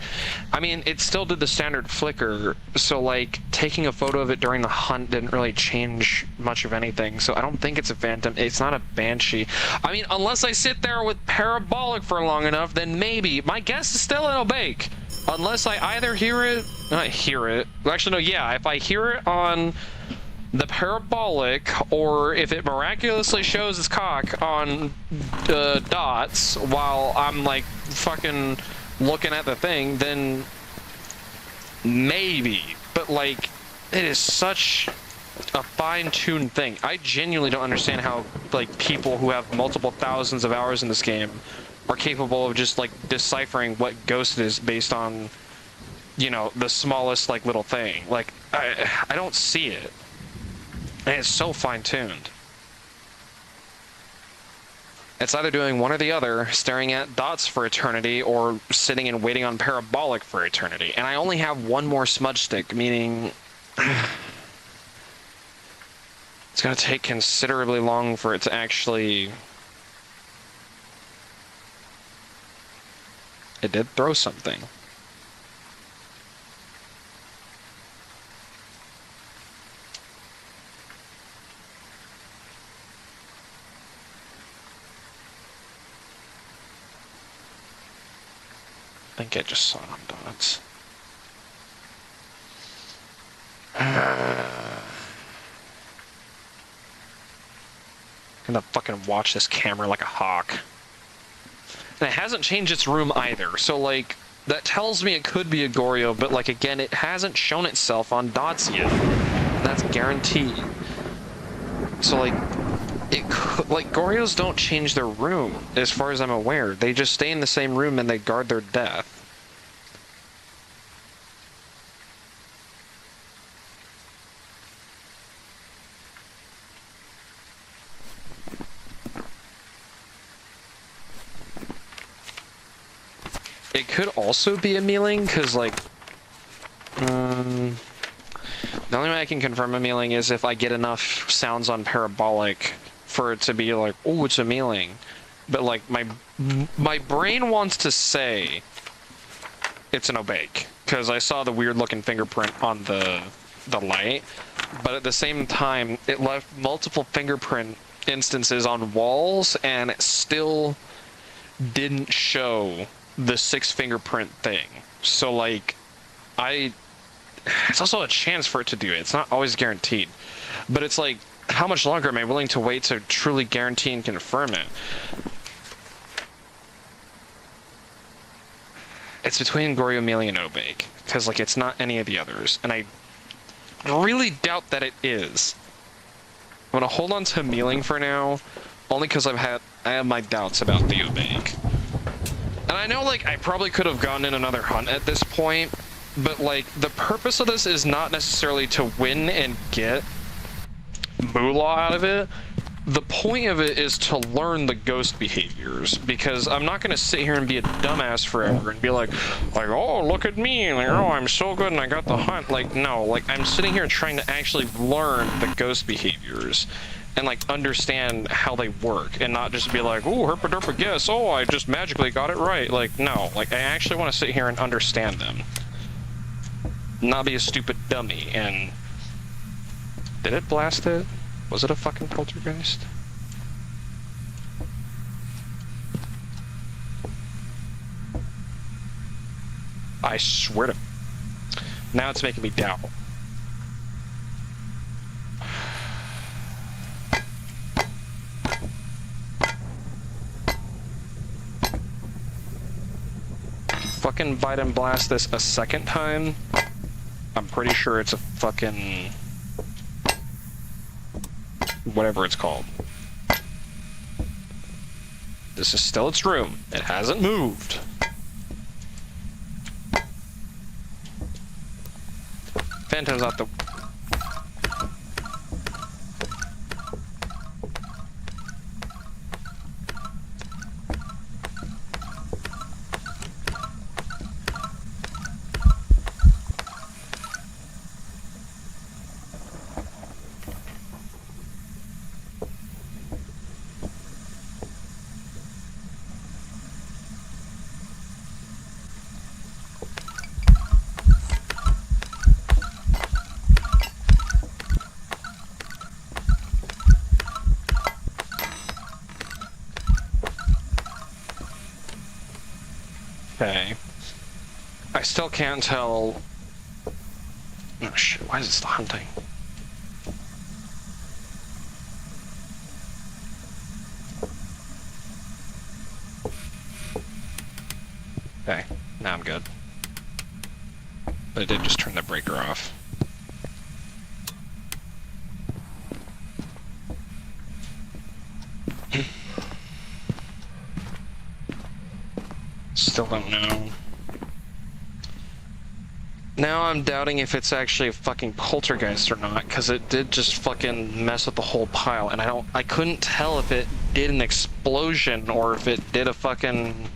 I mean, it still did the standard flicker, so like, taking a photo of it during the hunt didn't really change much of anything, so I don't think it's a phantom. It's not a banshee. I mean, unless I sit there with parabolic for long enough, then maybe. My guess is still an obake. Unless I either hear it... Not hear it. Actually, no, yeah, if I hear it on... the parabolic, or if it miraculously shows its cock on dots while I'm like fucking looking at the thing, then maybe. But like, it is such a fine-tuned thing. I genuinely don't understand how like people who have multiple thousands of hours in this game are capable of just like deciphering what ghost it is based on, you know, the smallest like little thing. Like, I don't see it. And it's so fine-tuned. It's either doing one or the other, staring at dots for eternity, or sitting and waiting on parabolic for eternity. And I only have one more smudge stick, meaning It's gonna take considerably long for it to actually... It did throw something. I think I just saw it on dots. I'm gonna fucking watch this camera like a hawk. And it hasn't changed its room either, so like, that tells me it could be a Goryo, but like again, it hasn't shown itself on dots yet. That's guaranteed. So like, it could, like, Goryos don't change their room, as far as I'm aware. They just stay in the same room and they guard their death. It could also be a mealing, because, like, the only way I can confirm a mealing is if I get enough sounds on parabolic for it to be like, oh, it's a mealing. But, like, my brain wants to say it's an obake, because I saw the weird-looking fingerprint on the light, but at the same time, it left multiple fingerprint instances on walls, and it still didn't show the 6 fingerprint thing. So like, it's also a chance for it to do it. It's not always guaranteed, but it's like, how much longer am I willing to wait to truly guarantee and confirm it? It's between Goryo, Mealy, and Obake, because like, it's not any of the others, and I really doubt that it is. I'm gonna hold on to Mealing for now, only because I have my doubts about the Obake. And I know, like, I probably could have gone in another hunt at this point, but, like, the purpose of this is not necessarily to win and get moolah out of it. The point of it is to learn the ghost behaviors, because I'm not going to sit here and be a dumbass forever and be like, oh, look at me, like, oh, I'm so good and I got the hunt. Like, no, like, I'm sitting here trying to actually learn the ghost behaviors and like understand how they work, and not just be like, oh, herpa derpa guess, oh, I just magically got it right. Like, no, like, I actually want to sit here and understand them, not be a stupid dummy. And did it blast it? Was it a fucking poltergeist? I swear to... Now it's making me doubt. Fucking bite and blast this a second time, I'm pretty sure it's a fucking... whatever it's called. This is still its room. It hasn't moved. Phantom's out the... Okay. I still can't tell... Oh shit, why is it still hunting? Okay, now I'm good. But it did just turn the breaker off. Still don't know. Now I'm doubting if it's actually a fucking poltergeist or not, because it did just fucking mess with the whole pile, and I couldn't tell if it did an explosion or if it did a fucking...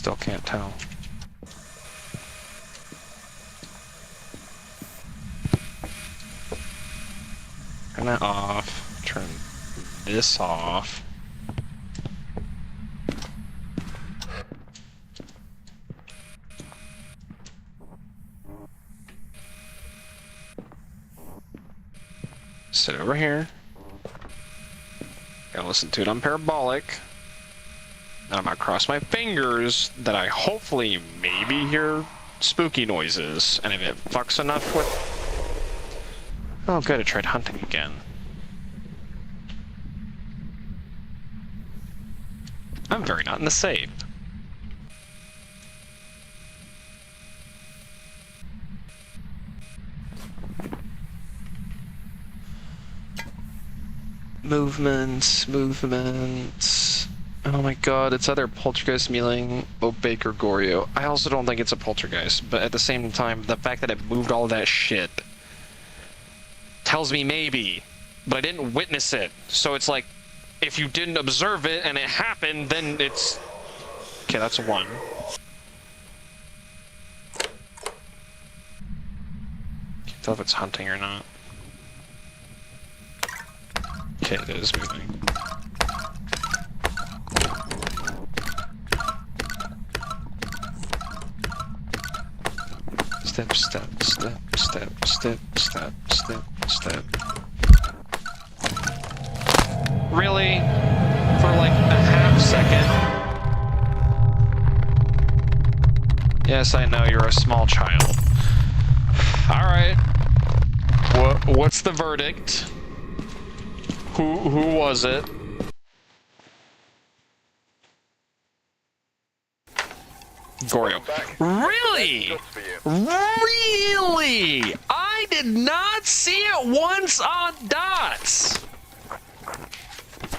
Still can't tell. Turn that off. Turn this off. Sit over here. Gotta listen to it on parabolic. And I'm gonna cross my fingers that I hopefully maybe hear spooky noises. And if it fucks enough with... Oh good, it tried hunting again. I'm very not in the safe. Movement, movement. Oh my god, it's either poltergeist, mealing, opaque, or Goryo. I also don't think it's a poltergeist, but at the same time, the fact that it moved all that shit tells me maybe, but I didn't witness it. So it's like, if you didn't observe it and it happened, then it's... Okay, that's a 1. Can't tell if it's hunting or not. Okay, it is moving. Step, step, step, step, step, step, step, step. Really? For like a half second? Yes, I know you're a small child. Alright. What's the verdict? Who was it? Goryo. Really? Really? I did not see it once on dots.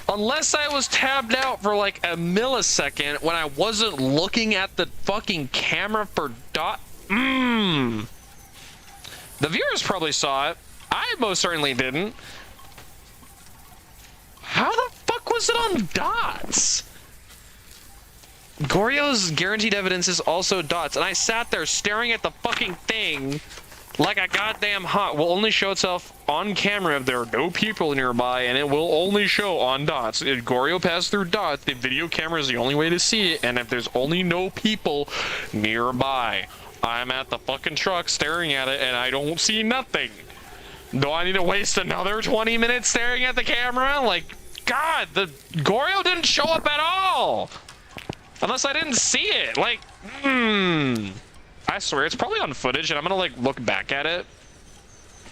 Unless I was tabbed out for like a millisecond when I wasn't looking at the fucking camera for dot. The viewers probably saw it. I most certainly didn't. How the fuck was it on dots? Goryo's guaranteed evidence is also dots, and I sat there staring at the fucking thing like a goddamn hawk. Will only show itself on camera if there are no people nearby, and it will only show on dots. If Goryo passed through dots, the video camera is the only way to see it, and if there's only no people nearby, I'm at the fucking truck staring at it, and I don't see nothing. Do I need to waste another 20 minutes staring at the camera? Like, God, the Goryo didn't show up at all! Unless I didn't see it, like, I swear, it's probably on footage, and I'm gonna, like, look back at it,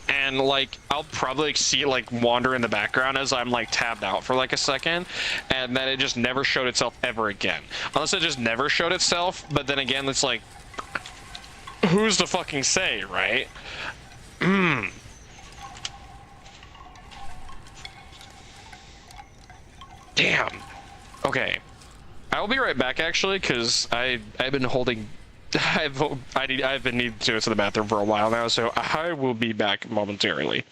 and, like, I'll probably, like, see it, like, wander in the background as I'm, like, tabbed out for, like, a second, and then it just never showed itself ever again. Unless it just never showed itself, but then again, it's like, who's to fucking say, right? Damn. Okay. I'll be right back, actually, because I've been holding... I've been needing to go to the bathroom for a while now, so I will be back momentarily.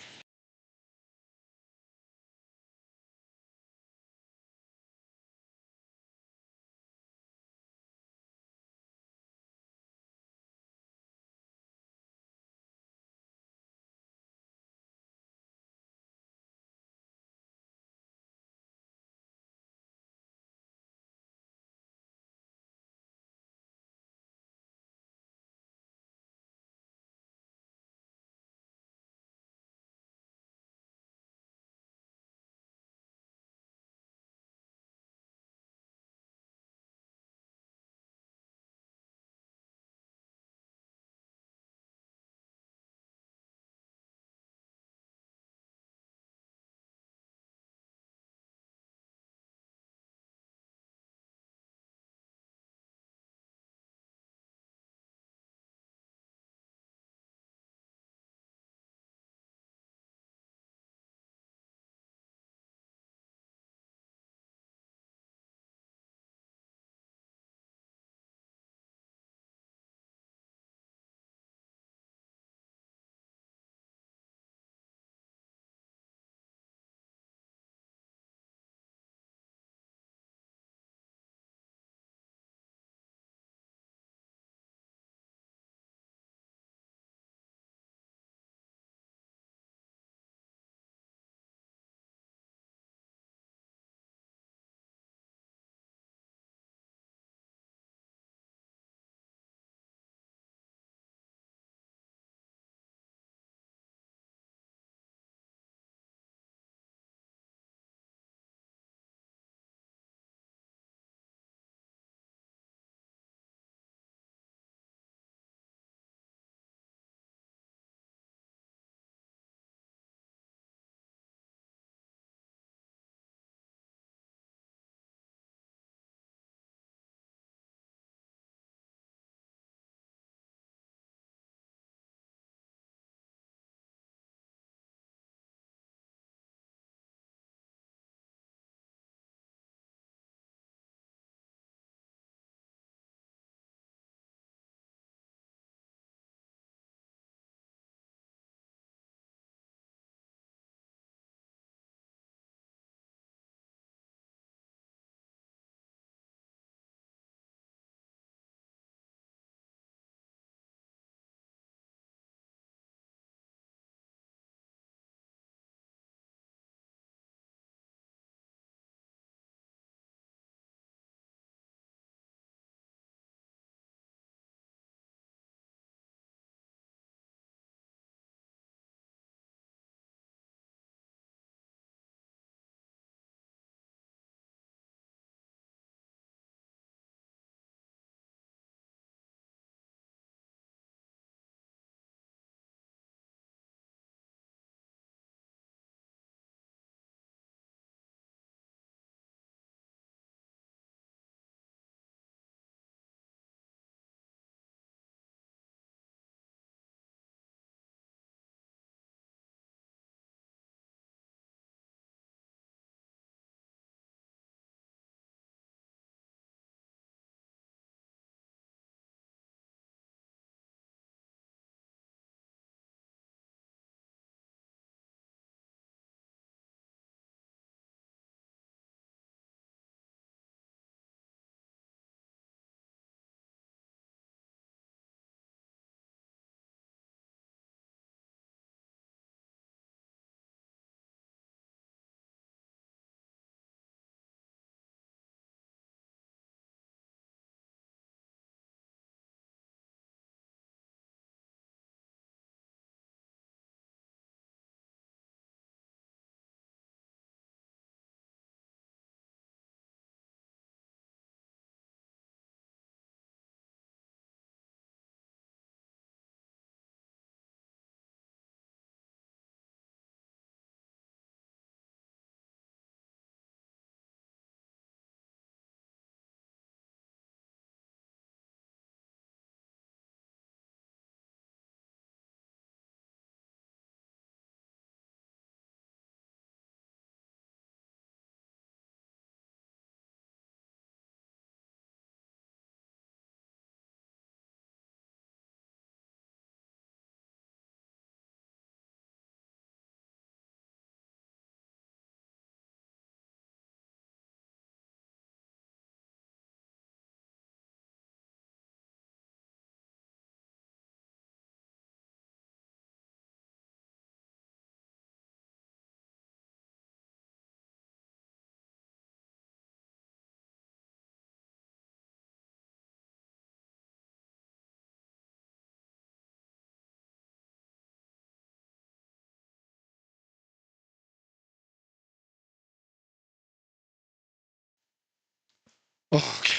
Okay.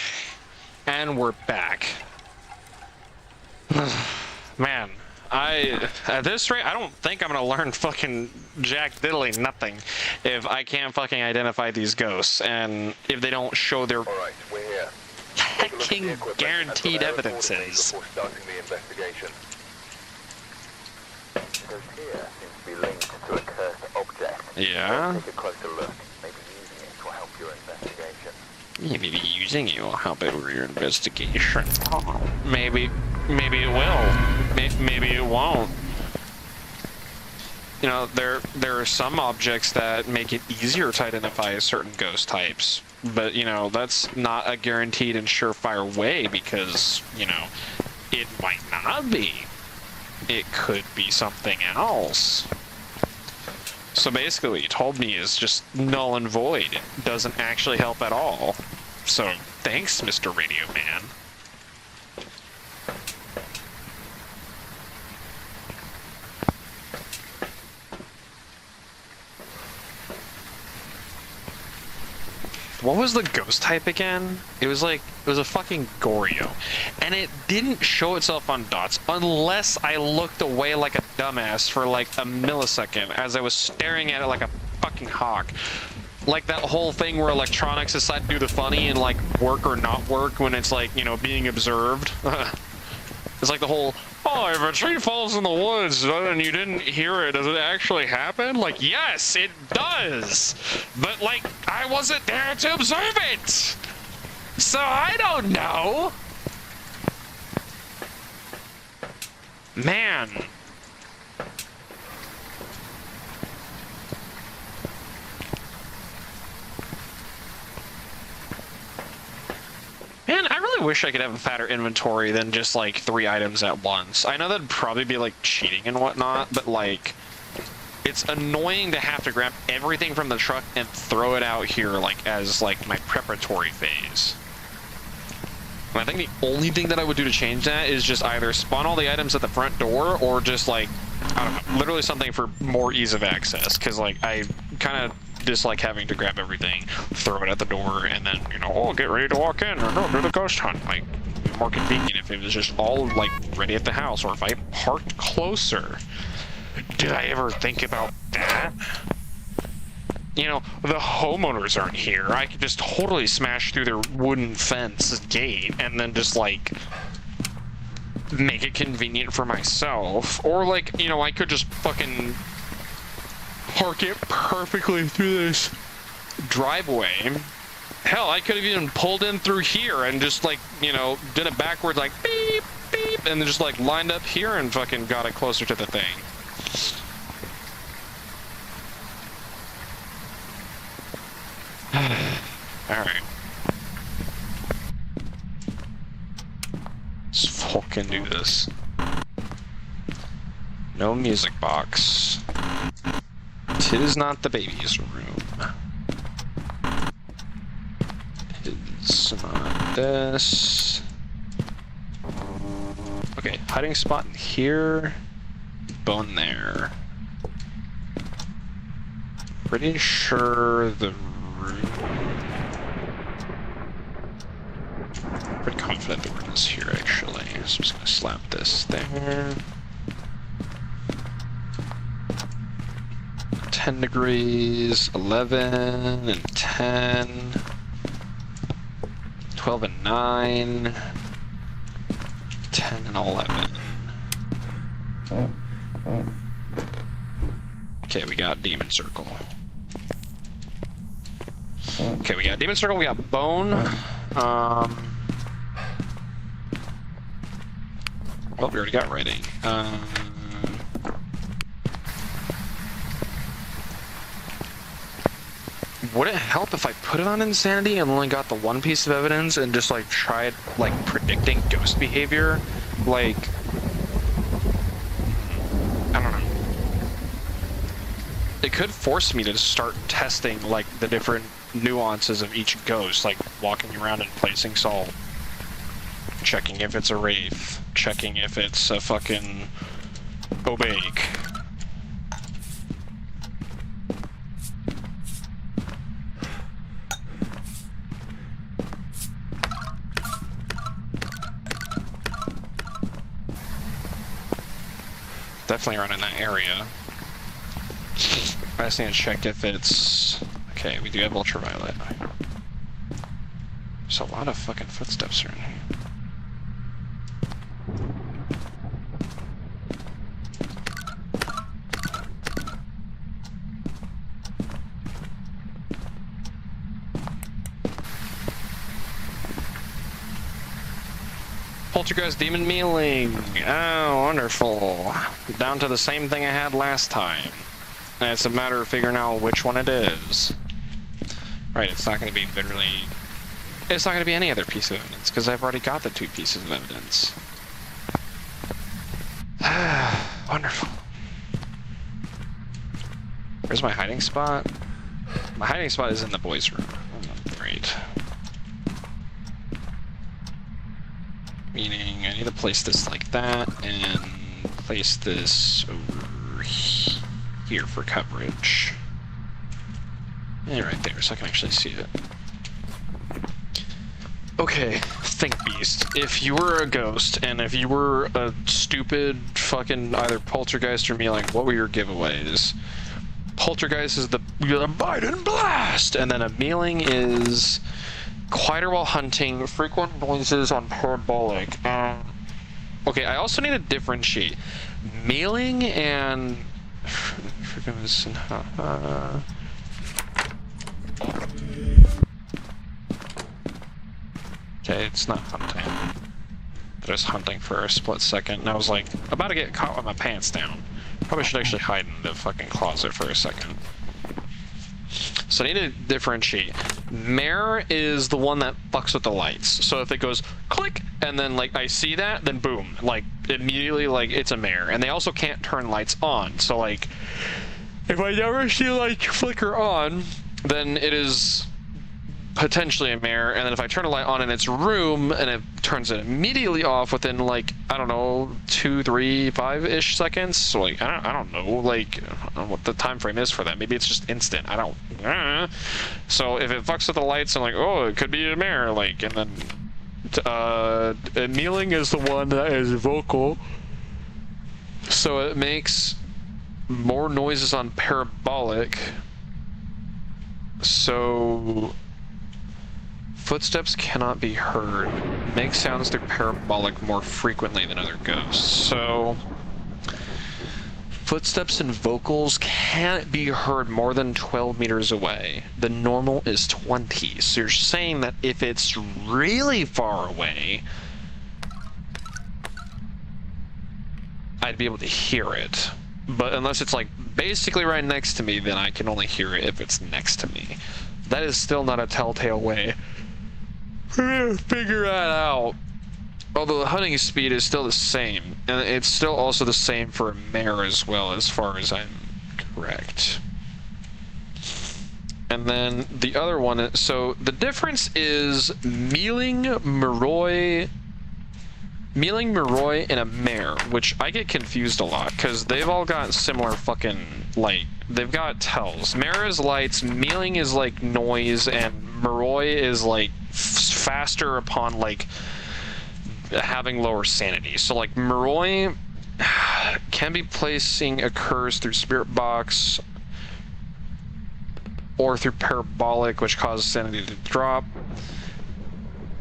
And we're back. Man, at this rate, I don't think I'm gonna learn fucking jack diddly nothing if I can't fucking identify these ghosts, and if they don't show their Alright, we're here. fucking guaranteed evidences. Before starting the investigation. Because here seems to be linked to a cursed object. Yeah? Take a closer look. Maybe using it will help your investigation. Yeah, maybe using it will help it with your investigation. Maybe it will. Maybe it won't. You know, there are some objects that make it easier to identify certain ghost types, but you know, that's not a guaranteed and surefire way because, you know, it might not be. It could be something else. So basically what you told me is just null and void. It doesn't actually help at all. So thanks, Mr. Radio Man. What was the ghost type again? It was a fucking Goryo. And it didn't show itself on dots unless I looked away like a dumbass for like a millisecond as I was staring at it like a fucking hawk. Like that whole thing where electronics decide to do the funny and like work or not work when it's like, you know, being observed. It's like the whole, oh, if a tree falls in the woods and you didn't hear it, does it actually happen? Like, yes, it does. But, like, I wasn't there to observe it. So I don't know. Man. Man, I really wish I could have a fatter inventory than just like 3 items at once. I know that'd probably be like cheating and whatnot, but like, it's annoying to have to grab everything from the truck and throw it out here like as like my preparatory phase. And I think the only thing that I would do to change that is just either spawn all the items at the front door or just like, I don't know, literally something for more ease of access. Cause like I kind of dislike having to grab everything, throw it at the door, and then, you know, oh, get ready to walk in, or go do the ghost hunt. Like, it'd be more convenient if it was just all, like, ready at the house, or if I parked closer. Did I ever think about that? You know, the homeowners aren't here. I could just totally smash through their wooden fence gate, and then just, like, make it convenient for myself. Or, like, you know, I could just fucking park it perfectly through this driveway. Hell, I could have even pulled in through here and just like, you know, did it backwards like beep, beep, and then just like lined up here and fucking got it closer to the thing. Alright. Let's fucking do this. No music box. Tis not the baby's room. It's not this. Okay, hiding spot in here. Bone there. Pretty sure the room. Pretty confident the room is here actually. So I'm just gonna slap this there. 10 degrees, 11 and 10, 12 and 9, 10 and 11. Okay, we got Demon Circle. Okay, we got Demon Circle, we got Bone. Well, we already got Writing. Would it help if I put it on Insanity and only got the one piece of evidence and just like tried like predicting ghost behavior? Like, I don't know. It could force me to start testing like the different nuances of each ghost, like walking around and placing salt, checking if it's a wraith, checking if it's a fucking Obake. definitely around in that area. I just need to check if it's... Okay, we do have ultraviolet. There's a lot of fucking footsteps around here. Poltergeist Demon Mealing. Oh, wonderful. Down to the same thing I had last time. And it's a matter of figuring out which one it is. Right, it's not going to be literally... It's not going to be any other piece of evidence, because I've already got the 2 pieces of evidence. Wonderful. Where's my hiding spot? My hiding spot is in the boys' room. Oh, great. Meaning, I need to place this like that, and place this over here for coverage. And right there, so I can actually see it. Okay, think beast. If you were a ghost, and if you were a stupid fucking either poltergeist or mealing, what were your giveaways? Poltergeist is the Biden blast, and then a mealing is quieter while hunting, frequent noises on parabolic. Okay, I also need to differentiate mealing and okay, it's not hunting. Just hunting for a split second, and I was like, about to get caught with my pants down. Probably should actually hide in the fucking closet for a second. So I need to differentiate. Mare is the one that fucks with the lights. So if it goes click, and then like I see that, then boom, like immediately like it's a mare. And they also can't turn lights on. So like if I never see like flicker on, then it is potentially a mare. And then if I turn a light on in its room and it turns it immediately off within like, I don't know, 2, 3, 5-ish seconds. So like I don't know, like I don't know what the time frame is for that. Maybe it's just instant. I don't So if it fucks with the lights, I'm like, oh, it could be a mare, like, and then kneeling is the one that is vocal. So it makes more noises on parabolic. So footsteps cannot be heard. Make sounds through parabolic more frequently than other ghosts. So footsteps and vocals can't be heard more than 12 meters away. The normal is 20. So you're saying that if it's really far away, I'd be able to hear it. But unless it's like basically right next to me, then I can only hear it if it's next to me. That is still not a telltale way. Figure that out. Although the hunting speed is still the same, and it's still also the same for a mare as well, as far as I'm correct. And then the other one, so the difference is mealing, Moroi, and a mare, which I get confused a lot, because they've all got similar fucking, like, they've got tells. Mare is lights, mealing is like noise, and Moroi is like faster upon like having lower sanity. So like Moroi can be placing occurs through spirit box or through parabolic, which causes sanity to drop.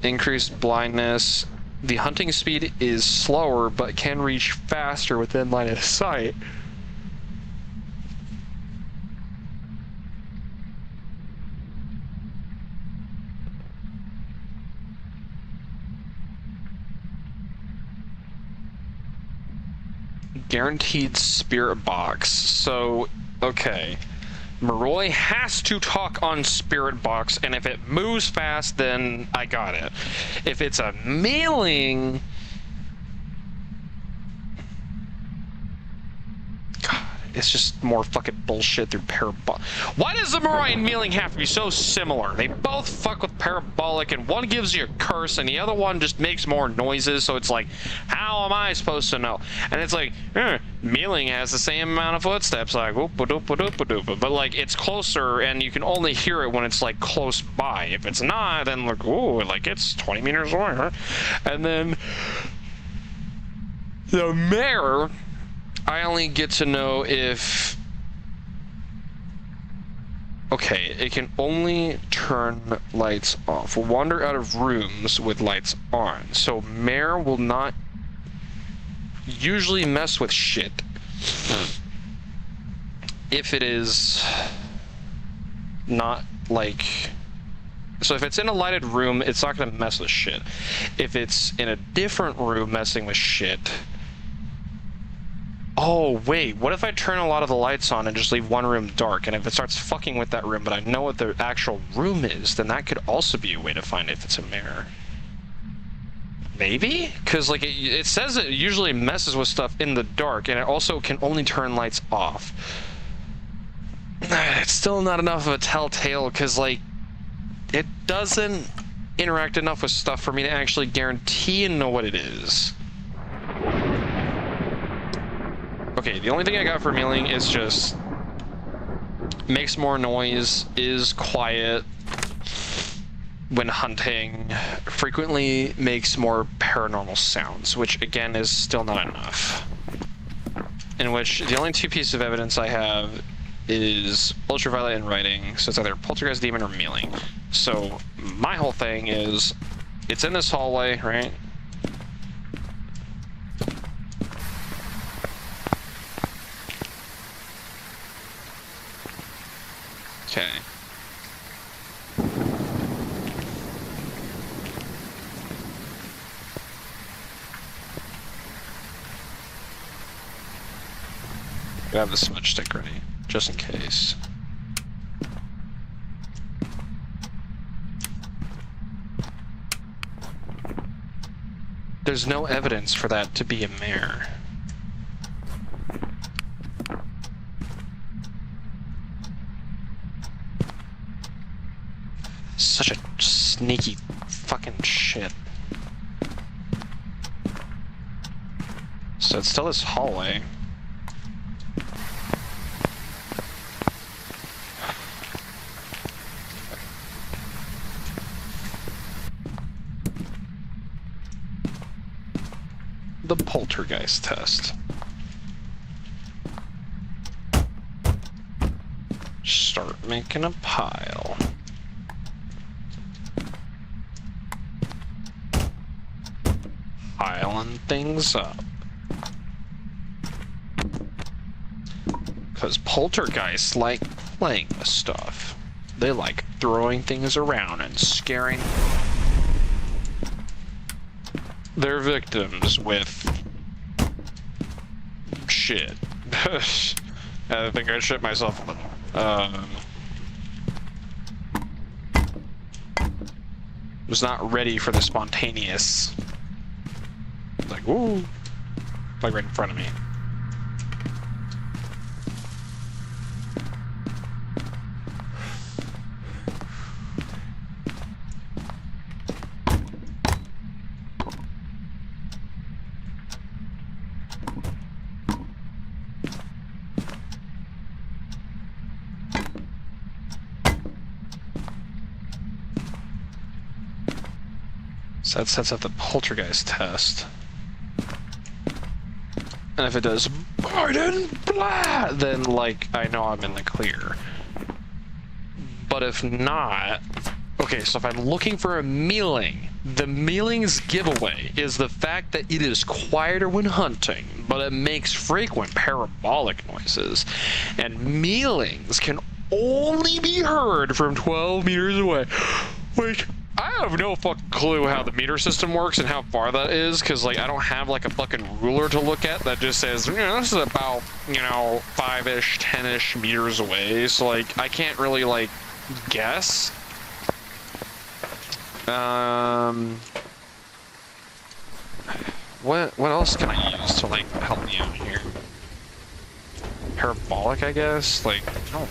Increased blindness. The hunting speed is slower but can reach faster within line of sight. Guaranteed spirit box. So, okay. Moroi has to talk on spirit box, and if it moves fast, then I got it. If it's a mealing... God, it's just more fucking bullshit through parabolic. Why does the Moroi and mealing have to be so similar? They both fuck with parabolic, and one gives you a curse, and the other one just makes more noises, so it's like, how am I supposed to know? And it's like, mealing has the same amount of footsteps, like, whoop-a-doop-a-doop-a-doop, but like, it's closer, and you can only hear it when it's like close by. If it's not, then like, ooh, like it's 20 meters away, huh? And then the mare, I only get to know if... Okay, it can only turn lights off. Wander out of rooms with lights on. So Mare will not usually mess with shit. If it is not like... So if it's in a lighted room, it's not gonna mess with shit. If it's in a different room messing with shit... Oh, wait, what if I turn a lot of the lights on and just leave one room dark, and if it starts fucking with that room, but I know what the actual room is, then that could also be a way to find if it's a mirror. Maybe? Because, like, it says it usually messes with stuff in the dark, and it also can only turn lights off. It's still not enough of a telltale, because, like, it doesn't interact enough with stuff for me to actually guarantee and know what it is. Okay, the only thing I got for Mealing is just makes more noise, is quiet when hunting, frequently makes more paranormal sounds, which again is still not enough. In which the only two pieces of evidence I have is ultraviolet and writing, so it's either poltergeist, demon, or Mealing. So my whole thing is, it's in this hallway, right? Okay. I have the smudge stick ready, just in case. There's no evidence for that to be a mare. Such a sneaky fucking shit. So it's still this hallway. The poltergeist test. Start making a pile. Piling things up. Because poltergeists like playing with stuff. They like throwing things around and scaring their victims with shit. I think I shit myself a little. Was not ready for the spontaneous. Like, ooh, like right in front of me. So that sets up the poltergeist test. And if it does Biden blah, then like I know I'm in the clear. But if not, okay, so if I'm looking for a Mealing, the Mealing's giveaway is the fact that it is quieter when hunting, but it makes frequent parabolic noises. And Mealings can only be heard from 12 meters away. Like, I have no fucking clue how the meter system works and how far that is, because, like, I don't have, like, a fucking ruler to look at that just says, you know, this is about, you know, 5-ish, 10-ish meters away, so, like, I can't really, like, guess. What else can I use to, like, help me out here? Parabolic, I guess? Like, I don't...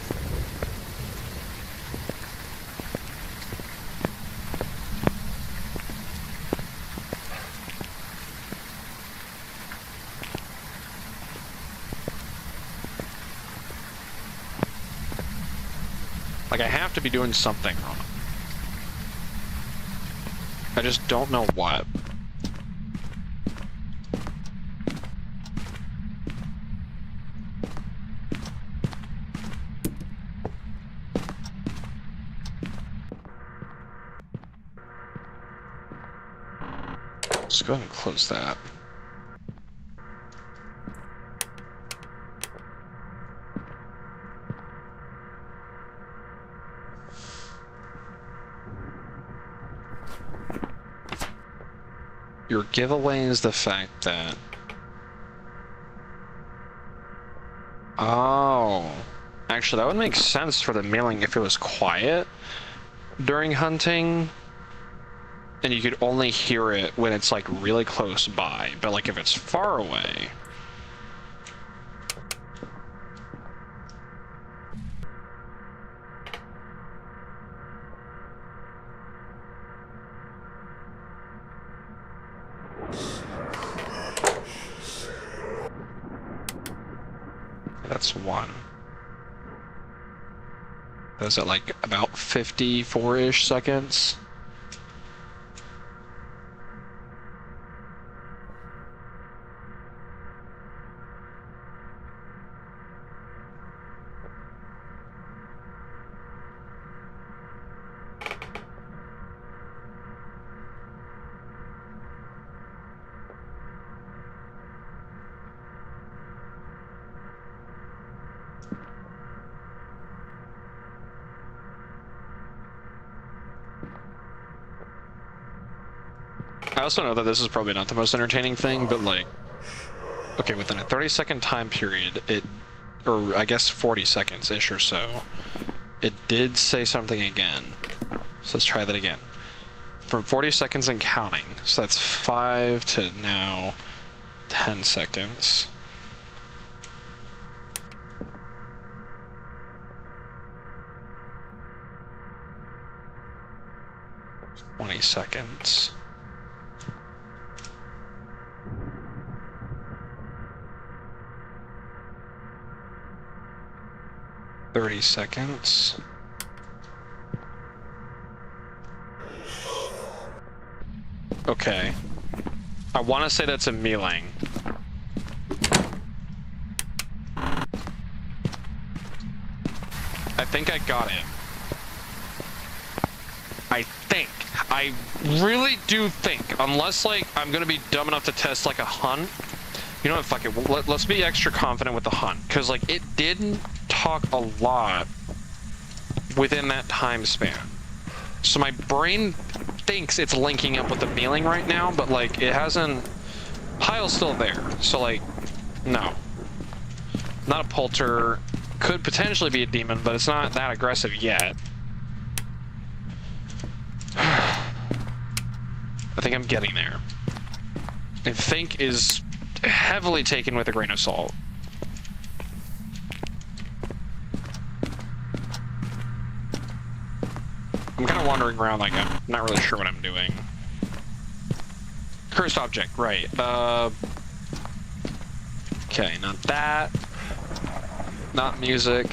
Like, I have to be doing something wrong. I just don't know what. Let's go ahead and close that. Your giveaway is the fact that... Oh. Actually, that would make sense for the mailing if it was quiet during hunting. And you could only hear it when it's like really close by. But like if it's far away... That's one. That's at like about 54-ish seconds. I also know that this is probably not the most entertaining thing, but like, okay, within a 30-second time period, or I guess 40 seconds-ish or so, it did say something again. So let's try that again. From 40 seconds and counting, so that's 5 to now 10 seconds. $20 seconds. 30 seconds. Okay. I want to say that's a mealing. I think I got it. I really do think, unless like I'm gonna be dumb enough to test like a hunt. You know what, fuck it, let's be extra confident with the hunt, because like it didn't talk a lot within that time span. So my brain thinks it's linking up with the mealing right now, but like it hasn't. Pile's still there, so like, no. Not a polter. Could potentially be a demon, but it's not that aggressive yet. I think I'm getting there. I think is heavily taken with a grain of salt. I'm kind of wandering around like I'm not really sure what I'm doing. Cursed object, right. Okay, not that. Not music.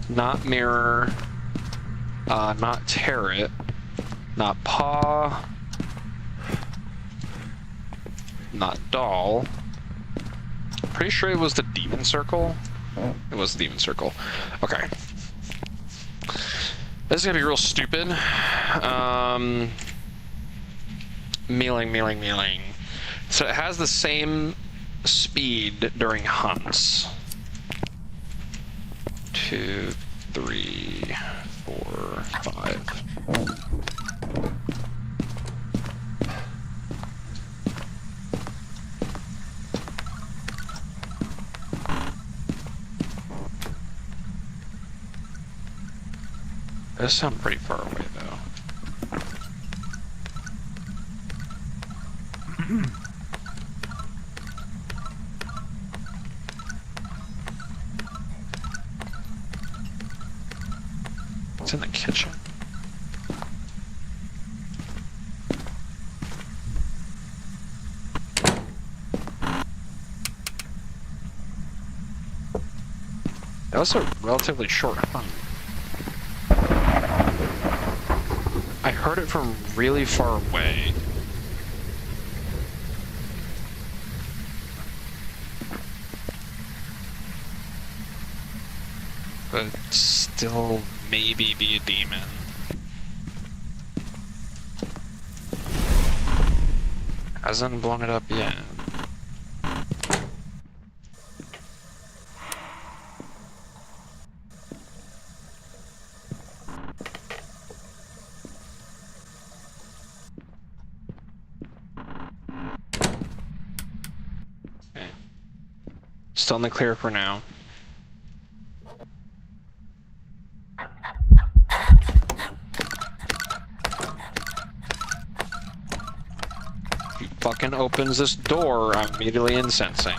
Not mirror. Not turret. Not paw. Not doll. Pretty sure it was the demon circle. It was the demon circle. Okay. This is gonna be real stupid. Mealing. So it has the same speed during hunts. 2, 3, 4, 5. Those sound pretty far away, though. It's in the kitchen. That was a relatively short hunt. I heard it from really far away. But still maybe be a demon. Hasn't blown it up yet. Okay. Still in the clear for now. He fucking opens this door, I'm immediately incensing.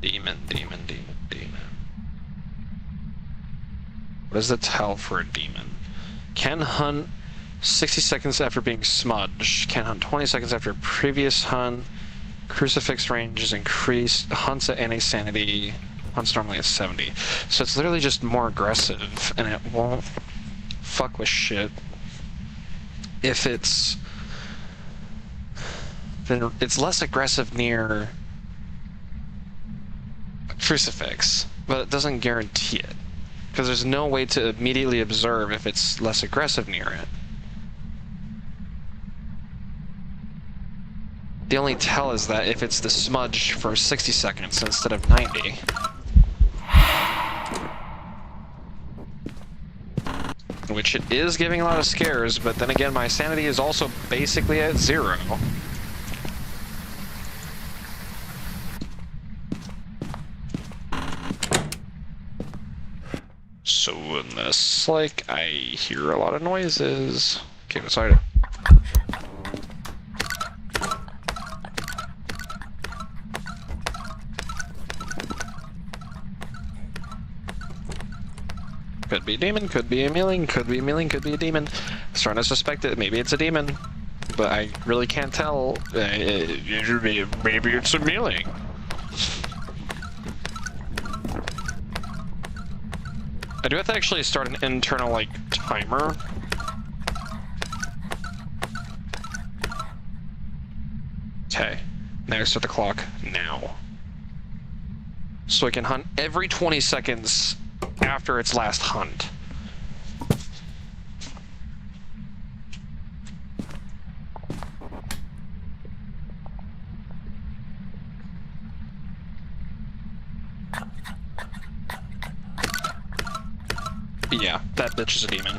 Demon. What does it tell for a demon? Can hunt 60 seconds after being smudged. Can hunt 20 seconds after a previous hunt. Crucifix range is increased. Hunts at any sanity. Hunts normally at 70. So it's literally just more aggressive, and it won't fuck with shit. If it's... then it's less aggressive near Crucifix, but it doesn't guarantee it. Because there's no way to immediately observe if it's less aggressive near it. The only tell is that if it's the smudge for 60 seconds instead of 90. Which it is giving a lot of scares, but then again my sanity is also basically at 0. So unless, like, I hear a lot of noises... Okay, beside it. Could be a demon, could be a mealing, could be a mealing, could be a demon. I'm starting to suspect it. Maybe it's a demon, but I really can't tell. Maybe it's a mealing. I do have to actually start an internal, like, timer. Okay, now I start the clock now. So I can hunt every 20 seconds after its last hunt. Yeah, that bitch is a demon.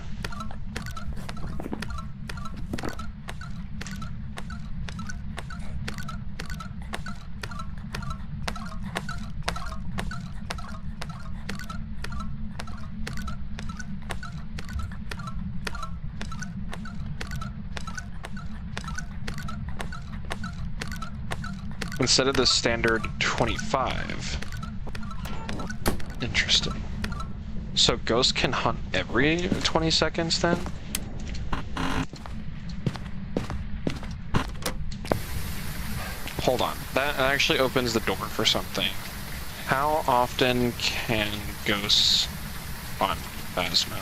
Instead of the standard 25. Interesting. So Ghost can hunt every 20 seconds then? Hold on. That actually opens the door for something. How often can Ghosts hunt Phasmo?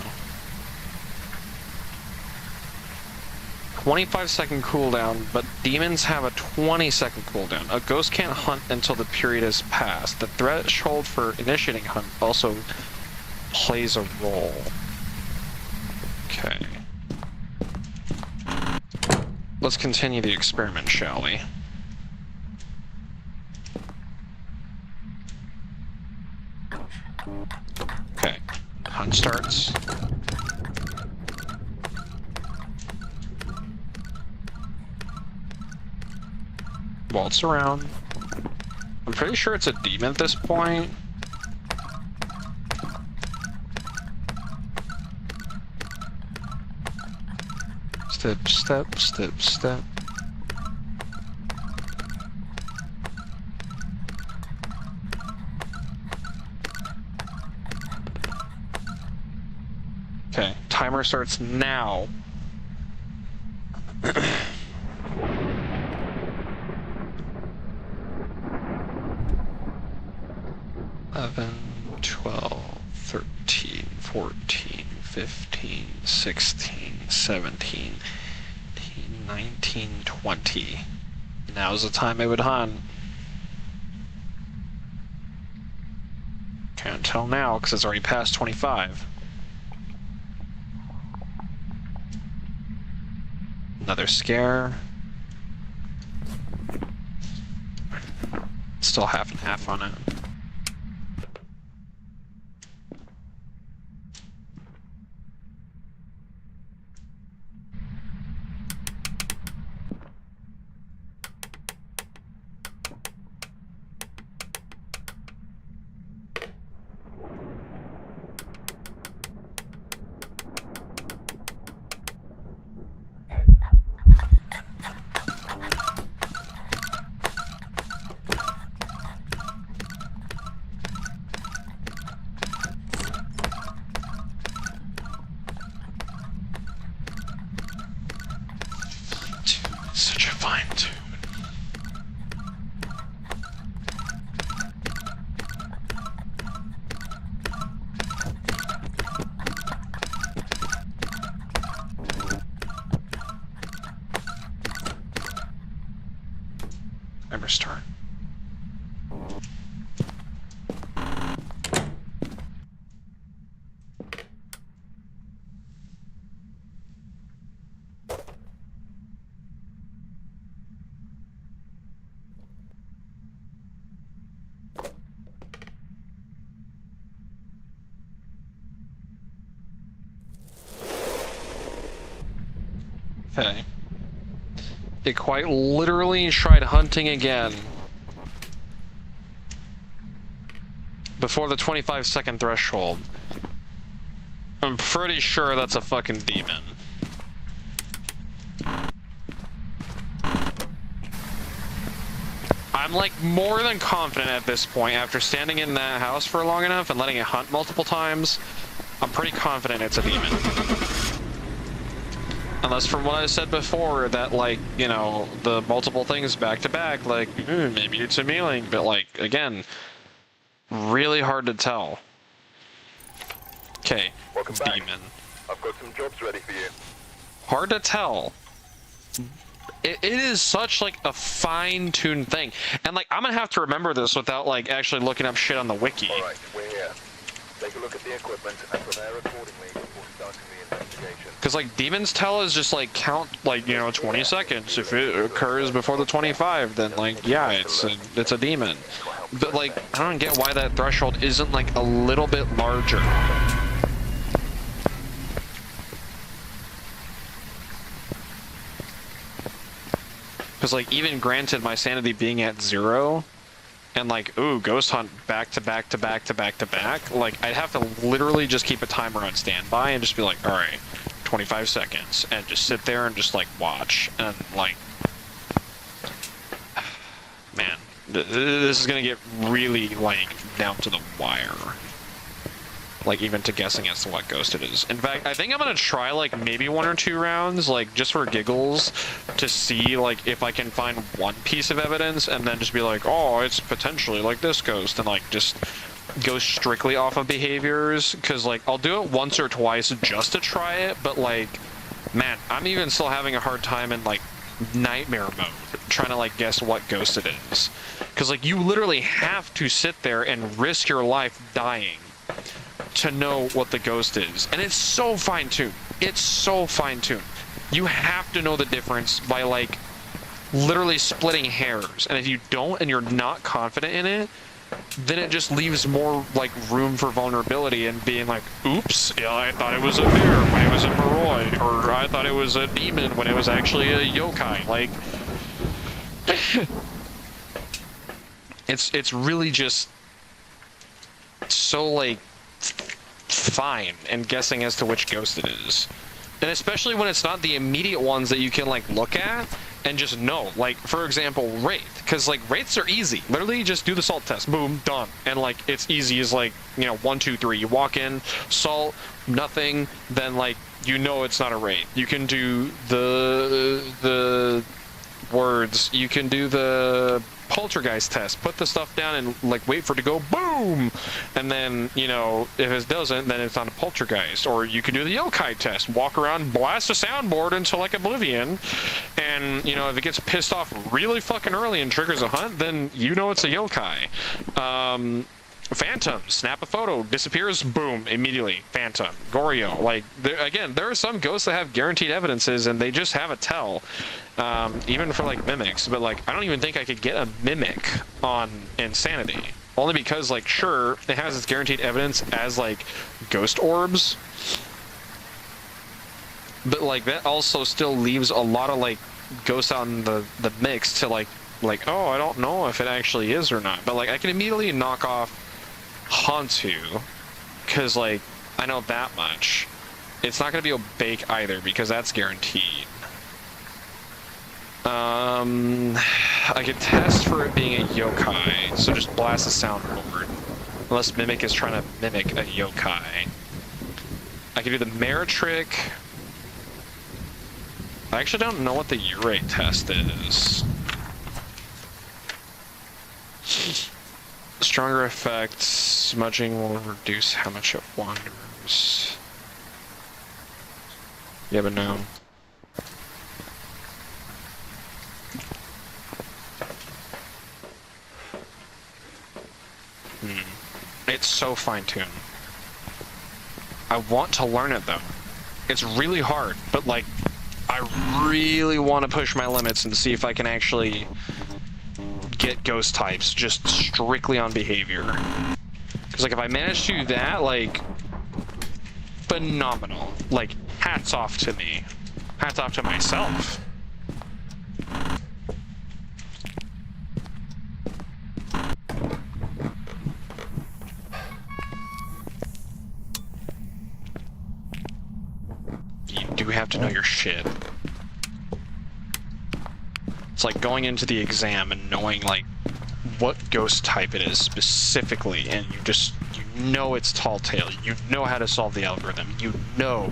25-second cooldown, but demons have a 20-second cooldown. A ghost can't hunt until the period has passed. The threshold for initiating hunt also plays a role. Okay. Let's continue the experiment, shall we? Okay. Hunt starts. Waltz around. I'm pretty sure it's a demon at this point. Step, step, step, step. Okay, timer starts now. 11, 12, 13, 14, 15, 16, 17, 18, 19, 20. Now's the time I would hunt. Can't tell now because it's already past 25. Another scare. Still half and half on it. Such a fine tune. Timer start. Okay. It quite literally tried hunting again. Before the 25-second threshold. I'm pretty sure that's a fucking demon. I'm like more than confident at this point, after standing in that house for long enough and letting it hunt multiple times, I'm pretty confident it's a demon. Unless from what I said before, that like, you know, the multiple things back to back, like, maybe it's a mealing, but like, again, really hard to tell. Okay, Welcome back. demon. I've got some jobs ready for you. Hard to tell. It is such like a fine-tuned thing. And like, I'm gonna have to remember this without like actually looking up shit on the wiki. Alright, we're here. Take a look at the equipment and prepare accordingly before starting the investigation. Because like demons tell is just like count like, you know, 20 seconds. If it occurs before the 25, then like, yeah, it's a demon. But like, I don't get why that threshold isn't like a little bit larger. Because like, even granted my sanity being at 0, and like, ooh, ghost hunt back to back to back to back to back, like I'd have to literally just keep a timer on standby and just be like, alright, 25 seconds, and just sit there and just like watch, and like, man, this is gonna get really like down to the wire. Like, even to guessing as to what ghost it is. In fact, I think I'm gonna try like maybe 1 or 2 rounds, like just for giggles, to see like if I can find one piece of evidence and then just be like, oh, it's potentially like this ghost, and like just go strictly off of behaviors. Because like, I'll do it once or twice just to try it, but like, man, I'm even still having a hard time in like nightmare mode trying to like guess what ghost it is. Because like, you literally have to sit there and risk your life dying to know what the ghost is. And it's so fine-tuned. It's so fine-tuned. You have to know the difference by like literally splitting hairs. And if you don't and you're not confident in it, then it just leaves more like room for vulnerability and being like, oops, yeah, I thought it was a bear when it was a Moroi, or I thought it was a demon when it was actually a yokai. Like, it's really just so like fine and guessing as to which ghost it is. And especially when it's not the immediate ones that you can like look at and just know. Like, for example, Wraith, because like Wraiths are easy. Literally just do the salt test, boom, done. And like, it's easy as like, you know, 1 2 3, you walk in, salt, nothing, then like, you know it's not a Wraith. You can do the words, you can do the poltergeist test. Put the stuff down and like wait for it to go boom, and then you know if it doesn't, then it's on a poltergeist. Or you can do the yokai test. Walk around, blast a soundboard into like oblivion, and you know if it gets pissed off really fucking early and triggers a hunt, then you know it's a yokai. Phantom, snap a photo, disappears, boom, immediately. Phantom, Goryo. Like, there are some ghosts that have guaranteed evidences and they just have a tell. Even for, like, mimics. But, like, I don't even think I could get a mimic on Insanity. Only because, like, sure, it has its guaranteed evidence as, like, ghost orbs. But, like, that also still leaves a lot of, like, ghosts on the mix to, like, oh, I don't know if it actually is or not. But, like, I can immediately knock off Hantu, because like I know that much. It's not going to be Obake either because that's guaranteed. I could test for it being a yokai, so just blast a soundboard. Unless Mimic is trying to mimic a yokai. I could do the mirror trick. I actually don't know what the Urate test is. Stronger effect, smudging will reduce how much it wanders. Yeah, but no. It's so fine-tuned. I want to learn it though. It's really hard, but like, I really want to push my limits and see if I can actually get ghost types just strictly on behavior. Because like if I manage to do that, like phenomenal. Like hats off to me. Hats off to myself. You do have to know your shit. It's like going into the exam and knowing like what ghost type it is specifically, and you know it's tall tale. You know how to solve the algorithm. You know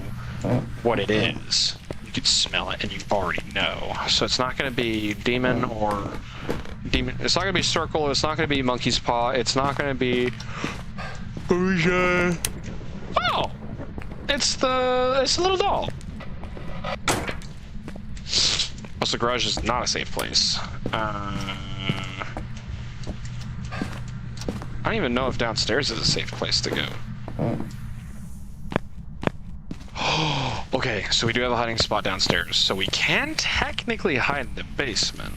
what it is. You can smell it, and you already know. So it's not going to be demon or demon. It's not going to be circle. It's not going to be monkey's paw. It's not going to be. Oh, it's the little doll. Also, the garage is not a safe place. I don't even know if downstairs is a safe place to go. Okay, so we do have a hiding spot downstairs, so we can technically hide in the basement.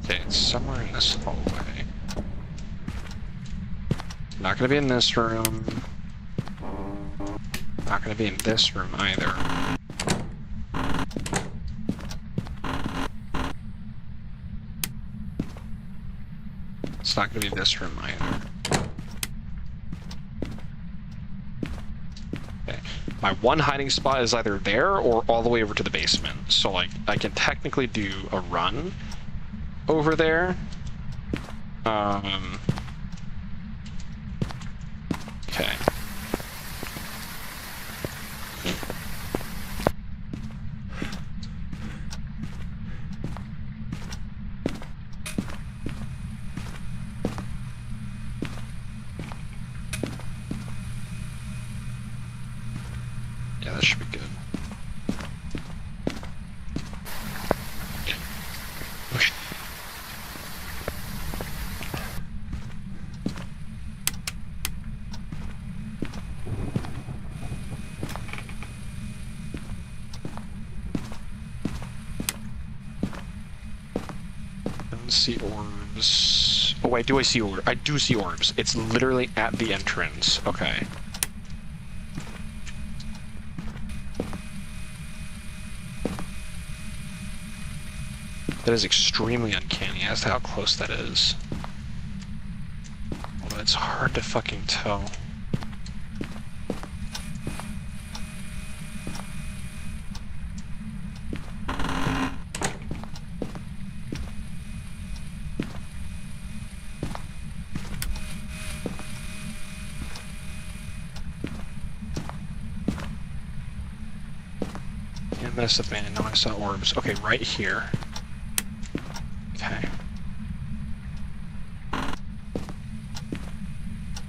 Okay, it's somewhere in this hallway. Not gonna be in this room. Not gonna be in this room either. It's not gonna be this room either. Okay. My one hiding spot is either there or all the way over to the basement. So like I can technically do a run over there. Okay. Yeah, that should be good. Okay. Don't see orbs. Oh wait, do I see orbs? I do see orbs. It's literally at the entrance. Okay. That is extremely uncanny as to how close that is. Although it's hard to fucking tell. I missed the fan. Now I saw orbs. Okay, right here. Okay.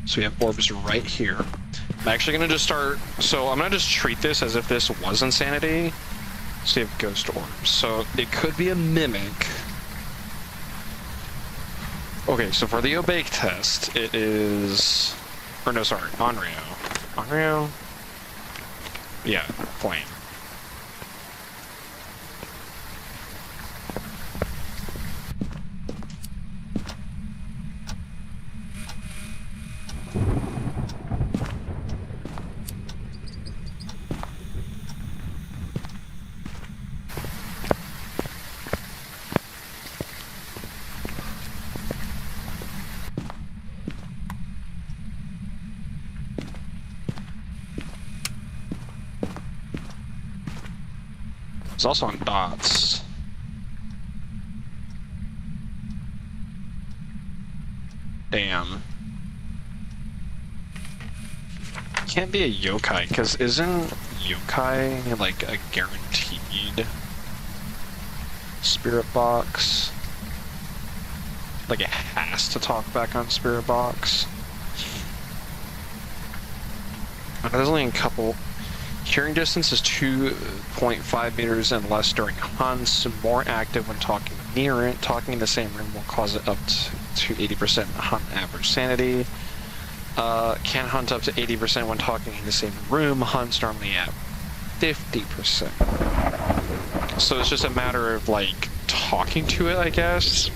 So we have orbs right here. I'm actually gonna just start, so I'm gonna just treat this as if this was insanity. So we have ghost orbs. So it could be a mimic. Okay, so for the Obake test, it is, or no, sorry, Onryo. Onryo? Yeah, flame. It's also on dots. Damn. Can't be a yokai, because isn't yokai like a guaranteed spirit box? Like it has to talk back on spirit box? There's only a couple. Hearing distance is 2.5 meters and less during hunts. More active when talking near it. Talking in the same room will cause it up to 80% hunt average sanity. Can hunt up to 80% when talking in the same room. Hunts normally at 50%. So it's just a matter of like talking to it, I guess.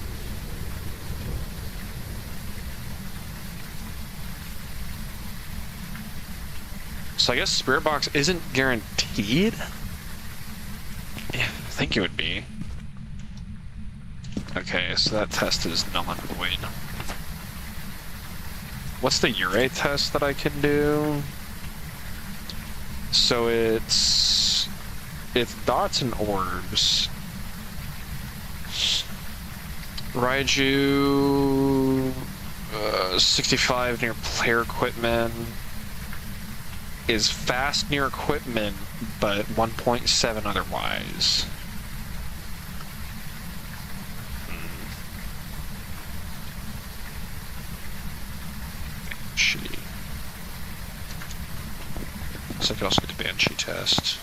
So I guess Spirit Box isn't guaranteed? Yeah, I think it would be. Okay, so that test is null and void. What's the Ure test that I can do? So it's dots and orbs. Raiju 65 near player equipment. Is fast near equipment, but 1.7 otherwise. Banshee. So I could also get the Banshee test.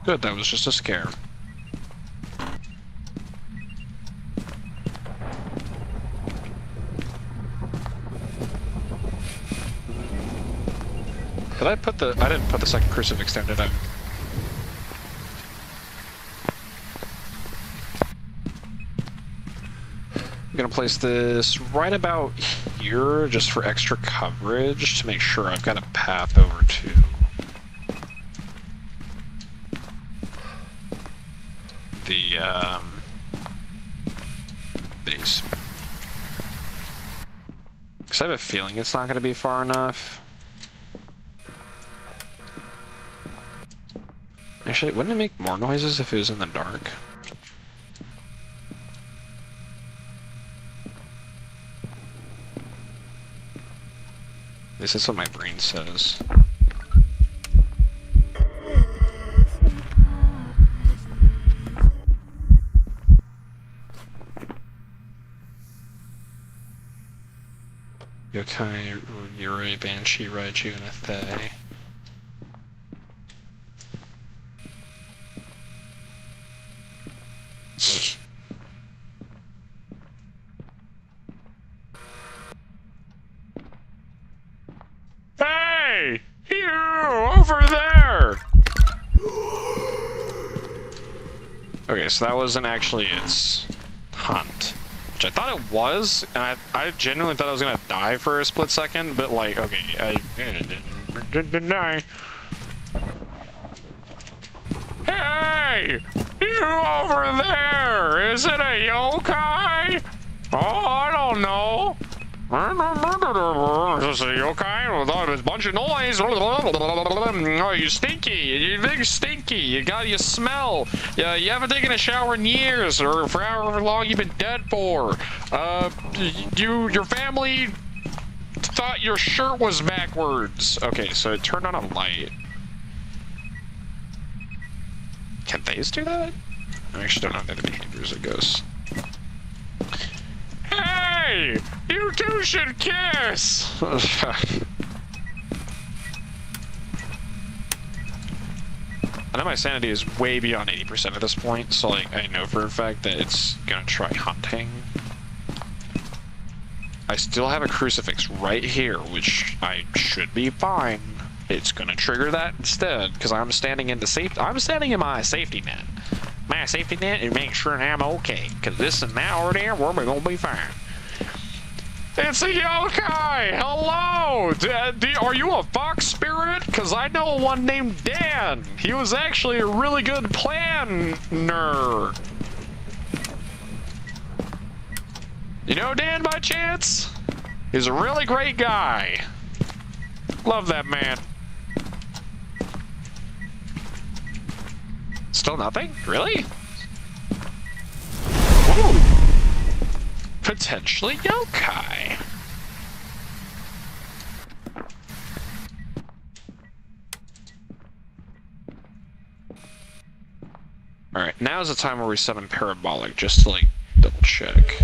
Good, that was just a scare. Did I put the... I didn't put the second crucifix down, did I? I'm gonna place this right about here, just for extra coverage, to make sure I've got a path over to... the base. Because I have a feeling it's not going to be far enough. Actually, wouldn't it make more noises if it was in the dark? At least that's what my brain says. Yokai, Yurei, Banshee, Raiju, and a Thay. Hey! You! Over there! Okay, so that wasn't actually its hunt. Which I thought it was, and I genuinely thought I was gonna die for a split second, but like, okay, I didn't die. Hey! You over there! Is it a yokai? Oh, I don't know. Just a yokai with a bunch of noise. Oh, you stinky. You big stinky. You smell. You haven't taken a shower in years, or for however long you've been dead for. Your family thought your shirt was backwards. Okay, so it turned on a light. Can they do that? I actually don't know the behaviors of ghosts. Hey! You two should kiss! I know my sanity is way beyond 80% at this point, so like I know for a fact that it's gonna try hunting. I still have a crucifix right here, which I should be fine. It's gonna trigger that instead, because I'm standing in my safety net. My safety net is making sure I'm okay, because this and that over there, we're gonna be fine. It's a yokai! Hello! Are you a fox spirit? Because I know one named Dan. He was actually a really good planner. You know Dan by chance? He's a really great guy. Love that man. Still nothing? Really? Ooh. Potentially yokai. Alright, now's the time where we summon Parabolic, just to like double check.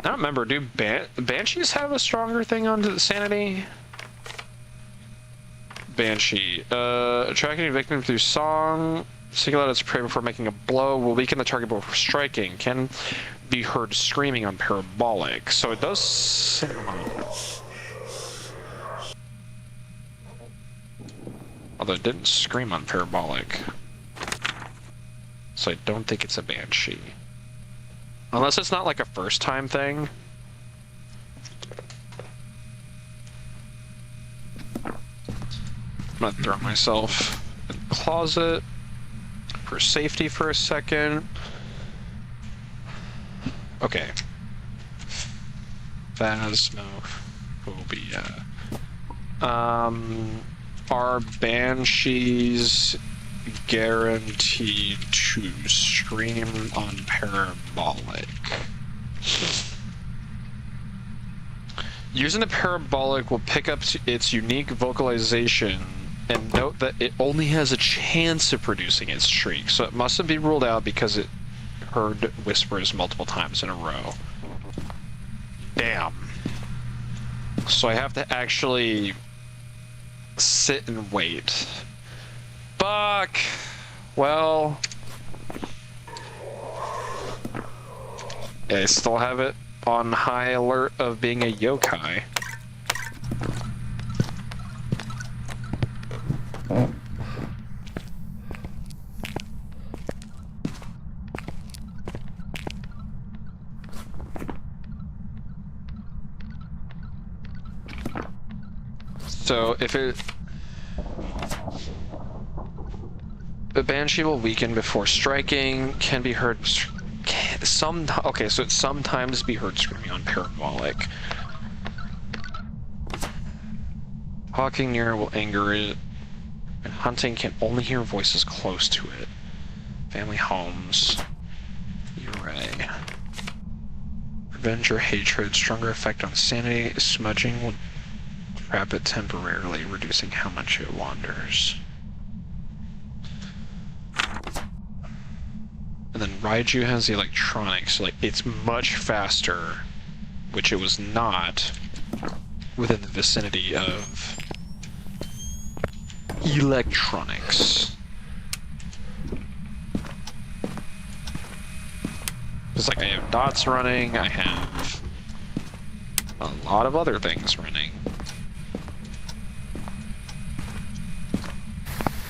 I don't remember, do Banshees have a stronger thing on sanity? Banshee. Attracting a victim through song. Single out its prey before making a blow. Will weaken the target before striking. Can be heard screaming on Parabolic. So it does... Although it didn't scream on Parabolic. So I don't think it's a Banshee. Unless it's not like a first time thing. I'm gonna throw myself in the closet for safety for a second. Okay. Phasmophobia. Are banshees guaranteed to scream on parabolic? Using the parabolic will pick up its unique vocalization, and note that it only has a chance of producing its shriek, so it mustn't be ruled out because it heard whispers multiple times in a row. Damn. So I have to actually sit and wait. Fuck! Well... I still have it on high alert of being a yokai. So if it... The Banshee will weaken before striking, can be heard... Okay, so it sometimes be heard screaming on parabolic. Hawking near will anger it. And hunting can only hear voices close to it. Family homes. Uray. Revenge or hatred, stronger effect on sanity. Smudging will trap it temporarily, reducing how much it wanders. And then Raiju has the electronics, so like it's much faster, which it was not within the vicinity of electronics. It's like I have dots running, I have a lot of other things running.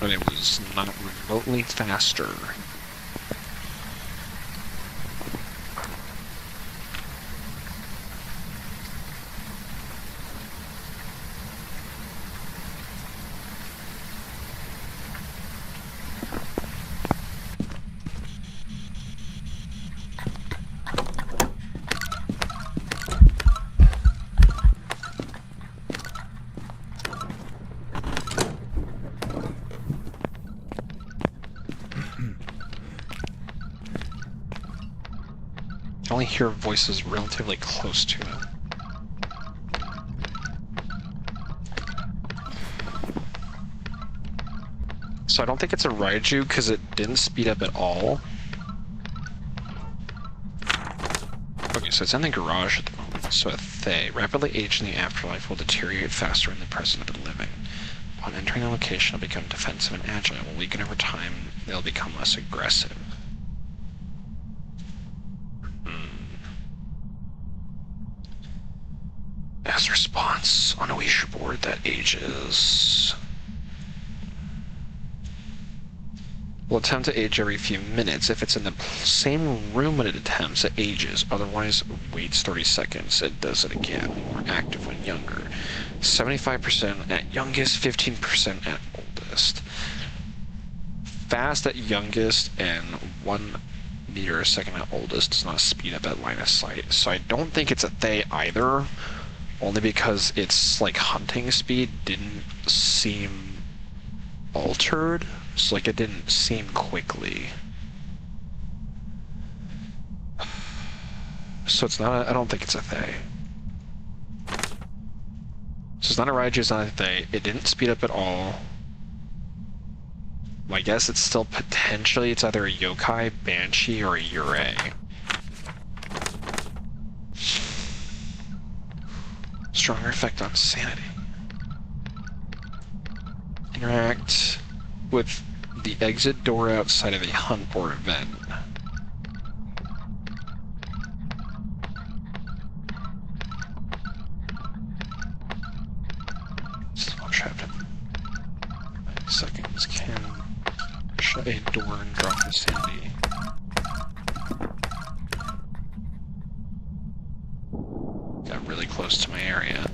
But it was not remotely faster. only hear voices relatively close to it. So I don't think it's a Raiju because it didn't speed up at all. Okay, so it's in the garage at the moment. So a Thay, rapidly aged in the afterlife, will deteriorate faster in the present of the living. Upon entering the location, they'll become defensive and agile. Will weaken over time, they'll become less aggressive. As response on a Ouija board that ages. Will attempt to age every few minutes. If it's in the same room when it attempts, it ages. Otherwise, waits 30 seconds. It does it again. More active when younger. 75% at youngest, 15% at oldest. Fast at youngest and 1 meter a second at oldest does not speed up at line of sight. So I don't think it's a Thay either. Only because its like hunting speed didn't seem altered. So like it didn't seem quickly. So it's not I don't think it's a Thay. So it's not a Raiju, it's not a Thay. It didn't speed up at all. I guess it's still potentially it's either a yokai, banshee, or a yurei. Stronger effect on sanity. Interact with the exit door outside of a hunt or event. Still trapped in 9 seconds. Can shut a door and drop the sanity. Got really close to my area.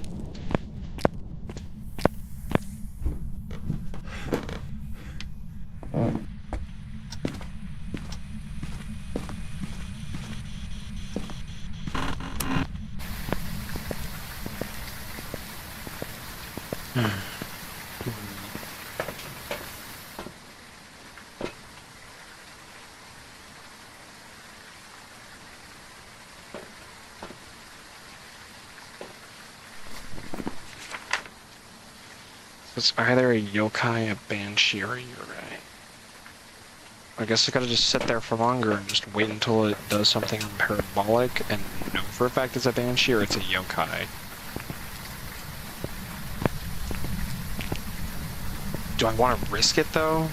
It's either a yokai, a banshee, or a yurei. I guess I gotta just sit there for longer and just wait until it does something parabolic and know for a fact it's a banshee or it's a yokai. Do I want to risk it though?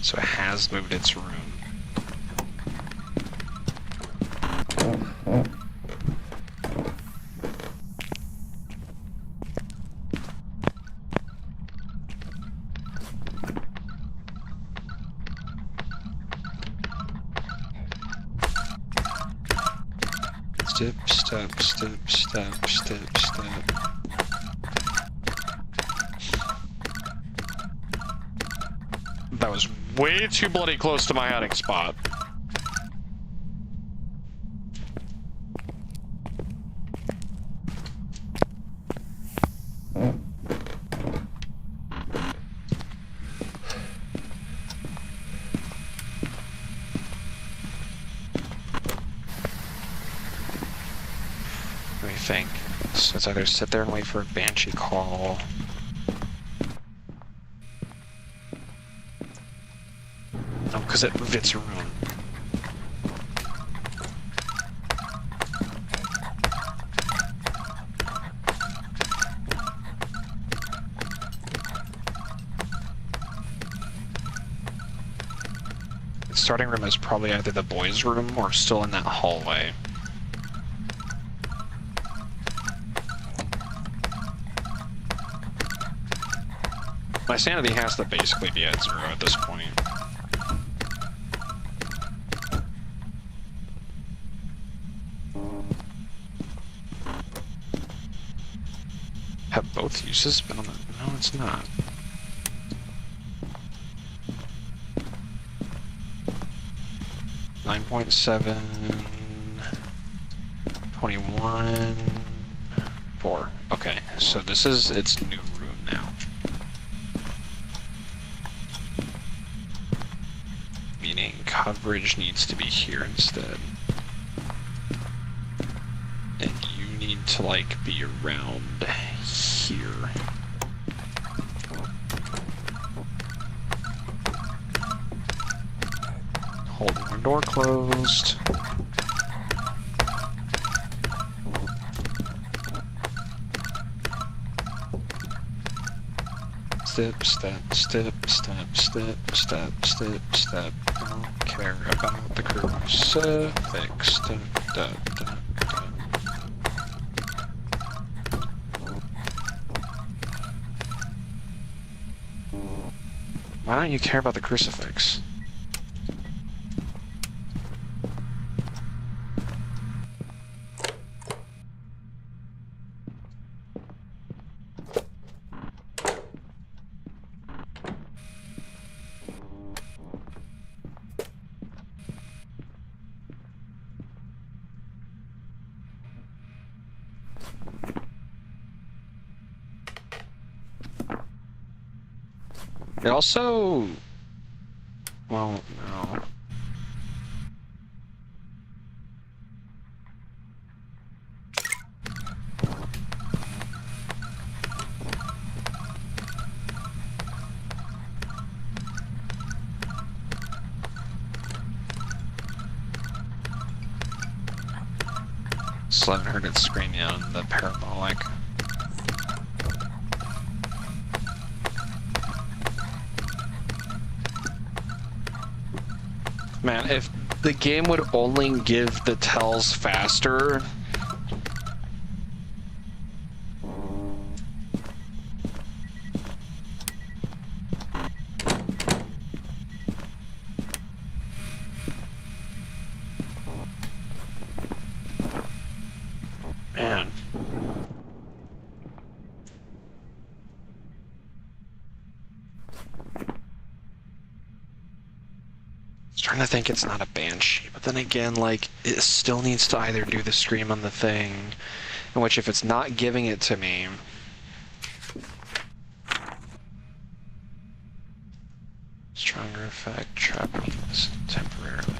So it has moved its room. Step, step, step, step, step, step. That was way too bloody close to my hiding spot. Let me think. So it's either sit there and wait for a banshee call. No, because it moved its room. The starting room is probably either the boys' room or still in that hallway. My sanity has to basically be at 0 at this point. Have both uses been on the... No, it's not. $9.7... 21... 4. Okay, so this is its new room now. Meaning coverage needs to be here instead. And you need to like be around here. Holding our door closed. Step, step, step, step, step, step, step, step. I don't care about the crucifix. Da, da, da, da. Why don't you care about the crucifix? It also... well, no. Still haven't heard it scream yet on the parabolic. Man, if the game would only give the tells faster. Man. Trying to think it's not a banshee, but then again, like, it still needs to either do the scream on the thing, in which if it's not giving it to me, stronger effect, trapping this temporarily.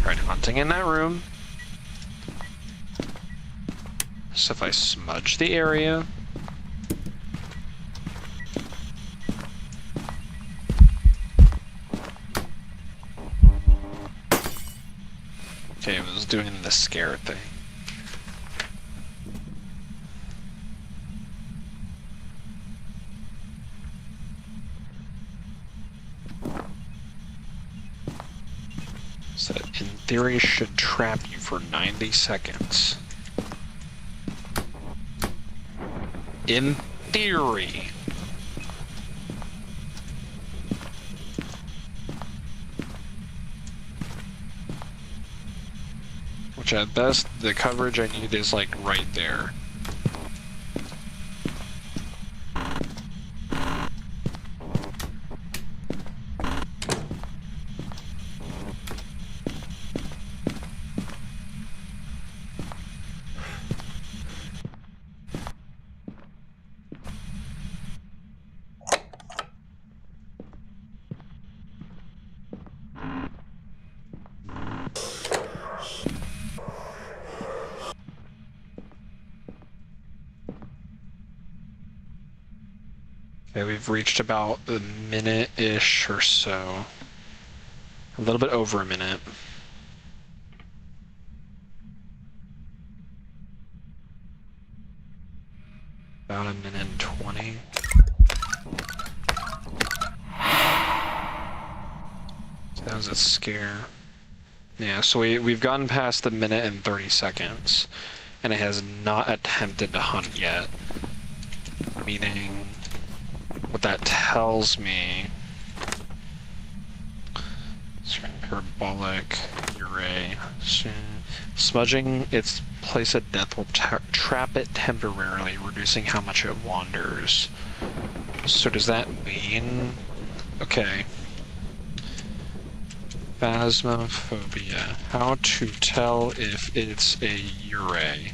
Right, hunting in that room. So if I smudge the area, okay, it was doing the scare thing. So that in theory should trap you for 90 seconds. In theory. Which at best, the coverage I need is like right there. Okay, we've reached about a minute-ish or so. A little bit over a minute. About a minute and 20. That was a scare. Yeah, so we've gotten past the minute and 30 seconds. And it has not attempted to hunt yet. Meaning... what that tells me, parabolic array, smudging its place of death will trap it temporarily, reducing how much it wanders. So does that mean, okay, Phasmophobia. How to tell if it's a Uray.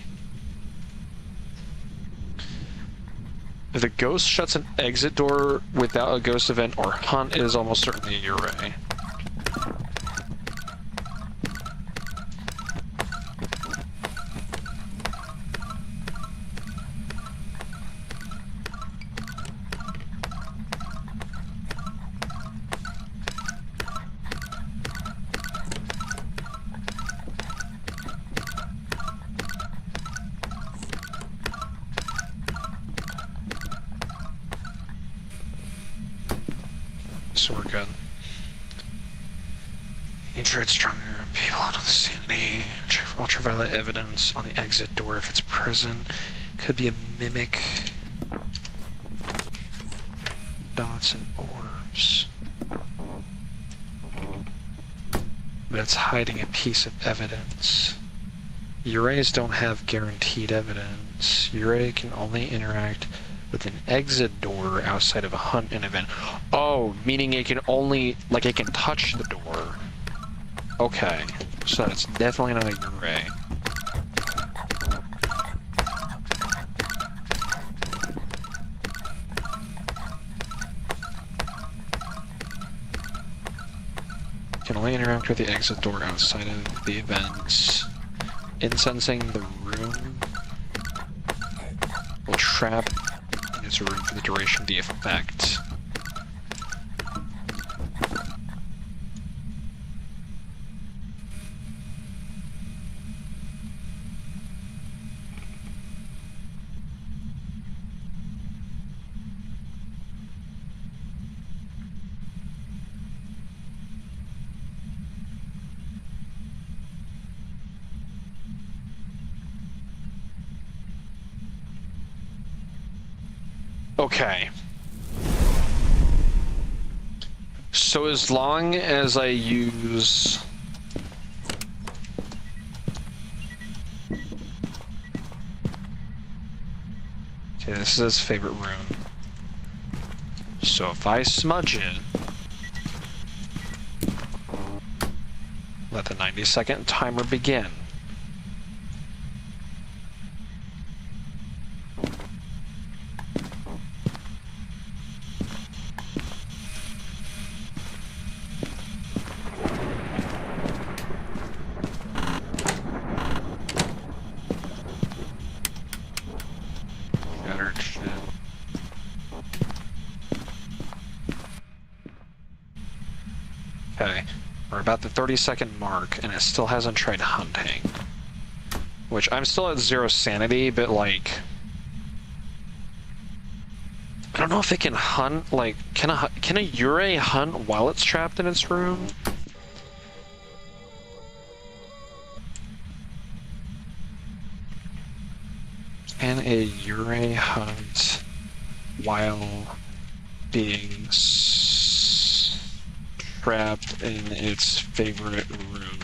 If a ghost shuts an exit door without a ghost event or hunt, it is almost certainly a Uray. So we're good. Nature it's stronger. People out of the sanity. Ultraviolet evidence on the exit door if it's present. Could be a mimic. Dots and orbs. But it's hiding a piece of evidence. Urays don't have guaranteed evidence. Uray can only interact with an exit door outside of a hunt and event. Oh, meaning it can only, like, it can touch the door. Okay, so it's definitely not a Uray. Can only interact with the exit door outside of the events. Incensing the room will trap in its room for the duration of the effect. Okay. So as long as I use... Okay, this is his favorite room. So if I smudge it, let the 90-second timer begin. Okay, we're about the 30-second mark, and it still hasn't tried hunting. Which, I'm still at 0 sanity, but like... I don't know if it can hunt, like, can a Uray hunt while it's trapped in its room? Can a Uray hunt while being trapped in its favorite room?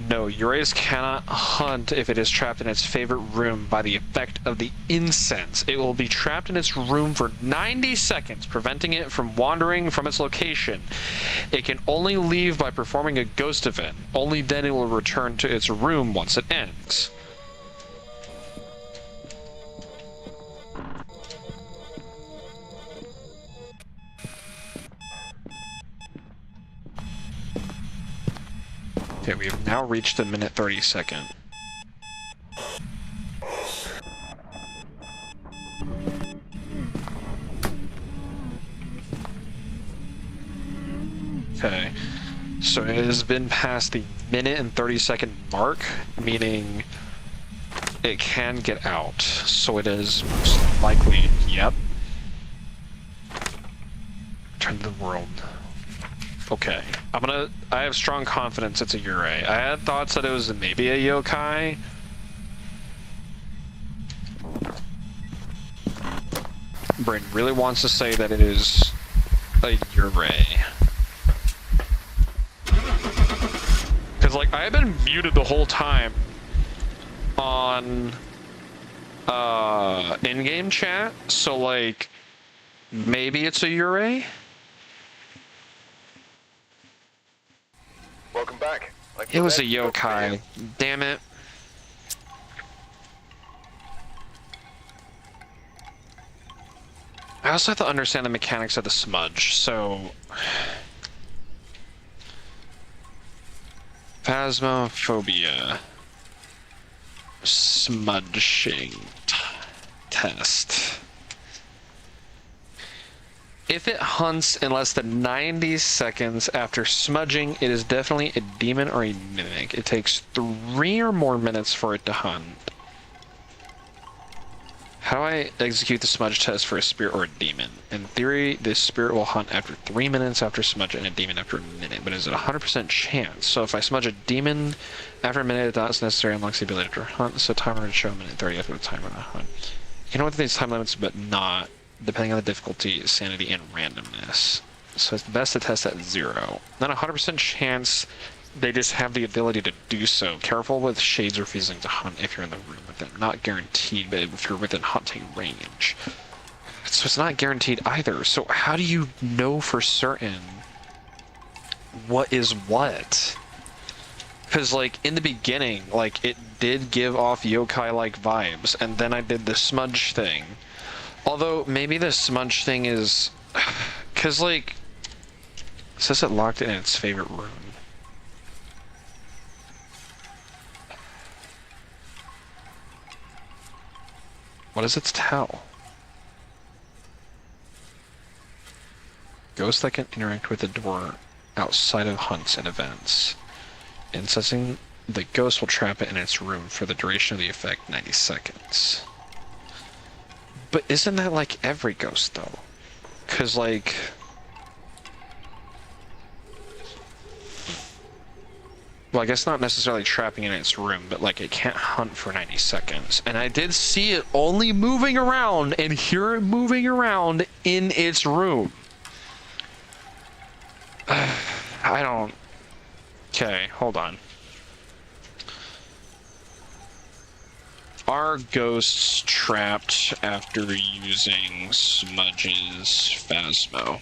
No, Urays cannot hunt if it is trapped in its favorite room by the effect of the incense. It will be trapped in its room for 90 seconds, preventing it from wandering from its location. It can only leave by performing a ghost event. Only then it will return to its room once it ends. Okay, we have now reached the minute 30-second. Okay, so it has been past the minute and 30-second mark, meaning it can get out. So it is most likely, yep. Return to the world. Okay, I have strong confidence it's a Uray. I had thoughts that it was maybe a yokai. Brain really wants to say that it is a Uray. Cause like, I have been muted the whole time on in-game chat, so like, maybe it's a Uray? Welcome back. It was a yokai. Damn it. I also have to understand the mechanics of the smudge, so... Phasmophobia. Smudging test. If it hunts in less than 90 seconds after smudging, it is definitely a demon or a mimic. It takes 3 or more minutes for it to hunt. How do I execute the smudge test for a spirit or a demon? In theory, this spirit will hunt after 3 minutes after smudge and a demon after a minute, but is it a 100% chance? So if I smudge a demon after a minute, that's necessary unlocks the ability to hunt, so timer to show a minute 30 after the timer to hunt. You can know what these time limits, but not, depending on the difficulty, sanity, and randomness. So it's best to test at 0. Not a 100% chance, they just have the ability to do so. Careful with shades refusing to hunt if you're in the room with them. Not guaranteed, but if you're within hunting range. So it's not guaranteed either. So how do you know for certain what is what? Because, like, in the beginning, like, it did give off yokai-like vibes, and then I did the smudge thing. Although, maybe the smudge thing is... Because, like... It says it locked it in its favorite room. What does it tell? Ghosts that can interact with the door outside of hunts and events. Incensing the ghost will trap it in its room for the duration of the effect, 90 seconds. But isn't that like every ghost though? Cause like... Well, I guess not necessarily trapping it in its room, but like it can't hunt for 90 seconds. And I did see it only moving around and hear it moving around in its room. I don't... Okay, hold on. Are ghosts trapped after using Smudge's Phasmo?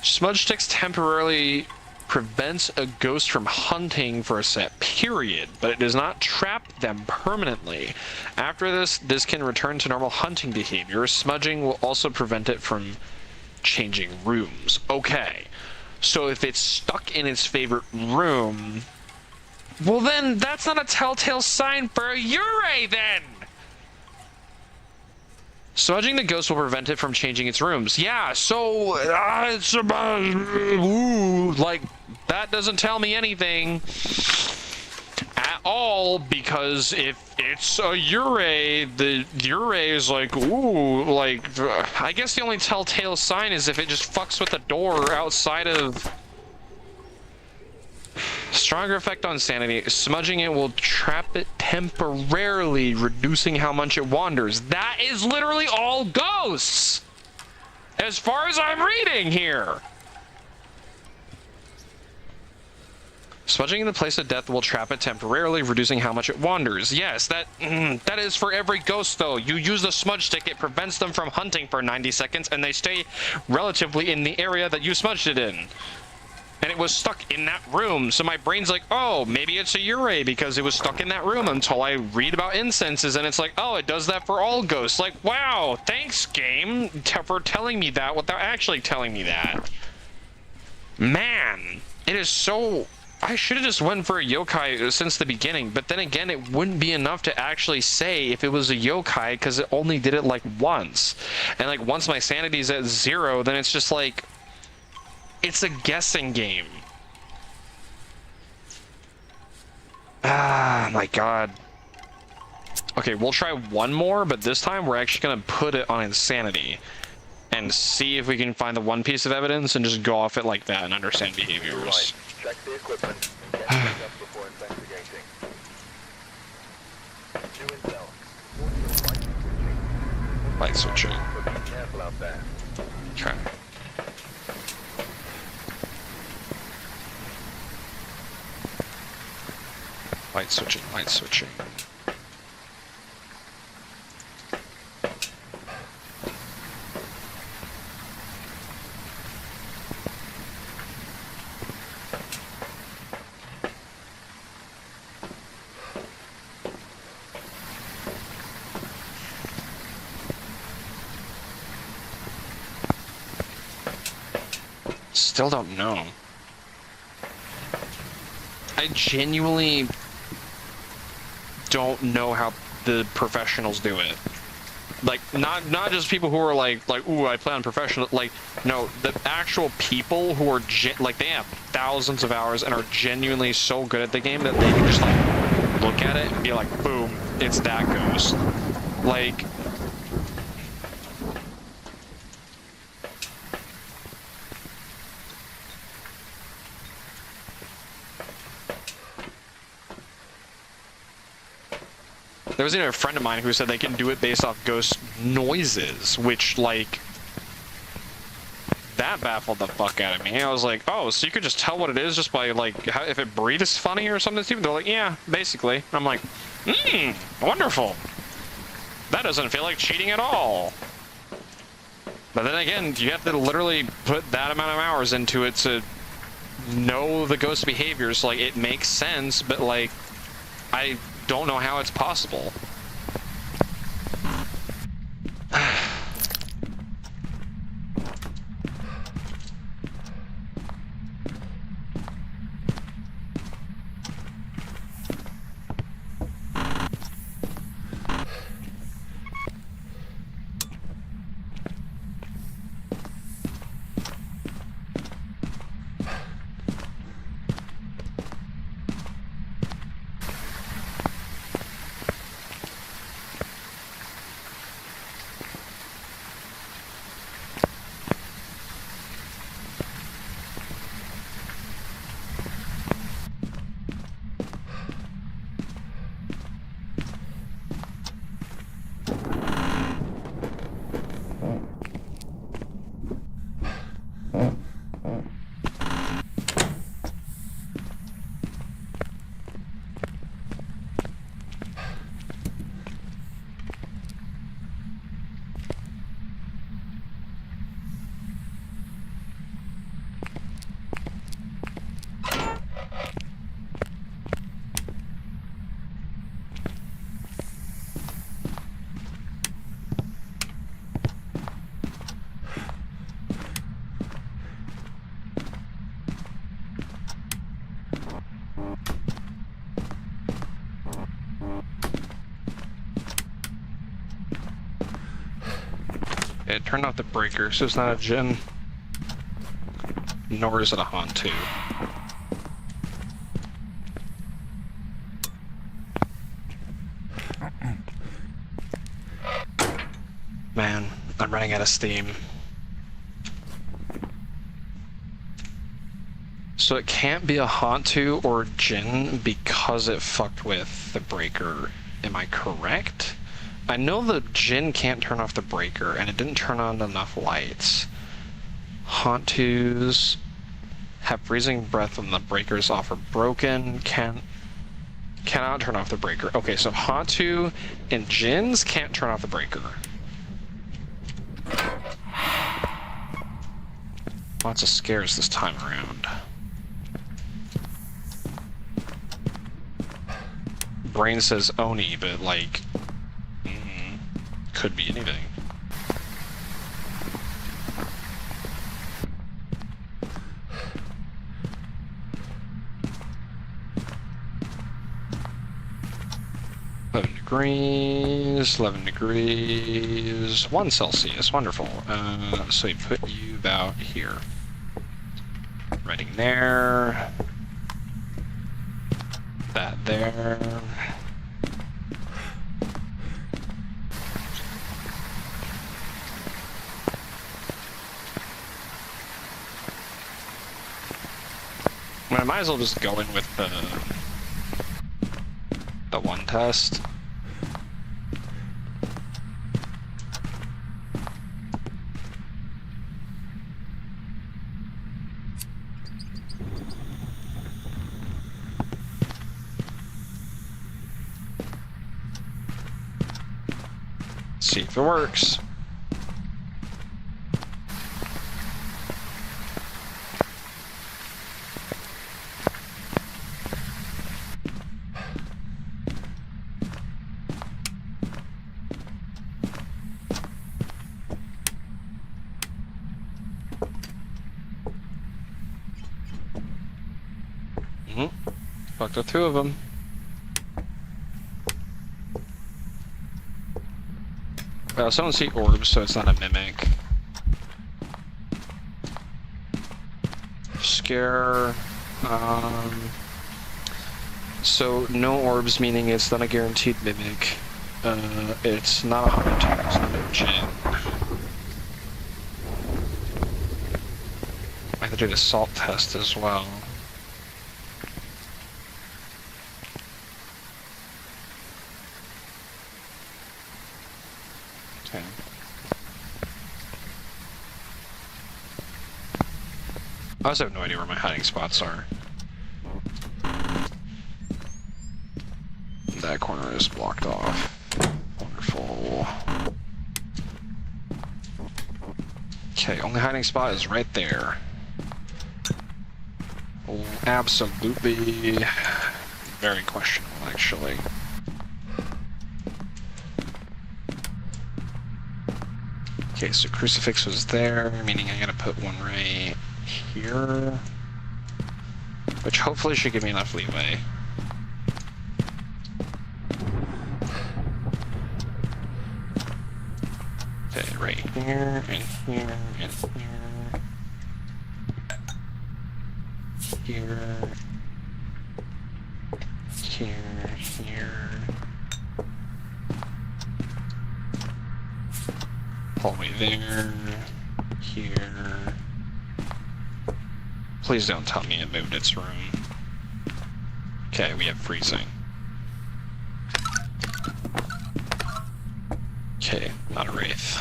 Smudge sticks temporarily prevents a ghost from hunting for a set period, but it does not trap them permanently. After this can return to normal hunting behavior. Smudging will also prevent it from changing rooms. Okay, so if it's stuck in its favorite room, well then that's not a telltale sign for a Yurei then! Smudging the ghost will prevent it from changing its rooms. Yeah, so it's about... Ooh, like, that doesn't tell me anything at all, because if it's a Yurei, the Yurei is like, ooh, like, I guess the only telltale sign is if it just fucks with the door outside of... Stronger effect on sanity. Smudging it will trap it temporarily, reducing how much it wanders. That is literally all ghosts! As far as I'm reading here! Smudging in the place of death will trap it temporarily, reducing how much it wanders. Yes, that is for every ghost, though. You use the smudge stick, it prevents them from hunting for 90 seconds, and they stay relatively in the area that you smudged it in. And it was stuck in that room, so my brain's like, oh, maybe it's a Yurei because it was stuck in that room, until I read about incenses, and it's like, oh, it does that for all ghosts. Like, wow, thanks, game, for telling me that without actually telling me that. Man, it is so... I should have just went for a yokai since the beginning, but then again, it wouldn't be enough to actually say if it was a yokai, because it only did it, like, once. And, like, once my sanity's at 0, then it's just like... It's a guessing game. Ah, my god. Okay, we'll try one more, but this time we're actually going to put it on insanity and see if we can find the one piece of evidence and just go off it like that and understand behaviors. Right. Check the equipment and get things up before investigating. New intel. Light switching. But be careful out there. Okay. Light switching, light switching. still don't know. I genuinely don't know how the professionals do it. Like, not just people who are like, ooh, I play on professional. Like, no, the actual people who are like, they have thousands of hours and are genuinely so good at the game that they can just like look at it and be like, boom, it's that ghost. Like. There was even a friend of mine who said they can do it based off ghost noises, which, like, that baffled the fuck out of me. I was like, oh, so you could just tell what it is just by, like, how, if it breathes funny or something stupid? They're like, yeah, basically. And I'm like, wonderful. That doesn't feel like cheating at all. But then again, you have to literally put that amount of hours into it to know the ghost behaviors. Like, it makes sense, but, like, I don't know how it's possible. It turned off the breaker, so it's not a Jinn. Nor is it a Hantu. Man, I'm running out of steam. So it can't be a Hantu or Jinn because it fucked with the breaker. Am I correct? I know the Jinn can't turn off the breaker, and it didn't turn on enough lights. Hantus have freezing breath when the breakers off or broken. Cannot turn off the breaker. Okay, so Hantu and Jinns can't turn off the breaker. Lots of scares this time around. Brain says Oni, but like, could be anything. $11 degrees, 1 Celsius, wonderful. So we put you about here. Writing there. That there. I might as well just go in with the one test. See if it works. Fucked with 2 of them. I also don't see orbs, so it's not a mimic. Scare. So no orbs, meaning it's not a guaranteed mimic. It's not a hunter, it's not a Jinn. I have to do the salt test as well. Okay. I also have no idea where my hiding spots are. That corner is blocked off. Wonderful. Okay, only hiding spot is right there. Oh, absolutely very questionable, actually. Okay, so crucifix was there, meaning I gotta put one right here, which hopefully should give me enough leeway. Okay, right here, and here, and here. Here. Here, here. Hallway there. Here. Please don't tell me it moved its room. Okay, we have freezing. Okay, not a wraith.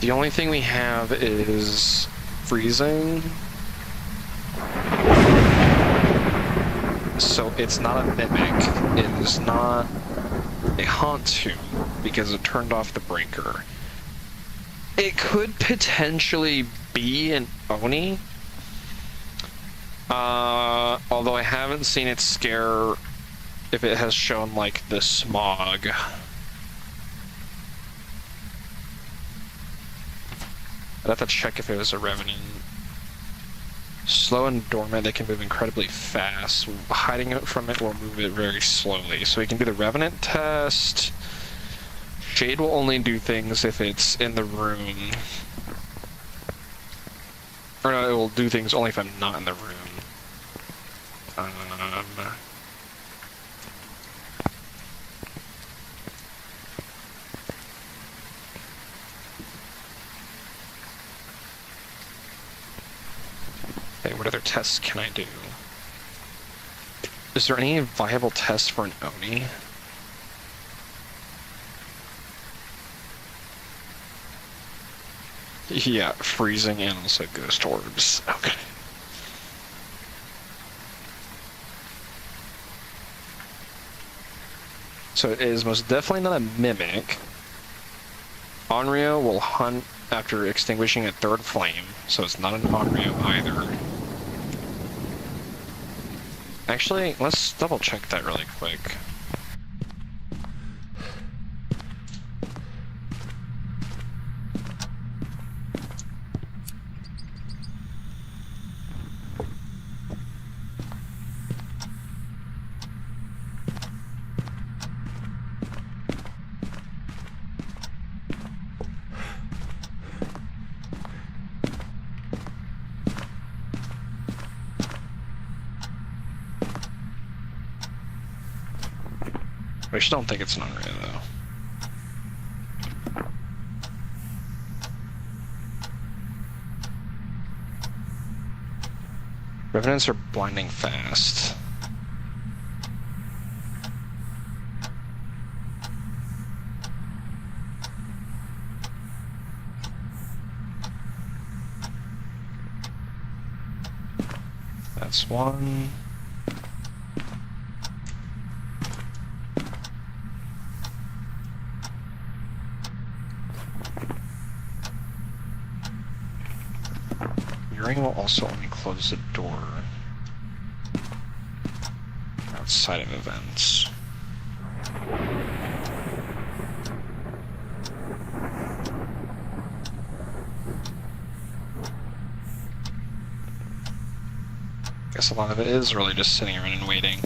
The only thing we have is freezing. So it's not a mimic. It is not a haunt tomb because it turned off the breaker. It could potentially be an Oni. Although I haven't seen it scare if it has shown like the smog. I'd have to check if it was a Revenant. Slow and dormant, they can move incredibly fast. Hiding it from it will move it very slowly. So we can do the Revenant test. Shade will only do things if it's in the room. Or no, it will do things only if I'm not in the room. Okay, what other tests can I do? Is there any viable test for an Oni? Yeah, freezing and also ghost orbs. Okay. So it is most definitely not a mimic. Onryo will hunt after extinguishing a third flame, so it's not an Onryo either. Actually, let's double check that really quick. I just don't think it's an Onryo, though. Revenants are blinding fast. That's one. Ring will also only close the door. That's outside of events. Guess a lot of it is really just sitting around and waiting.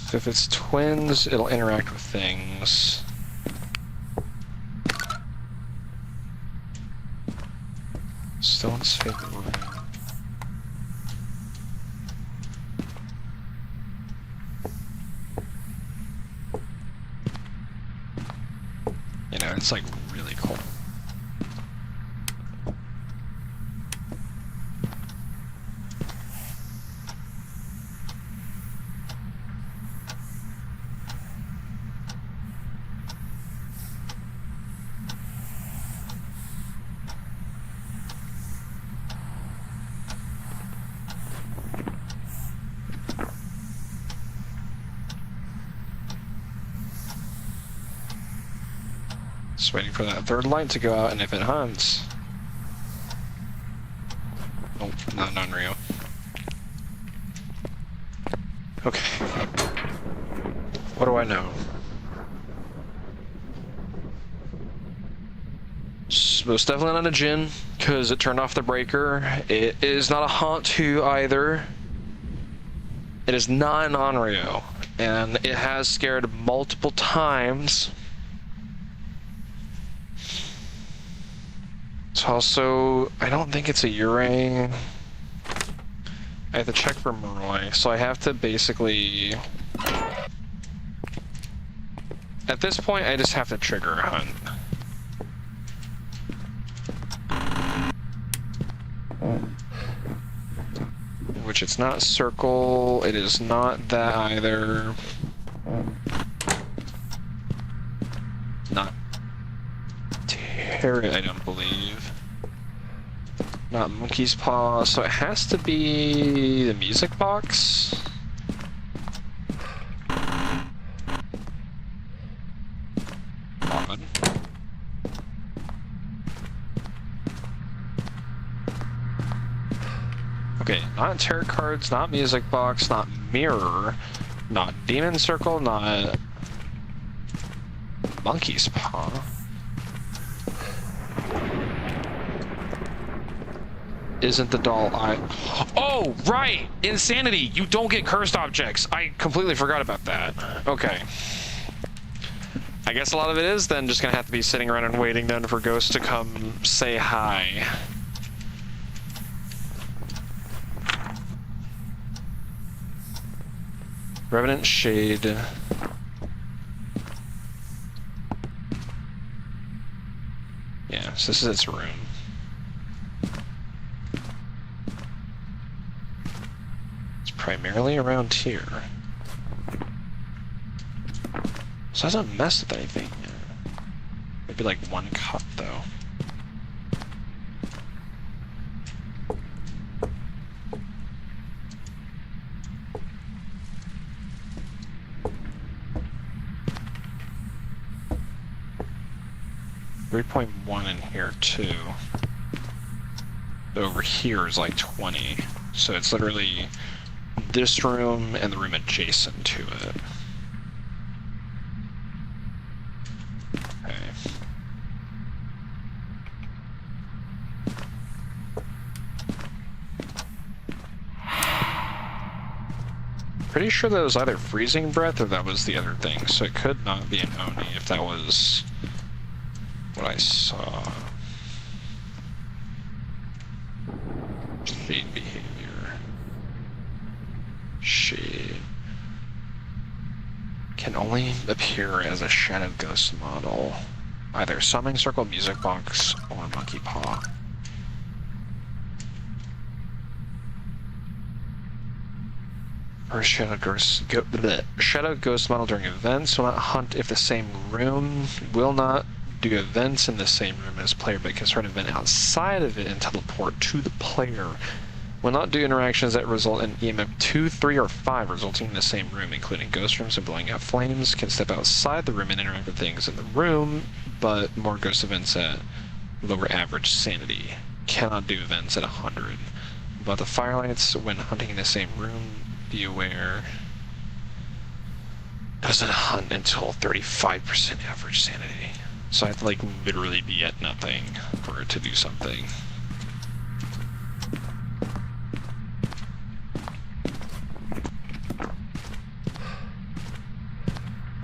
So if it's twins, it'll interact with things. Still in its favorite room. You know, it's like really cold. Just waiting for that third light to go out, and if it hunts... Oh, not non-Rio. Okay. What do I know? Most definitely not a Jinn, because it turned off the breaker. It is not a Haunt 2 either. It is not an on-Rio, and it has scared multiple times. It's also, I don't think it's a Ure. I have to check for Moroi, so I have to basically... At this point, I just have to trigger a hunt. Which it's not circle, it is not that either. Not Terra, I don't believe. Not Monkey's Paw, so it has to be the music box. Odd. Okay, not tarot cards, not music box, not mirror, not demon circle, not Monkey's Paw. Isn't the doll Oh, right! Insanity! You don't get cursed objects! I completely forgot about that. Okay. I guess a lot of it is then just gonna have to be sitting around and waiting then for ghosts to come say hi. Revenant Shade. Yeah, so this is its room. Primarily around here. So it hasn't messed with anything yet. Maybe like one cut though. .1 in here too. Over here is like 20. So it's literally this room and the room adjacent to it. Okay. Pretty sure that was either freezing breath or that was the other thing, so it could not be an Oni if that was what I saw. Shade behavior. Shade can only appear as a shadow ghost model, either summoning circle, music box, or monkey paw. Or shadow ghost model during events will not hunt if the same room, will not do events in the same room as player, but can start an event outside of it and teleport to the player Will not do interactions that result in EMF 2, 3, or 5 resulting in the same room, including ghost rooms and blowing out flames. Can step outside the room and interact with things in the room, but more ghost events at lower average sanity. Cannot do events at 100. But the firelights when hunting in the same room, be aware. Doesn't hunt until 35% average sanity. So I have to like literally be at nothing for it to do something.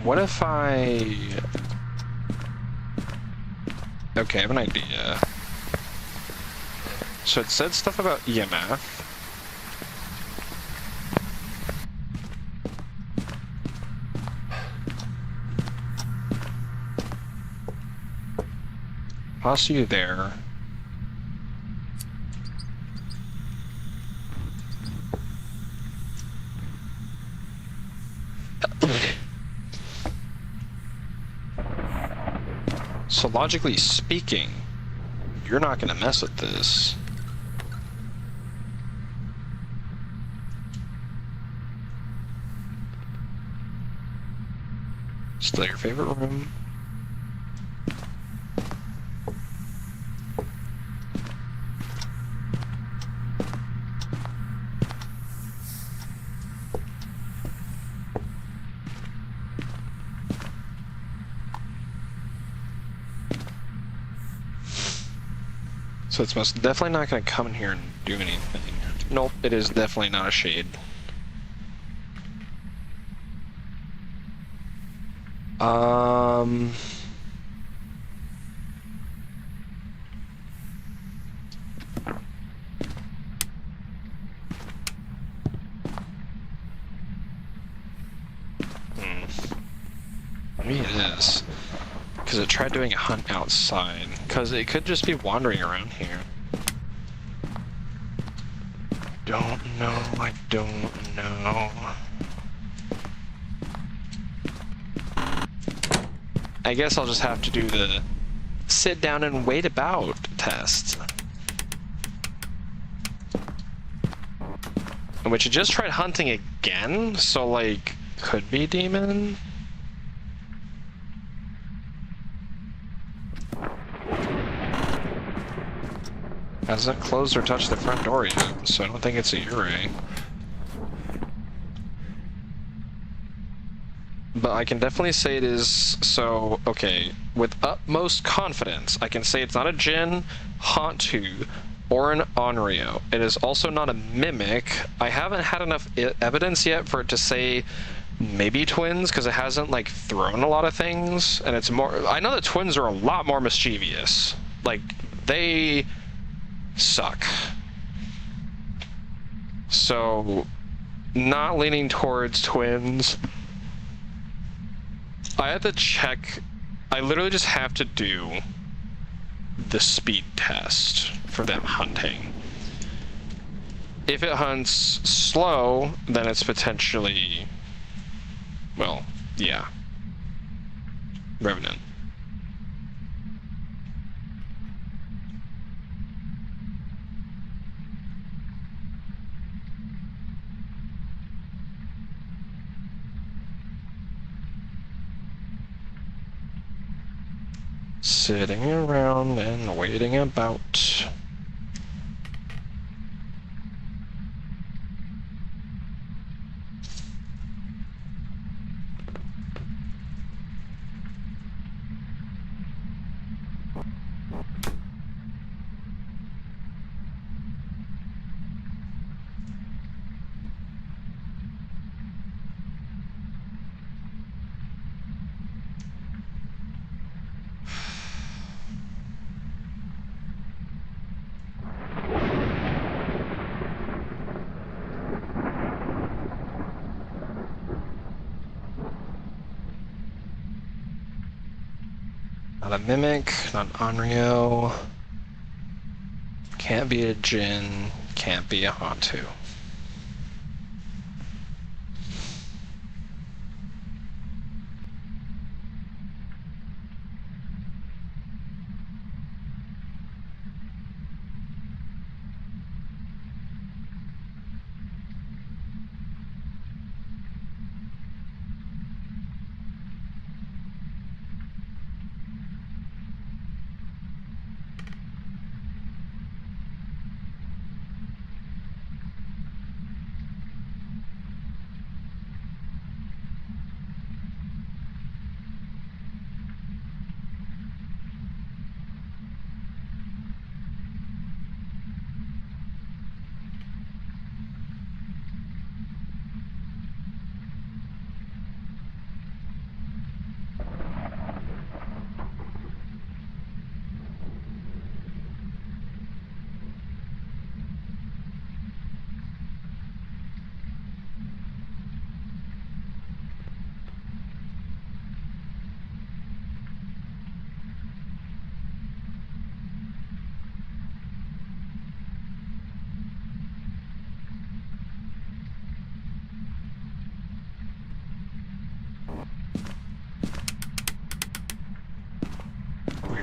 What if I... Okay, I have an idea. So it said stuff about EMF. Toss you there. So logically speaking, you're not gonna mess with this. Still your favorite room. So it's most definitely not going to come in here and do anything. Nope, it is definitely not a shade. Maybe it is. Because it tried doing a hunt outside. Because it could just be wandering around here. Don't know, I don't know. I guess I'll just have to do the sit down and wait about test. Which it just tried hunting again, so like, could be demon? Hasn't closed or touched the front door yet, so I don't think it's a Ure. But I can definitely say it is, so, okay, with utmost confidence, I can say it's not a Jinn, Hantu, or an Onryo. It is also not a Mimic. I haven't had enough evidence yet for it to say maybe twins, because it hasn't, like, thrown a lot of things, and it's more... I know that twins are a lot more mischievous. Like, they... suck. So, not leaning towards twins. I have to check. I literally just have to do the speed test for them hunting. If it hunts slow, then it's potentially, well, yeah, Revenant. Sitting around and waiting about. Not a Mimic, not an Onryo. Can't be a Jinn, can't be a Hantu.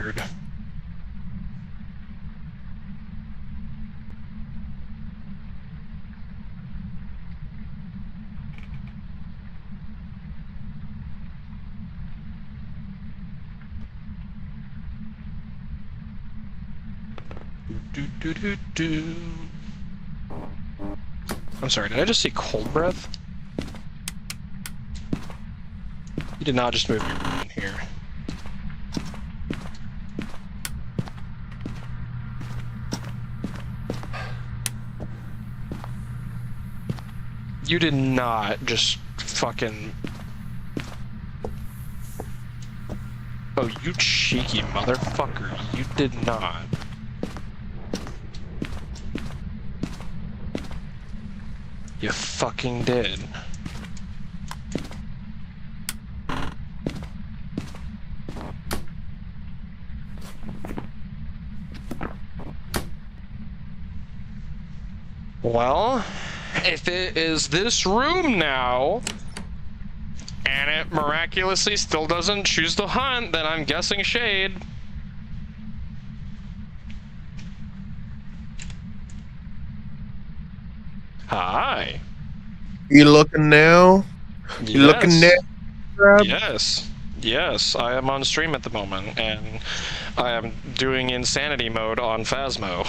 weird. Do. I'm sorry, did I just see cold breath? You did not just move your in here. You did not just fucking... Oh, you cheeky motherfucker. You did not. You fucking did. Well, if it is this room now, and it miraculously still doesn't choose to hunt, then I'm guessing Shade. Hi. You looking now? You looking now? Rob? Yes. Yes, I am on stream at the moment, and I am doing insanity mode on Phasmo.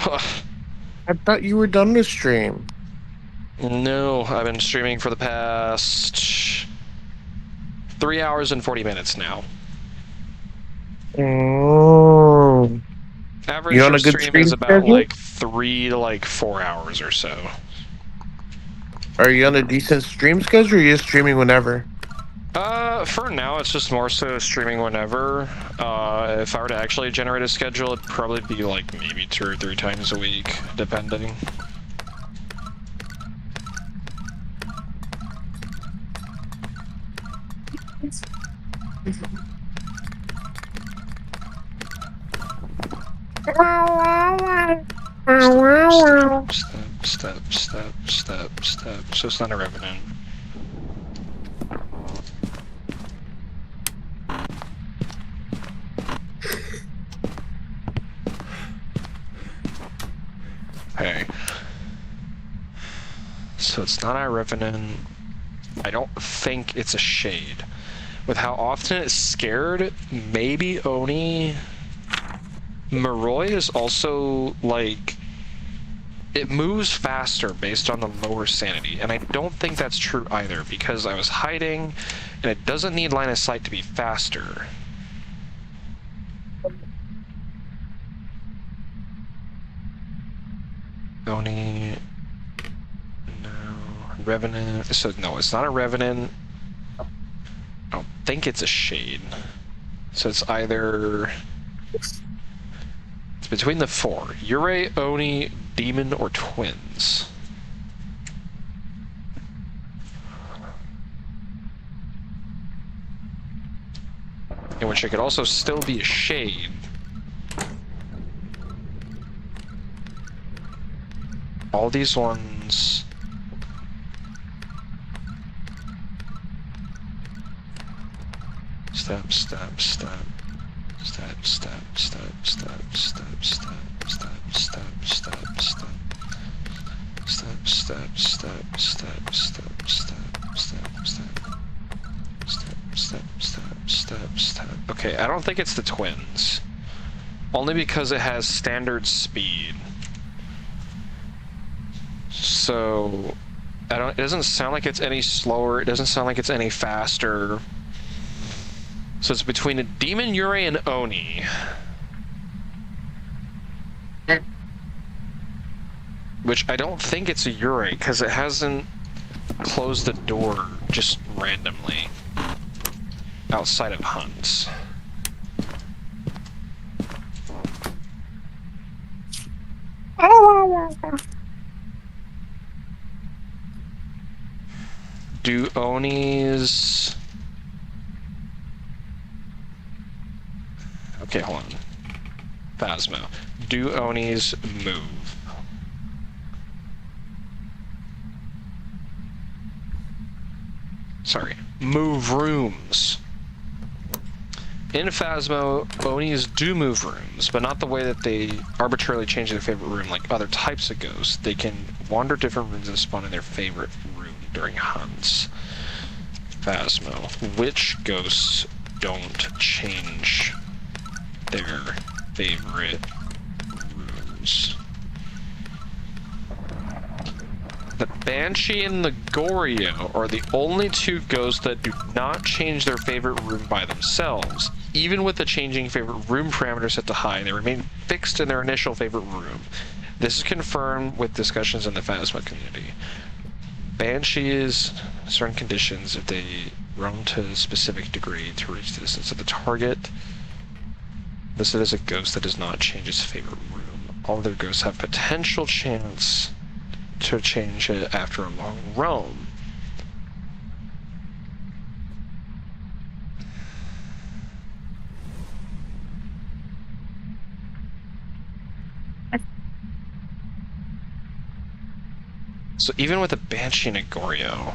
I thought you were done with stream. No, I've been streaming for the past 3 hours and 40 minutes now. Oh. Average You on a good stream stream is about schedule? like 3 to like 4 hours or so. Are you on a decent stream schedule, or are you just streaming whenever? For now, it's just more so streaming whenever. If I were to actually generate a schedule, it'd probably be like maybe 2 or 3 times a week, depending. Step. So it's not a revenant. Okay. So it's not a revenant. I don't think it's a shade. With how often it's scared, maybe Oni. Moroi is also like, it moves faster based on the lower sanity, and I don't think that's true either, because I was hiding and it doesn't need line of sight to be faster. Oni, no, Revenant, so no, it's not a Revenant. I don't think it's a shade. So it's either, it's between the 4, Yurei, Oni, Demon, or Twins. In which it could also still be a shade. All these ones... Step. Okay, I don't think it's the twins. Only because it has standard speed. So, it doesn't sound like it's any slower, it doesn't sound like it's any faster. So it's between a Demon, Yurei, and Oni. Which I don't think it's a Yurei, because it hasn't closed the door just randomly. Outside of hunts. Do Onis... Okay, hold on. Phasmo. Do Onis move? Sorry. Move rooms. in Phasmo, Onis do move rooms, but not the way that they arbitrarily change their favorite room like other types of ghosts. They can wander different rooms and spawn in their favorite room during hunts. Phasmo. Which ghosts don't change their favorite rooms? The Banshee and the Goryo are the only two ghosts that do not change their favorite room by themselves. Even with the changing favorite room parameter set to high, they remain fixed in their initial favorite room. This is confirmed with discussions in the Phasma community. Banshees, certain conditions, if they roam to a specific degree to reach the distance of the target, listed as a ghost that does not change its favorite room. All other ghosts have potential chance to change it after a long roam. So even with a Banshee and a Goryo,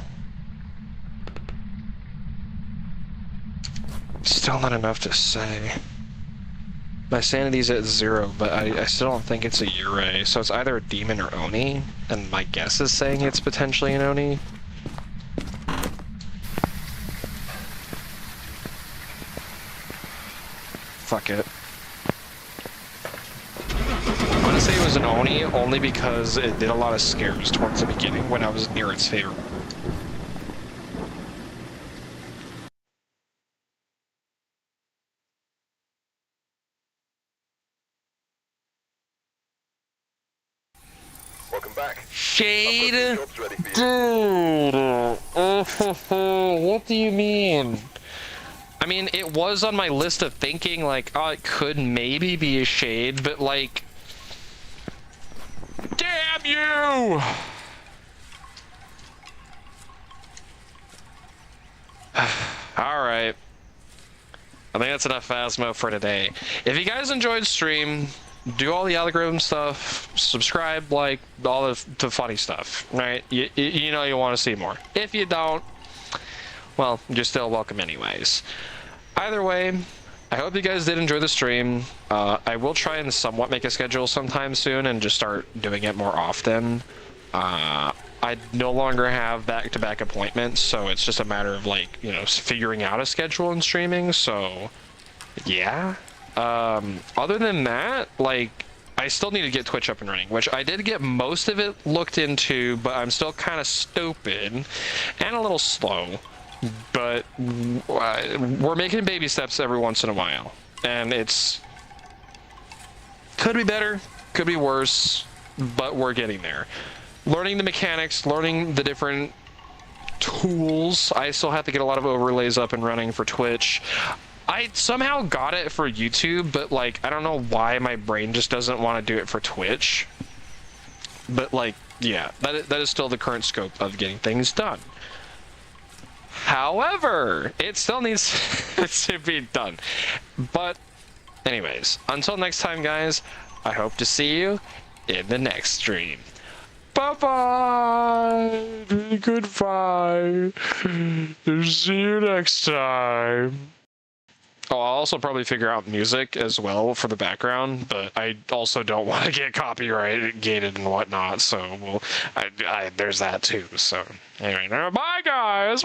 still not enough to say. My sanity's at 0, but I still don't think it's a Yurei, so it's either a demon or Oni, and my guess is saying it's potentially an Oni. Fuck it. I'm gonna say it was an Oni only because it did a lot of scares towards the beginning when I was near its favorite. Welcome back. Shade? I've got some jobs ready for you. Dude, what do you mean? I mean, it was on my list of thinking, like, oh, it could maybe be a shade, but like, damn you! Alright. I think that's enough Phasmo for today. If you guys enjoyed stream, do all the algorithm stuff, subscribe, like, all the funny stuff, right? You know you want to see more. If you don't, well, you're still welcome anyways. Either way, I hope you guys did enjoy the stream. I will try and somewhat make a schedule sometime soon and just start doing it more often. I no longer have back-to-back appointments, so it's just a matter of, like, you know, figuring out a schedule and streaming, so yeah. Other than that, like, I still need to get Twitch up and running, which I did get most of it looked into, but I'm still kind of stupid and a little slow. But we're making baby steps every once in a while, and it's could be better, could be worse, but we're getting there. Learning the mechanics, learning the different tools. I still have to get a lot of overlays up and running for Twitch. I somehow got it for YouTube, but like, I don't know why my brain just doesn't want to do it for Twitch. But like, yeah, that is still the current scope of getting things done. However, it still needs to be done. But anyways, until next time, guys, I hope to see you in the next stream. Bye-bye! Goodbye! See you next time. Oh, I'll also probably figure out music as well for the background, but I also don't want to get copyright gated and whatnot, so there's that too. So anyway, bye guys!